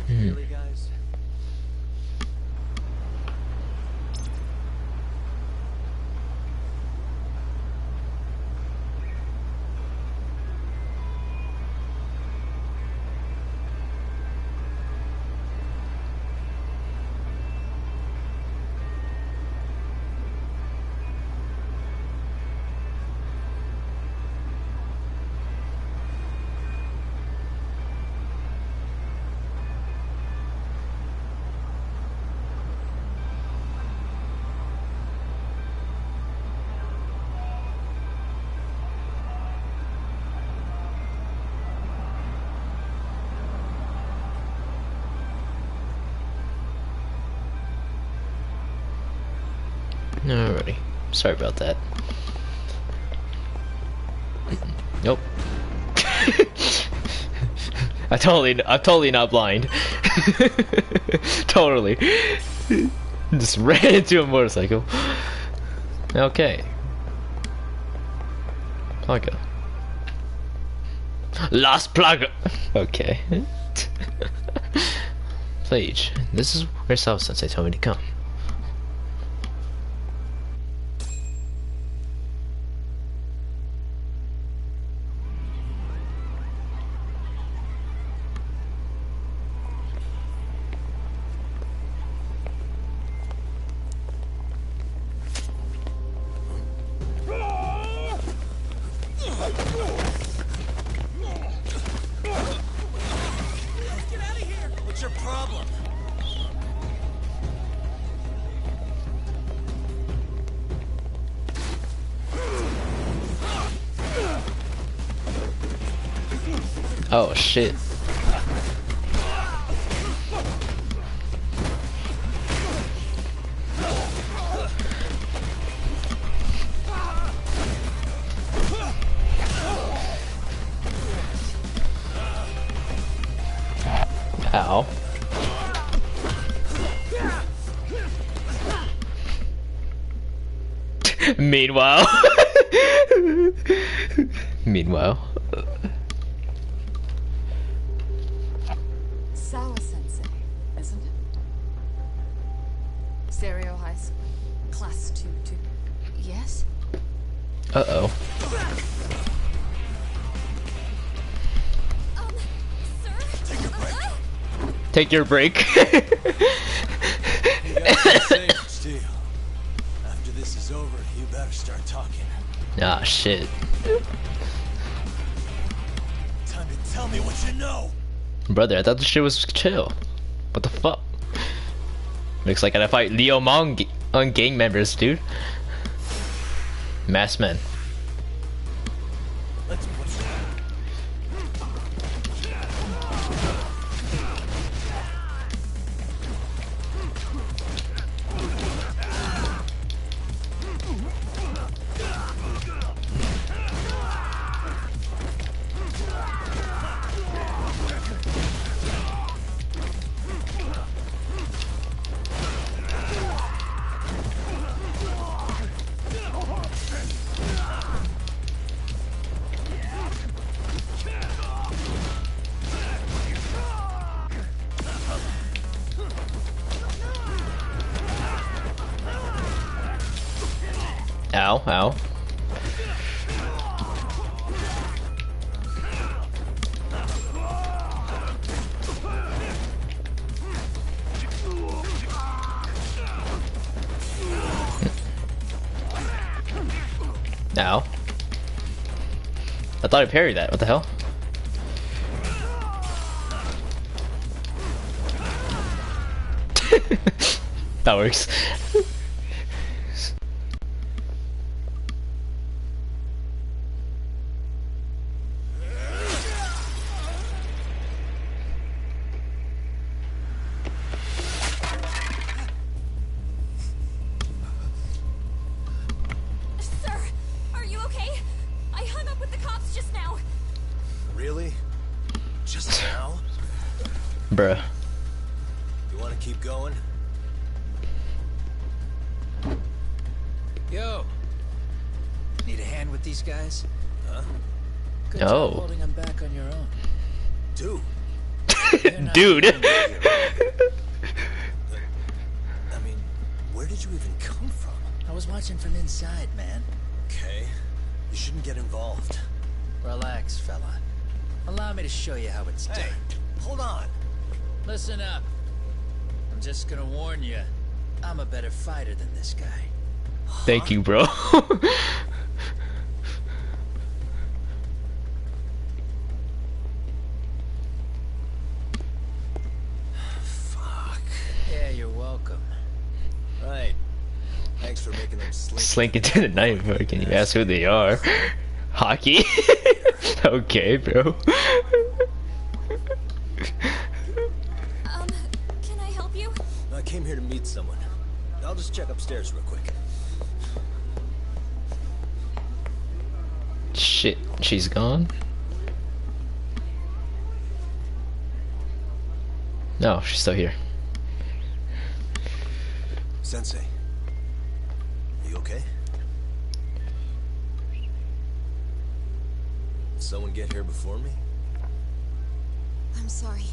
Really, guys? Alrighty. Sorry about that. Nope. I'm totally not blind. Totally. Just ran into a motorcycle. Okay. Plaga. Last Plaga! Okay. Plage. This is where Sao Sensei told me to come. What's your problem? Oh shit. Ow. Meanwhile. Meanwhile. Sawa Sensei, isn't it? Stereo High School, Class 2-2. Yes? Uh-oh. Take your break. You got some savings, do you? After this is over, you better start talking. Ah, shit. Time to tell me what you know. Brother, I thought this shit was chill. What the fuck? Looks like I gotta fight Leo Mong on gang members, dude. Masked men. Let's push it. Ow, ow. Ow. I thought I parried that. What the hell? That works. Bruh. You want to keep going? Yo. Need a hand with these guys? Huh? Good No. job holding them back on your own. Dude. Dude. I mean, where did you even come from? I was watching from inside, man. Okay. You shouldn't get involved. Relax, fella. Allow me to show you how it's Hey, done. hold on. Listen up. I'm just gonna warn you. I'm a better fighter than this guy. Thank you, bro. Fuck. Yeah, you're welcome. Right. Thanks for making them Slink into the night, bro. Can you ask who they are? Hockey? Okay, bro. Can I help you? I came here to meet someone. I'll just check upstairs real quick. Shit, she's gone? No, she's still here. Sensei. You okay? Did someone get here before me? I'm sorry.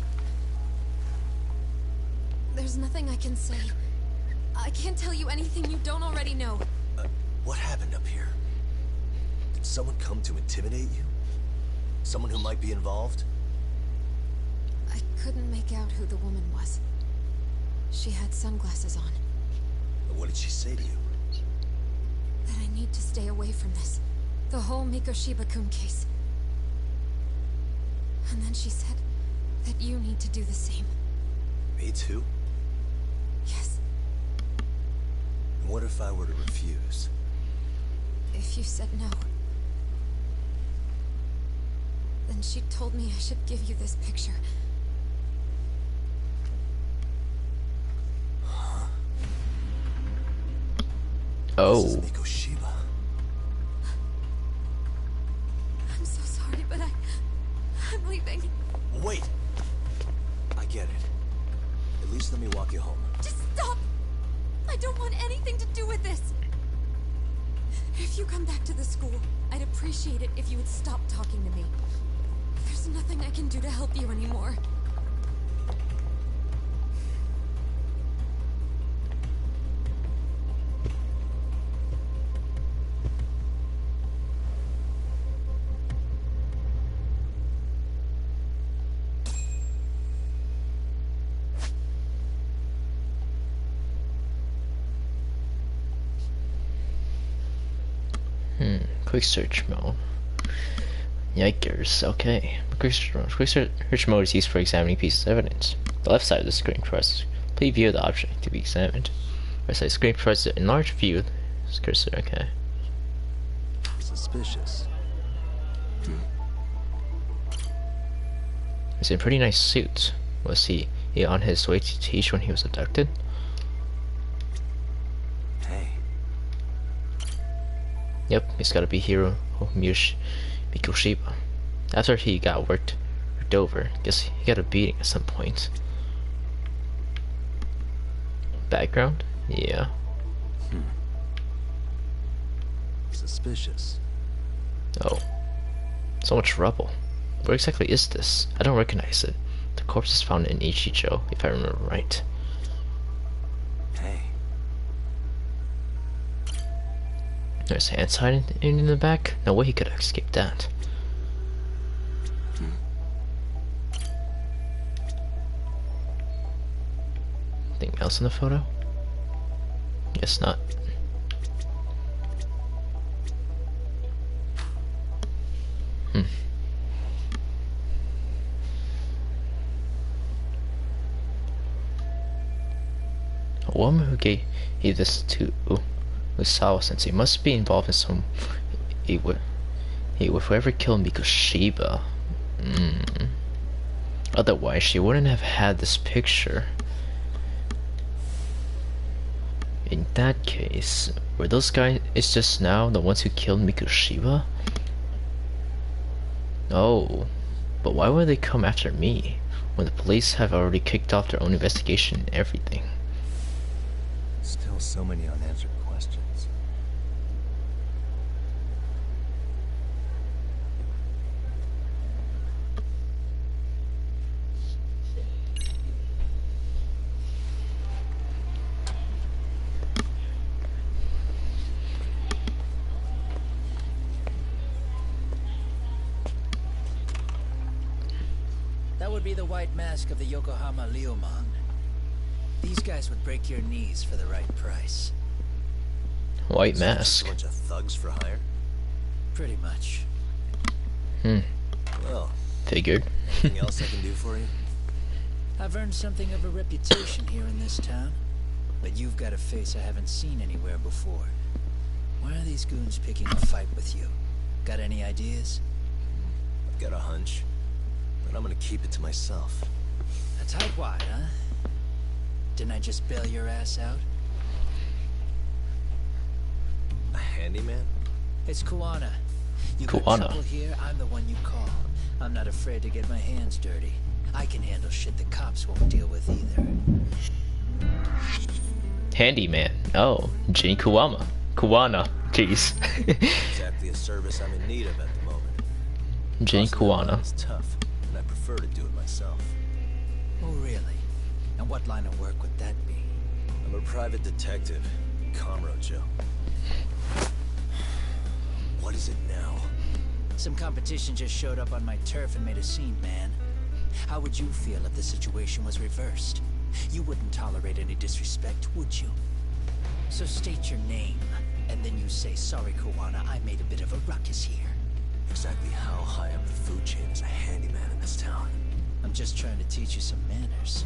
There's nothing I can say. I can't tell you anything you don't already know. What happened up here? Did someone come to intimidate you? Someone who might be involved? I couldn't make out who the woman was. She had sunglasses on. What did she say to you? That I need to stay away from this. The whole Mikoshiba-kun case. And then she said that you need to do the same. Me too? Yes. What if I were to refuse? If you said no. Then she told me I should give you this picture. Oh. This is Mikoshiba. I'm so sorry, but I'm leaving. Wait! I get it. At least let me walk you home. Just stop! I don't want anything to do with this. If you come back to the school, I'd appreciate it if you would stop talking to me. There's nothing I can do to help you anymore. Quick search mode. Yikers, okay. Quick search mode is used for examining pieces of evidence. The left side of the screen provides a complete view of the object to be examined. Right side of the screen provides an enlarged view of the cursor, okay. Suspicious. He's in a pretty nice suit. Was he on his way to teach when he was abducted? Hey. Yep, he's gotta be Hiro Mikoshiba. After he got worked over, guess he got a beating at some point. Background? Yeah. Suspicious. Oh. So much rubble. Where exactly is this? I don't recognize it. The corpse is found in Ichijo, if I remember right. Hey. There's hands hiding in the back? No way he could have escaped that. Anything else in the photo? Guess not. A woman who gave this to Usawa-sensei must be involved in some with whoever killed Mikoshiba. Otherwise, she wouldn't have had this picture. In that case, were those guys just now the ones who killed Mikoshiba? No, but why would they come after me? when the police have already kicked off their own investigation and everything. Still so many unanswered questions. That would be the white mask of the Yokohama Liumang. These guys would break your knees for the right price. White So mask. just a bunch of thugs for hire? Pretty much. Well, Figured. anything else I can do for you? I've earned something of a reputation here in this town, but you've got a face I haven't seen anywhere before. Why are these goons picking a fight with you? Got any ideas? I've got a hunch, but I'm gonna keep it to myself. A tightwad, huh? Didn't I just bail your ass out? A handyman? It's Kuwana. You Kuwana. got trouble here, I'm the one you call. I'm not afraid to get my hands dirty. I can handle shit the cops won't deal with either. Handyman. Oh, Jin Kuwana. Jeez. Exactly a service I'm in need of at the moment. Jin Crossing that line Kuwana. is tough, and I prefer to do it myself. Oh, really? And what line of work would that be? I'm a private detective, Kamurocho. What is it now? Some competition just showed up on my turf and made a scene, man. How would you feel if the situation was reversed? You wouldn't tolerate any disrespect, would you? So state your name, and then you say, sorry, Kuwana, I made a bit of a ruckus here. Exactly how high up the food chain is a handyman in this town? I'm just trying to teach you some manners.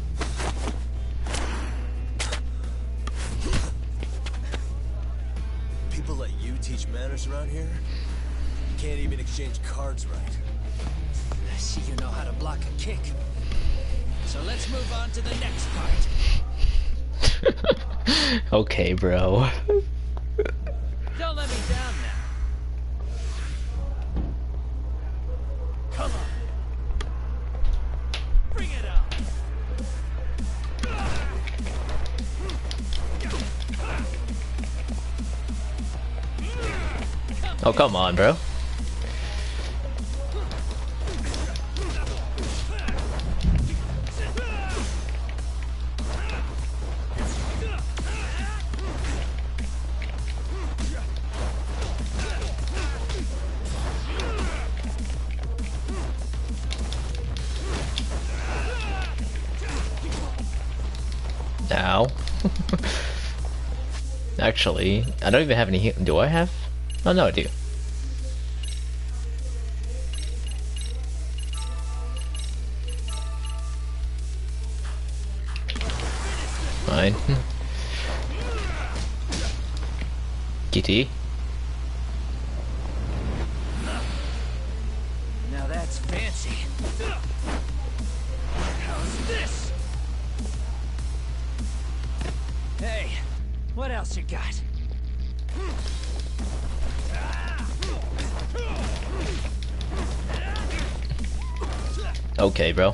People let you teach manners around here? You can't even exchange cards right. I see you know how to block a kick. So let's move on to the next part. Okay, bro. Don't let me down now. Come on. Bring it on. Oh, come on, bro. Ow. Actually, I don't even have any heal. Do I have? Oh, no, I do. Fine. Kitty. Now that's fancy. How's this? Hey, what else you got? Okay, bro.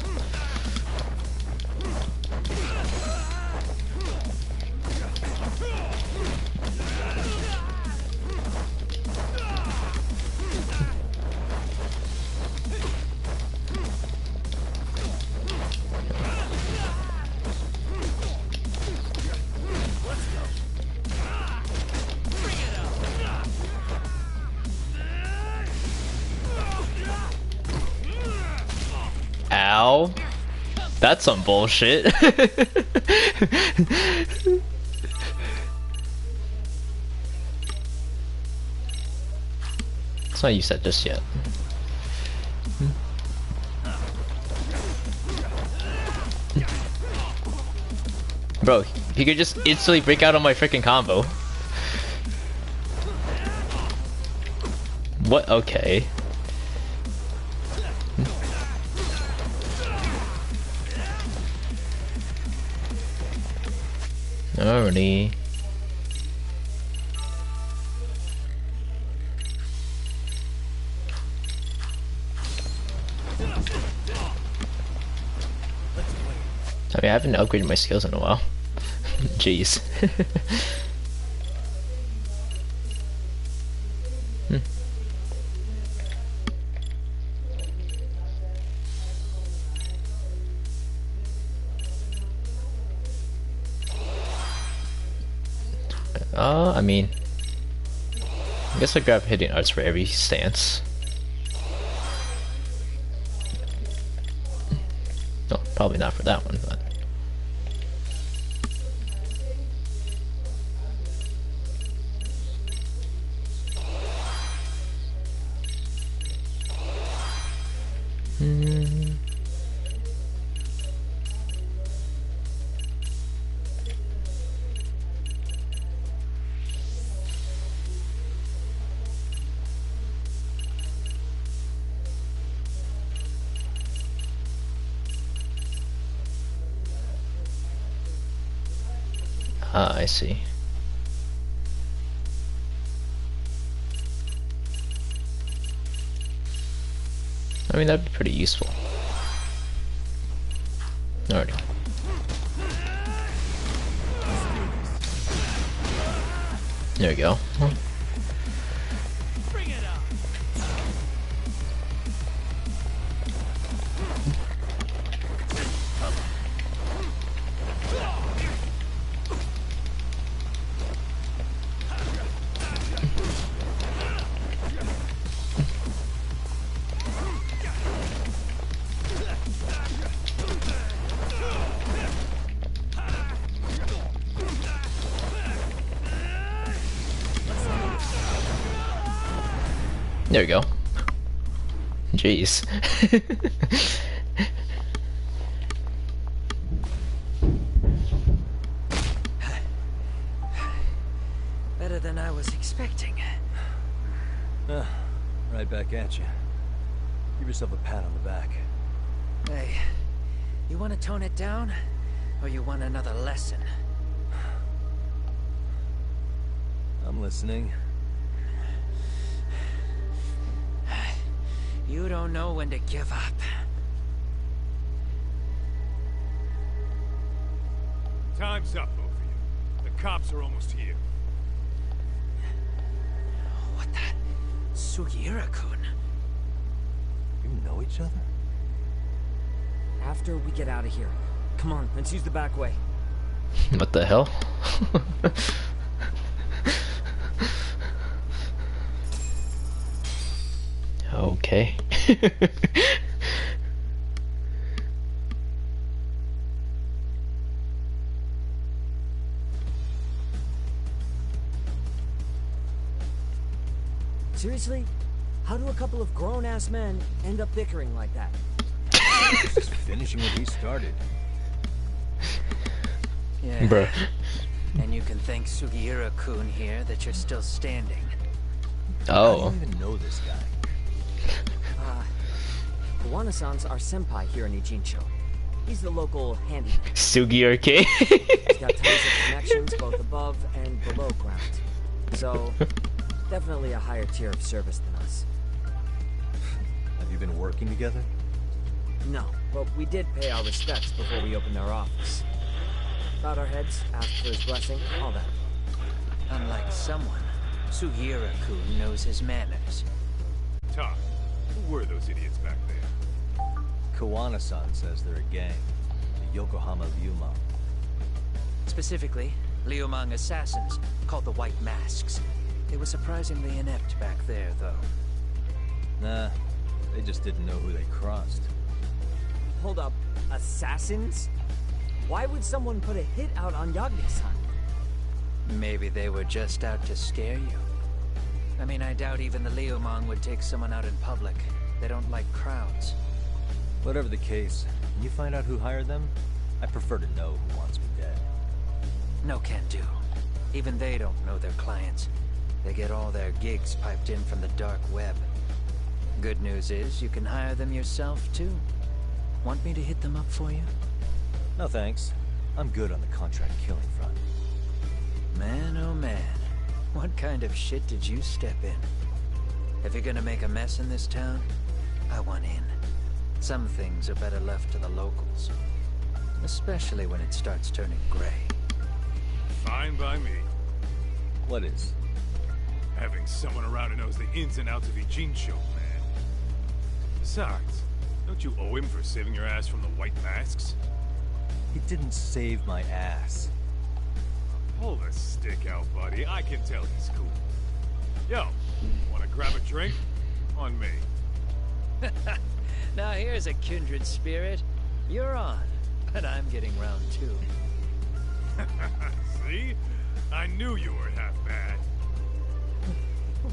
Ow. That's some bullshit. It's not use that just yet. Bro, he could just instantly break out on my freaking combo. What? Okay. Alrighty. I mean, I haven't upgraded my skills in a while. Jeez. I mean, I guess I grab hitting arts for every stance. No, probably not for that one, but. Ah, I see. I mean, that'd be pretty useful. Alrighty. There we go. There we go. Jeez. Better than I was expecting. Right back at you. Give yourself a pat on the back. Hey, you want to tone it down? Or you want another lesson? I'm listening. You don't know when to give up. Time's up, both of you. The cops are almost here. What the? Sugiura-kun? You know each other? After we get out of here. Come on, let's use the back way. What the hell? Okay. Seriously? How do a couple of grown-ass men end up bickering like that? Just finishing what he started. Yeah. Bruh. And you can thank Sugiura-kun here that you're still standing. Oh. I don't even know this guy. Kawana-san's our senpai here in Ijincho. He's the local handyman. Sugiura-kun. He's got tons of connections both above and below ground. So, definitely a higher tier of service than us. Have you been working together? No, but we did pay our respects before we opened our office. Bowed our heads, asked for his blessing, all that. Unlike someone, Sugiura-kun knows his manners. Talk. Who were those idiots back there? Kawana-san says they're a gang. The Yokohama Liumang. Specifically, Liumang assassins, called the White Masks. They were surprisingly inept back there, though. Nah, they just didn't know who they crossed. Hold up, assassins? Why would someone put a hit out on Yagami-san? Maybe they were just out to scare you. I mean, I doubt even the Liumang would take someone out in public. They don't like crowds. Whatever the case, can you find out who hired them? I prefer to know who wants me dead. No can do. Even they don't know their clients. They get all their gigs piped in from the dark web. Good news is, you can hire them yourself, too. Want me to hit them up for you? No thanks. I'm good on the contract killing front. Man, oh man. What kind of shit did you step in? If you're gonna make a mess in this town, I want in. Some things are better left to the locals. especially when it starts turning gray. Fine by me. What is? Having someone around who knows the ins and outs of Eugene show, man. Besides, don't you owe him for saving your ass from the white masks? He didn't save my ass. Pull the stick out, buddy. I can tell he's cool. Yo, wanna grab a drink? On me. Now here's a kindred spirit. You're on, but I'm getting round two. See? I knew you were half bad.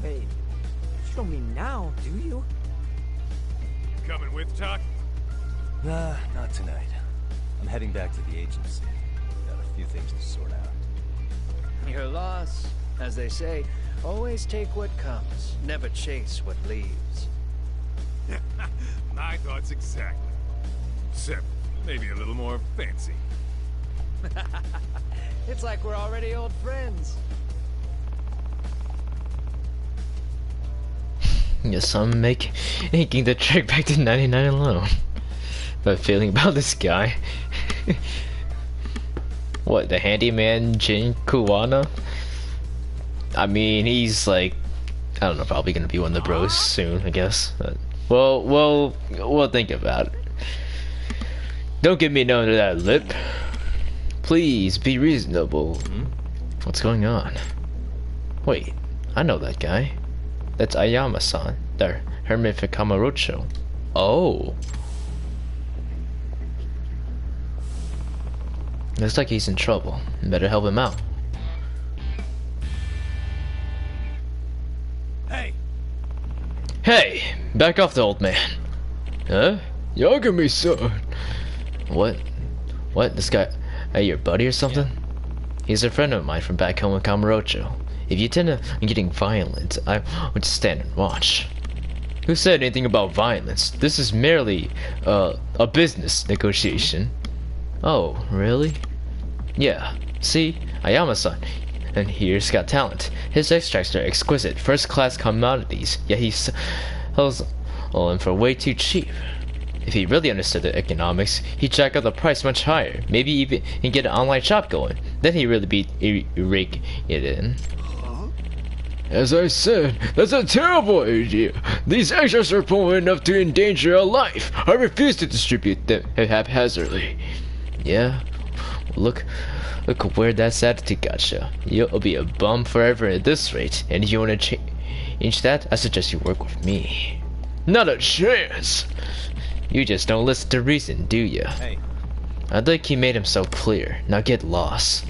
Wait, show me now, do you? Coming with, Tuck? Not tonight. I'm heading back to the agency. Got a few things to sort out. Your loss, as they say, always take what comes, never chase what leaves. My thoughts exactly. Except maybe a little more fancy. It's like we're already old friends. Yes, I'm making the trek back to 99 alone. But feeling about this guy. What, the handyman Jin Kuwana? I mean, he's like, I don't know, probably gonna be one of the bros soon, I guess. But, well, think about it. Don't get me none of that lip. Please be reasonable. What's going on? Wait, I know that guy. That's Ayama-san, the Hermit for Kamurocho. Oh. Looks like he's in trouble. Better help him out. Hey! Back off the old man. Huh? Yagami-san! What? What? This guy... your buddy or something? Yeah. He's a friend of mine from back home in Kamurocho. If you tend to getting violent, I would just stand and watch. Who said anything about violence? This is merely, a business negotiation. Oh, really? Yeah. See? Ayama-san. And here's got talent. His extracts are exquisite, first-class commodities, yet he sells them for way too cheap. If he really understood the economics, he'd jack up the price much higher. Maybe even get an online shop going. Then he'd really be rake it in. As I said, that's a terrible idea. These extras are poor enough to endanger a life. I refuse to distribute them haphazardly. Yeah? Look where that attitude got you. You'll be a bum forever at this rate. And if you want to change that, I suggest you work with me. Not a chance! You just don't listen to reason, do you? Hey. I think he made himself clear. Now get lost.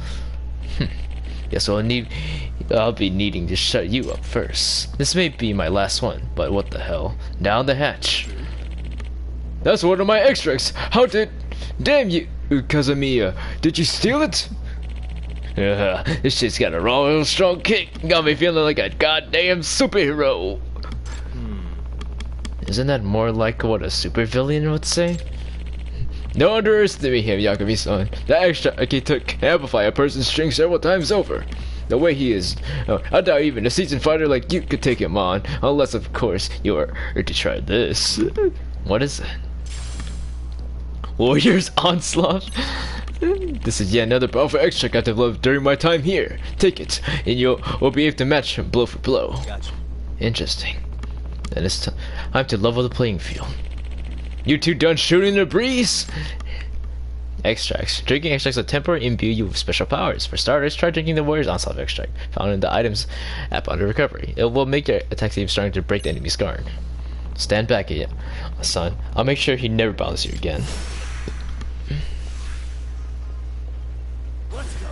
Guess I'll be needing to shut you up first. This may be my last one, but what the hell? Down the hatch. That's one of my extracts. How did... Damn you, Kazamiya. Did you steal it? This shit's got a real strong kick. Got me feeling like a goddamn superhero. Isn't that more like what a supervillain would say? Don't underestimate him, Yagami-san. That extra he took can amplify a person's strength several times over. The way he is, I doubt even a seasoned fighter like you could take him on, unless of course you are to try this. What is it? Warrior's Onslaught? This is yet another powerful extract I've developed during my time here. Take it, and you'll be able to match him blow for blow. Gotcha. Interesting. Then it's time to level the playing field. You two done shooting the breeze? Extracts. Drinking extracts will temporarily imbue you with special powers. For starters, try drinking the Warrior's Onslaught extract, found in the items app under recovery. It will make your attacks even stronger to break the enemy's guard. Stand back, son. I'll make sure he never bothers you again. Let's go.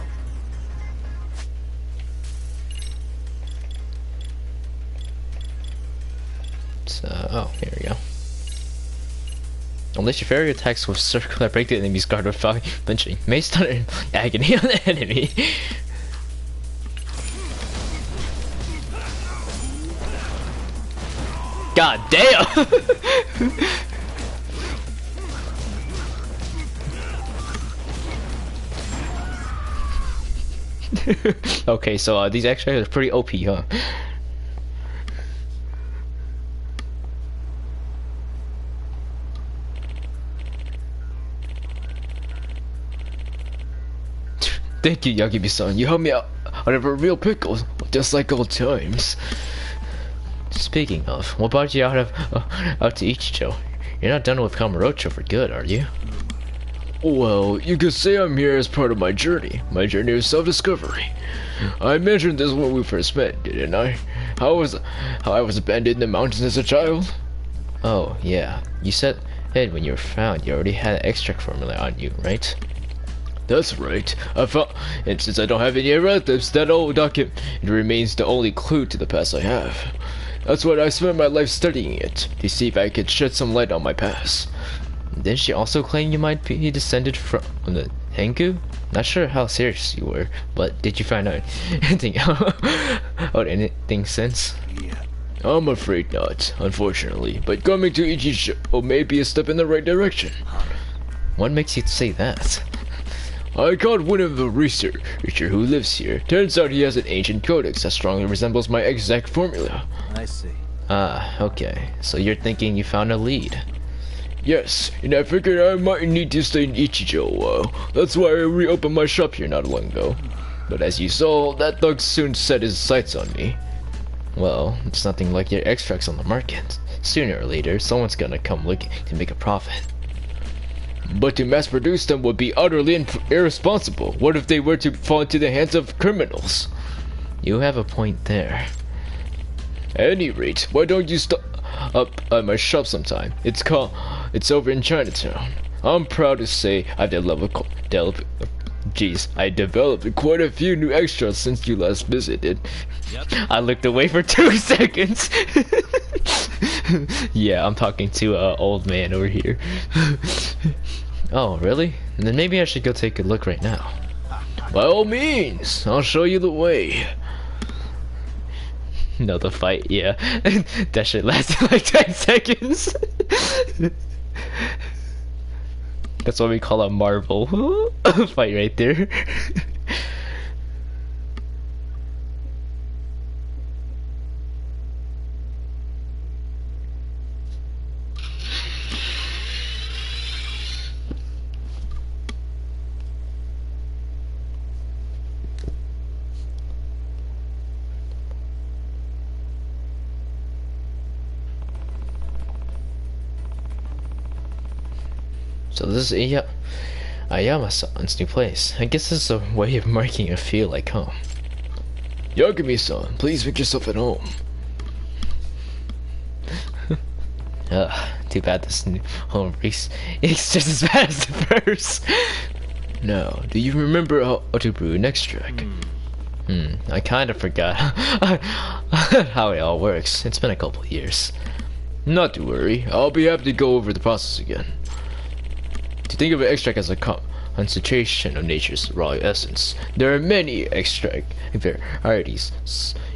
So, oh, here we go. Unless your fairy attacks with circular break the enemy's guard without flinching. May stun in agony on the enemy. God damn! Okay, so these extras are pretty OP, huh? Thank you, Yagami-san. You helped me out of a real pickle, just like old times. Speaking of, what brought you out to Ichijo? You're not done with Kamurocho for good, are you? Well, you could say I'm here as part of my journey of self-discovery. I mentioned this when we first met, didn't I? How I was abandoned in the mountains as a child? Oh, yeah. You said when you were found, you already had an extract formula on you, right? That's right. And since I don't have any relatives, that old document remains the only clue to the past I have. That's why I spent my life studying it, to see if I could shed some light on my past. Didn't she also claim you might be descended from the Tengu? Not sure how serious you were, but did you find out anything about anything since? Yeah. I'm afraid not, unfortunately, but coming to Ichijo may be a step in the right direction. What makes you say that? I caught one of the researcher who lives here. Turns out he has an ancient codex that strongly resembles my exact formula. I see. Ah, okay. So you're thinking you found a lead. Yes, and I figured I might need to stay in Ichijo a while. That's why I reopened my shop here not long ago. But as you saw, that thug soon set his sights on me. Well, it's nothing like your extracts on the market. Sooner or later, someone's gonna come looking to make a profit. But to mass produce them would be utterly irresponsible. What if they were to fall into the hands of criminals? You have a point there. At any rate, why don't you stop up at my shop sometime? It's over in Chinatown. I'm proud to say I developed quite a few new extras since you last visited. Yep. I looked away for 2 seconds. Yeah, I'm talking to old man over here. Oh, really? Then maybe I should go take a look right now. By all means, I'll show you the way. No, the fight, yeah. That shit lasted like 10 seconds. That's what we call a Marvel fight right there. So this is Ayama-san's new place. I guess this is a way of making it feel like home. Yagami-san, please make yourself at home. Too bad this new home it's just as bad as the first. Now, do you remember how to brew an extract? I kind of forgot how it all works. It's been a couple of years. Not to worry, I'll be happy to go over the process again. To think of an extract as a concentration of nature's raw essence, there are many extract varieties,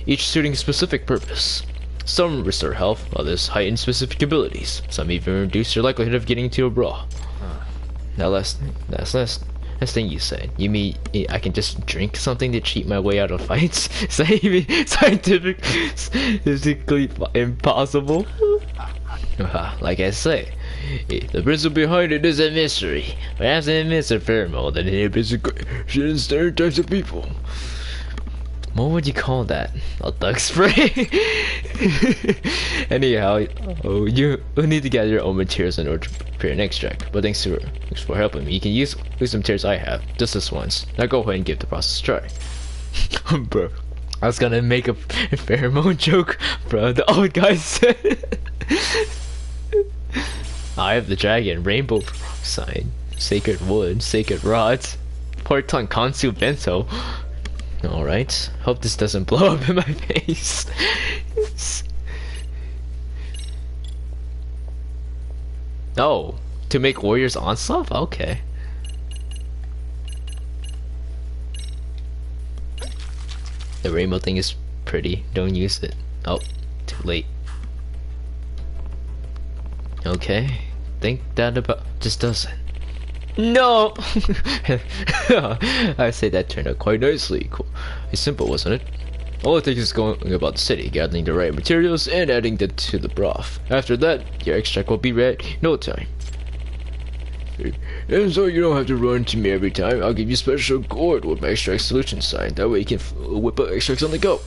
each suiting a specific purpose. Some restore health, others heighten specific abilities. Some even reduce your likelihood of getting into a brawl. That's thing you said. You mean I can just drink something to cheat my way out of fights? Is that even scientifically impossible? Like I say, the principle behind it is a mystery. Perhaps it emits a pheromone that inhibits aggression in certain types of people. What would you call that? A thug spray? Anyhow, you need to gather your own materials in order to prepare an extract. But thanks for helping me. You can use the materials I have, just this once. Now go ahead and give the process a try. Bro, I was gonna make a pheromone joke, bro. The old guy said. Eye of the Dragon, Rainbow Sign, Sacred Wood, Sacred Rods, Porton Kansu Bento. Alright, hope this doesn't blow up in my face. Oh, to make warriors onslaught? Okay. The rainbow thing is pretty, don't use it. Oh, too late. Okay, think that about just does it. No! I say that turned out quite nicely. Cool. It's simple, wasn't it? All it takes is going about the city, gathering the right materials, and adding them to the broth. After that, your extract will be ready in no time. And so you don't have to run to me every time, I'll give you special gourd with my extract solution sign. That way you can whip up extracts on the go.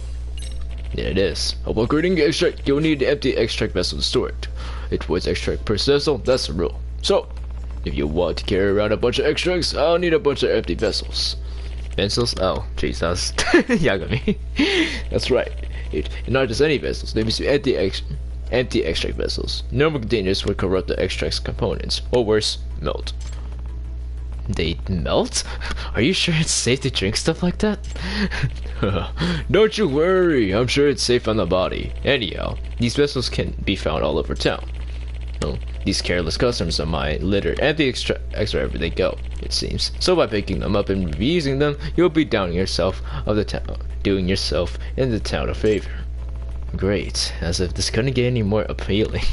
There it is. Upon creating extract, you'll need an empty extract vessel to store it. It was extract per vessel, that's the rule. So, if you want to carry around a bunch of extracts, I'll need a bunch of empty vessels. Vessels? Oh, jeez, that's yeah, got me. That's right. Not just any vessels. They must be empty extract vessels. Normal containers would corrupt the extract's components, or worse, melt. They melt? Are you sure it's safe to drink stuff like that? Don't you worry, I'm sure it's safe on the body. Anyhow, these vessels can be found all over town. Oh, these careless customers of mine litter empty extra wherever they go, it seems. So by picking them up and reusing them, you'll be doing yourself in the town a favor. Great, as if this couldn't get any more appealing.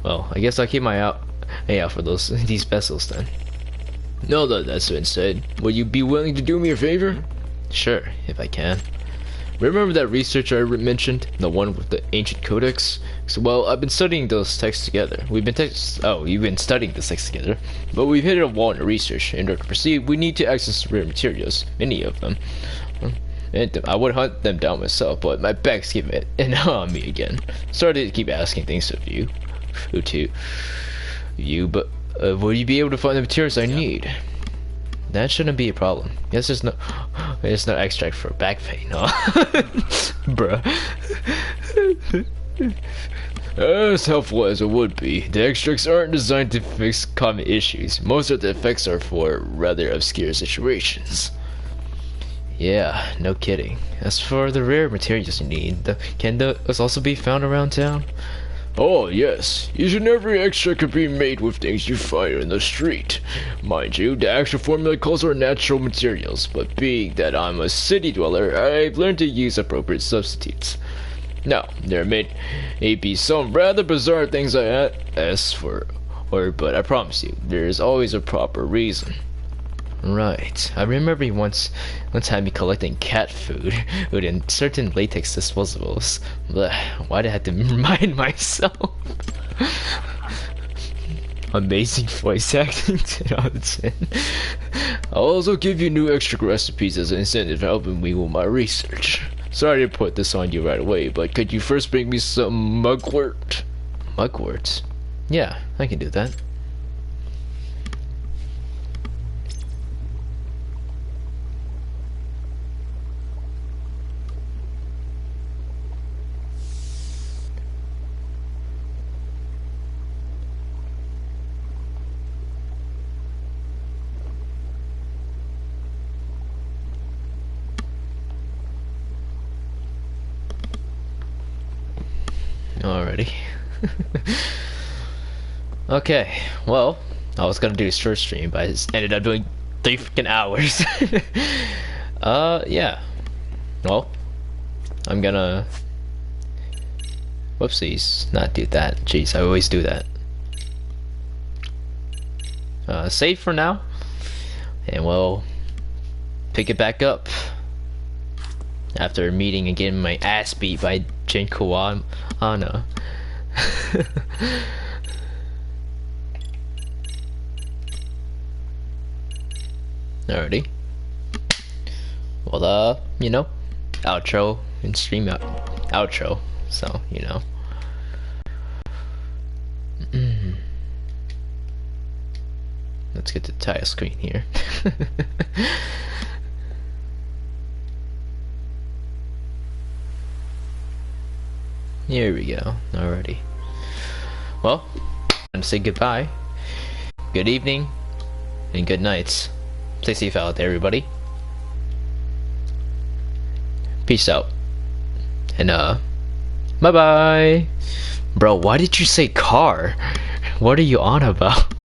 Well, I guess I'll keep my eye out for these vessels then. No, that's been said. Will you be willing to do me a favor? Sure, if I can. Remember that researcher I mentioned? The one with the ancient codex? So, well, I've been studying those texts together. You've been studying this text together. But we've hit a wall in research. In order to proceed, we need to access rare materials. Many of them. And I would hunt them down myself, but my back's giving it on me again. Started to keep asking things of you. But will you be able to find the materials I need? That shouldn't be a problem. Yes, there's no extract for back pain, huh? Bruh. As helpful as it would be, the extracts aren't designed to fix common issues. Most of the effects are for rather obscure situations. Yeah, no kidding. As for the rare materials you need, can those also be found around town? Oh, yes. Each and every extract can be made with things you find in the street. Mind you, the actual formula calls for natural materials, but being that I'm a city dweller, I've learned to use appropriate substitutes. Now, there may be some rather bizarre things I ask for, but I promise you, there is always a proper reason. Right. I remember he once had me collecting cat food within certain latex disposables. Blech, why'd I have to remind myself? Amazing voice acting, 10 out of 10. I'll also give you new extra recipes as an incentive for helping me with my research. Sorry to put this on you right away, but could you first bring me some mugwort? Mugwort? Yeah, I can do that. Alrighty. Okay, well, I was gonna do a short stream, but I just ended up doing 3 freaking hours. Yeah. Well, I'm gonna... Whoopsies, not do that. Jeez, I always do that. Save for now, and we'll pick it back up after meeting and getting my ass beat by Jin Kuan. Oh no. Alrighty. Well, you know, outro and stream outro, so, you know. Let's get the title screen here. Here we go. Alrighty. Well, I'm gonna say goodbye, good evening, and good nights. Stay safe out there, everybody. Peace out. And bye bye. Bro, why did you say car? What are you on about?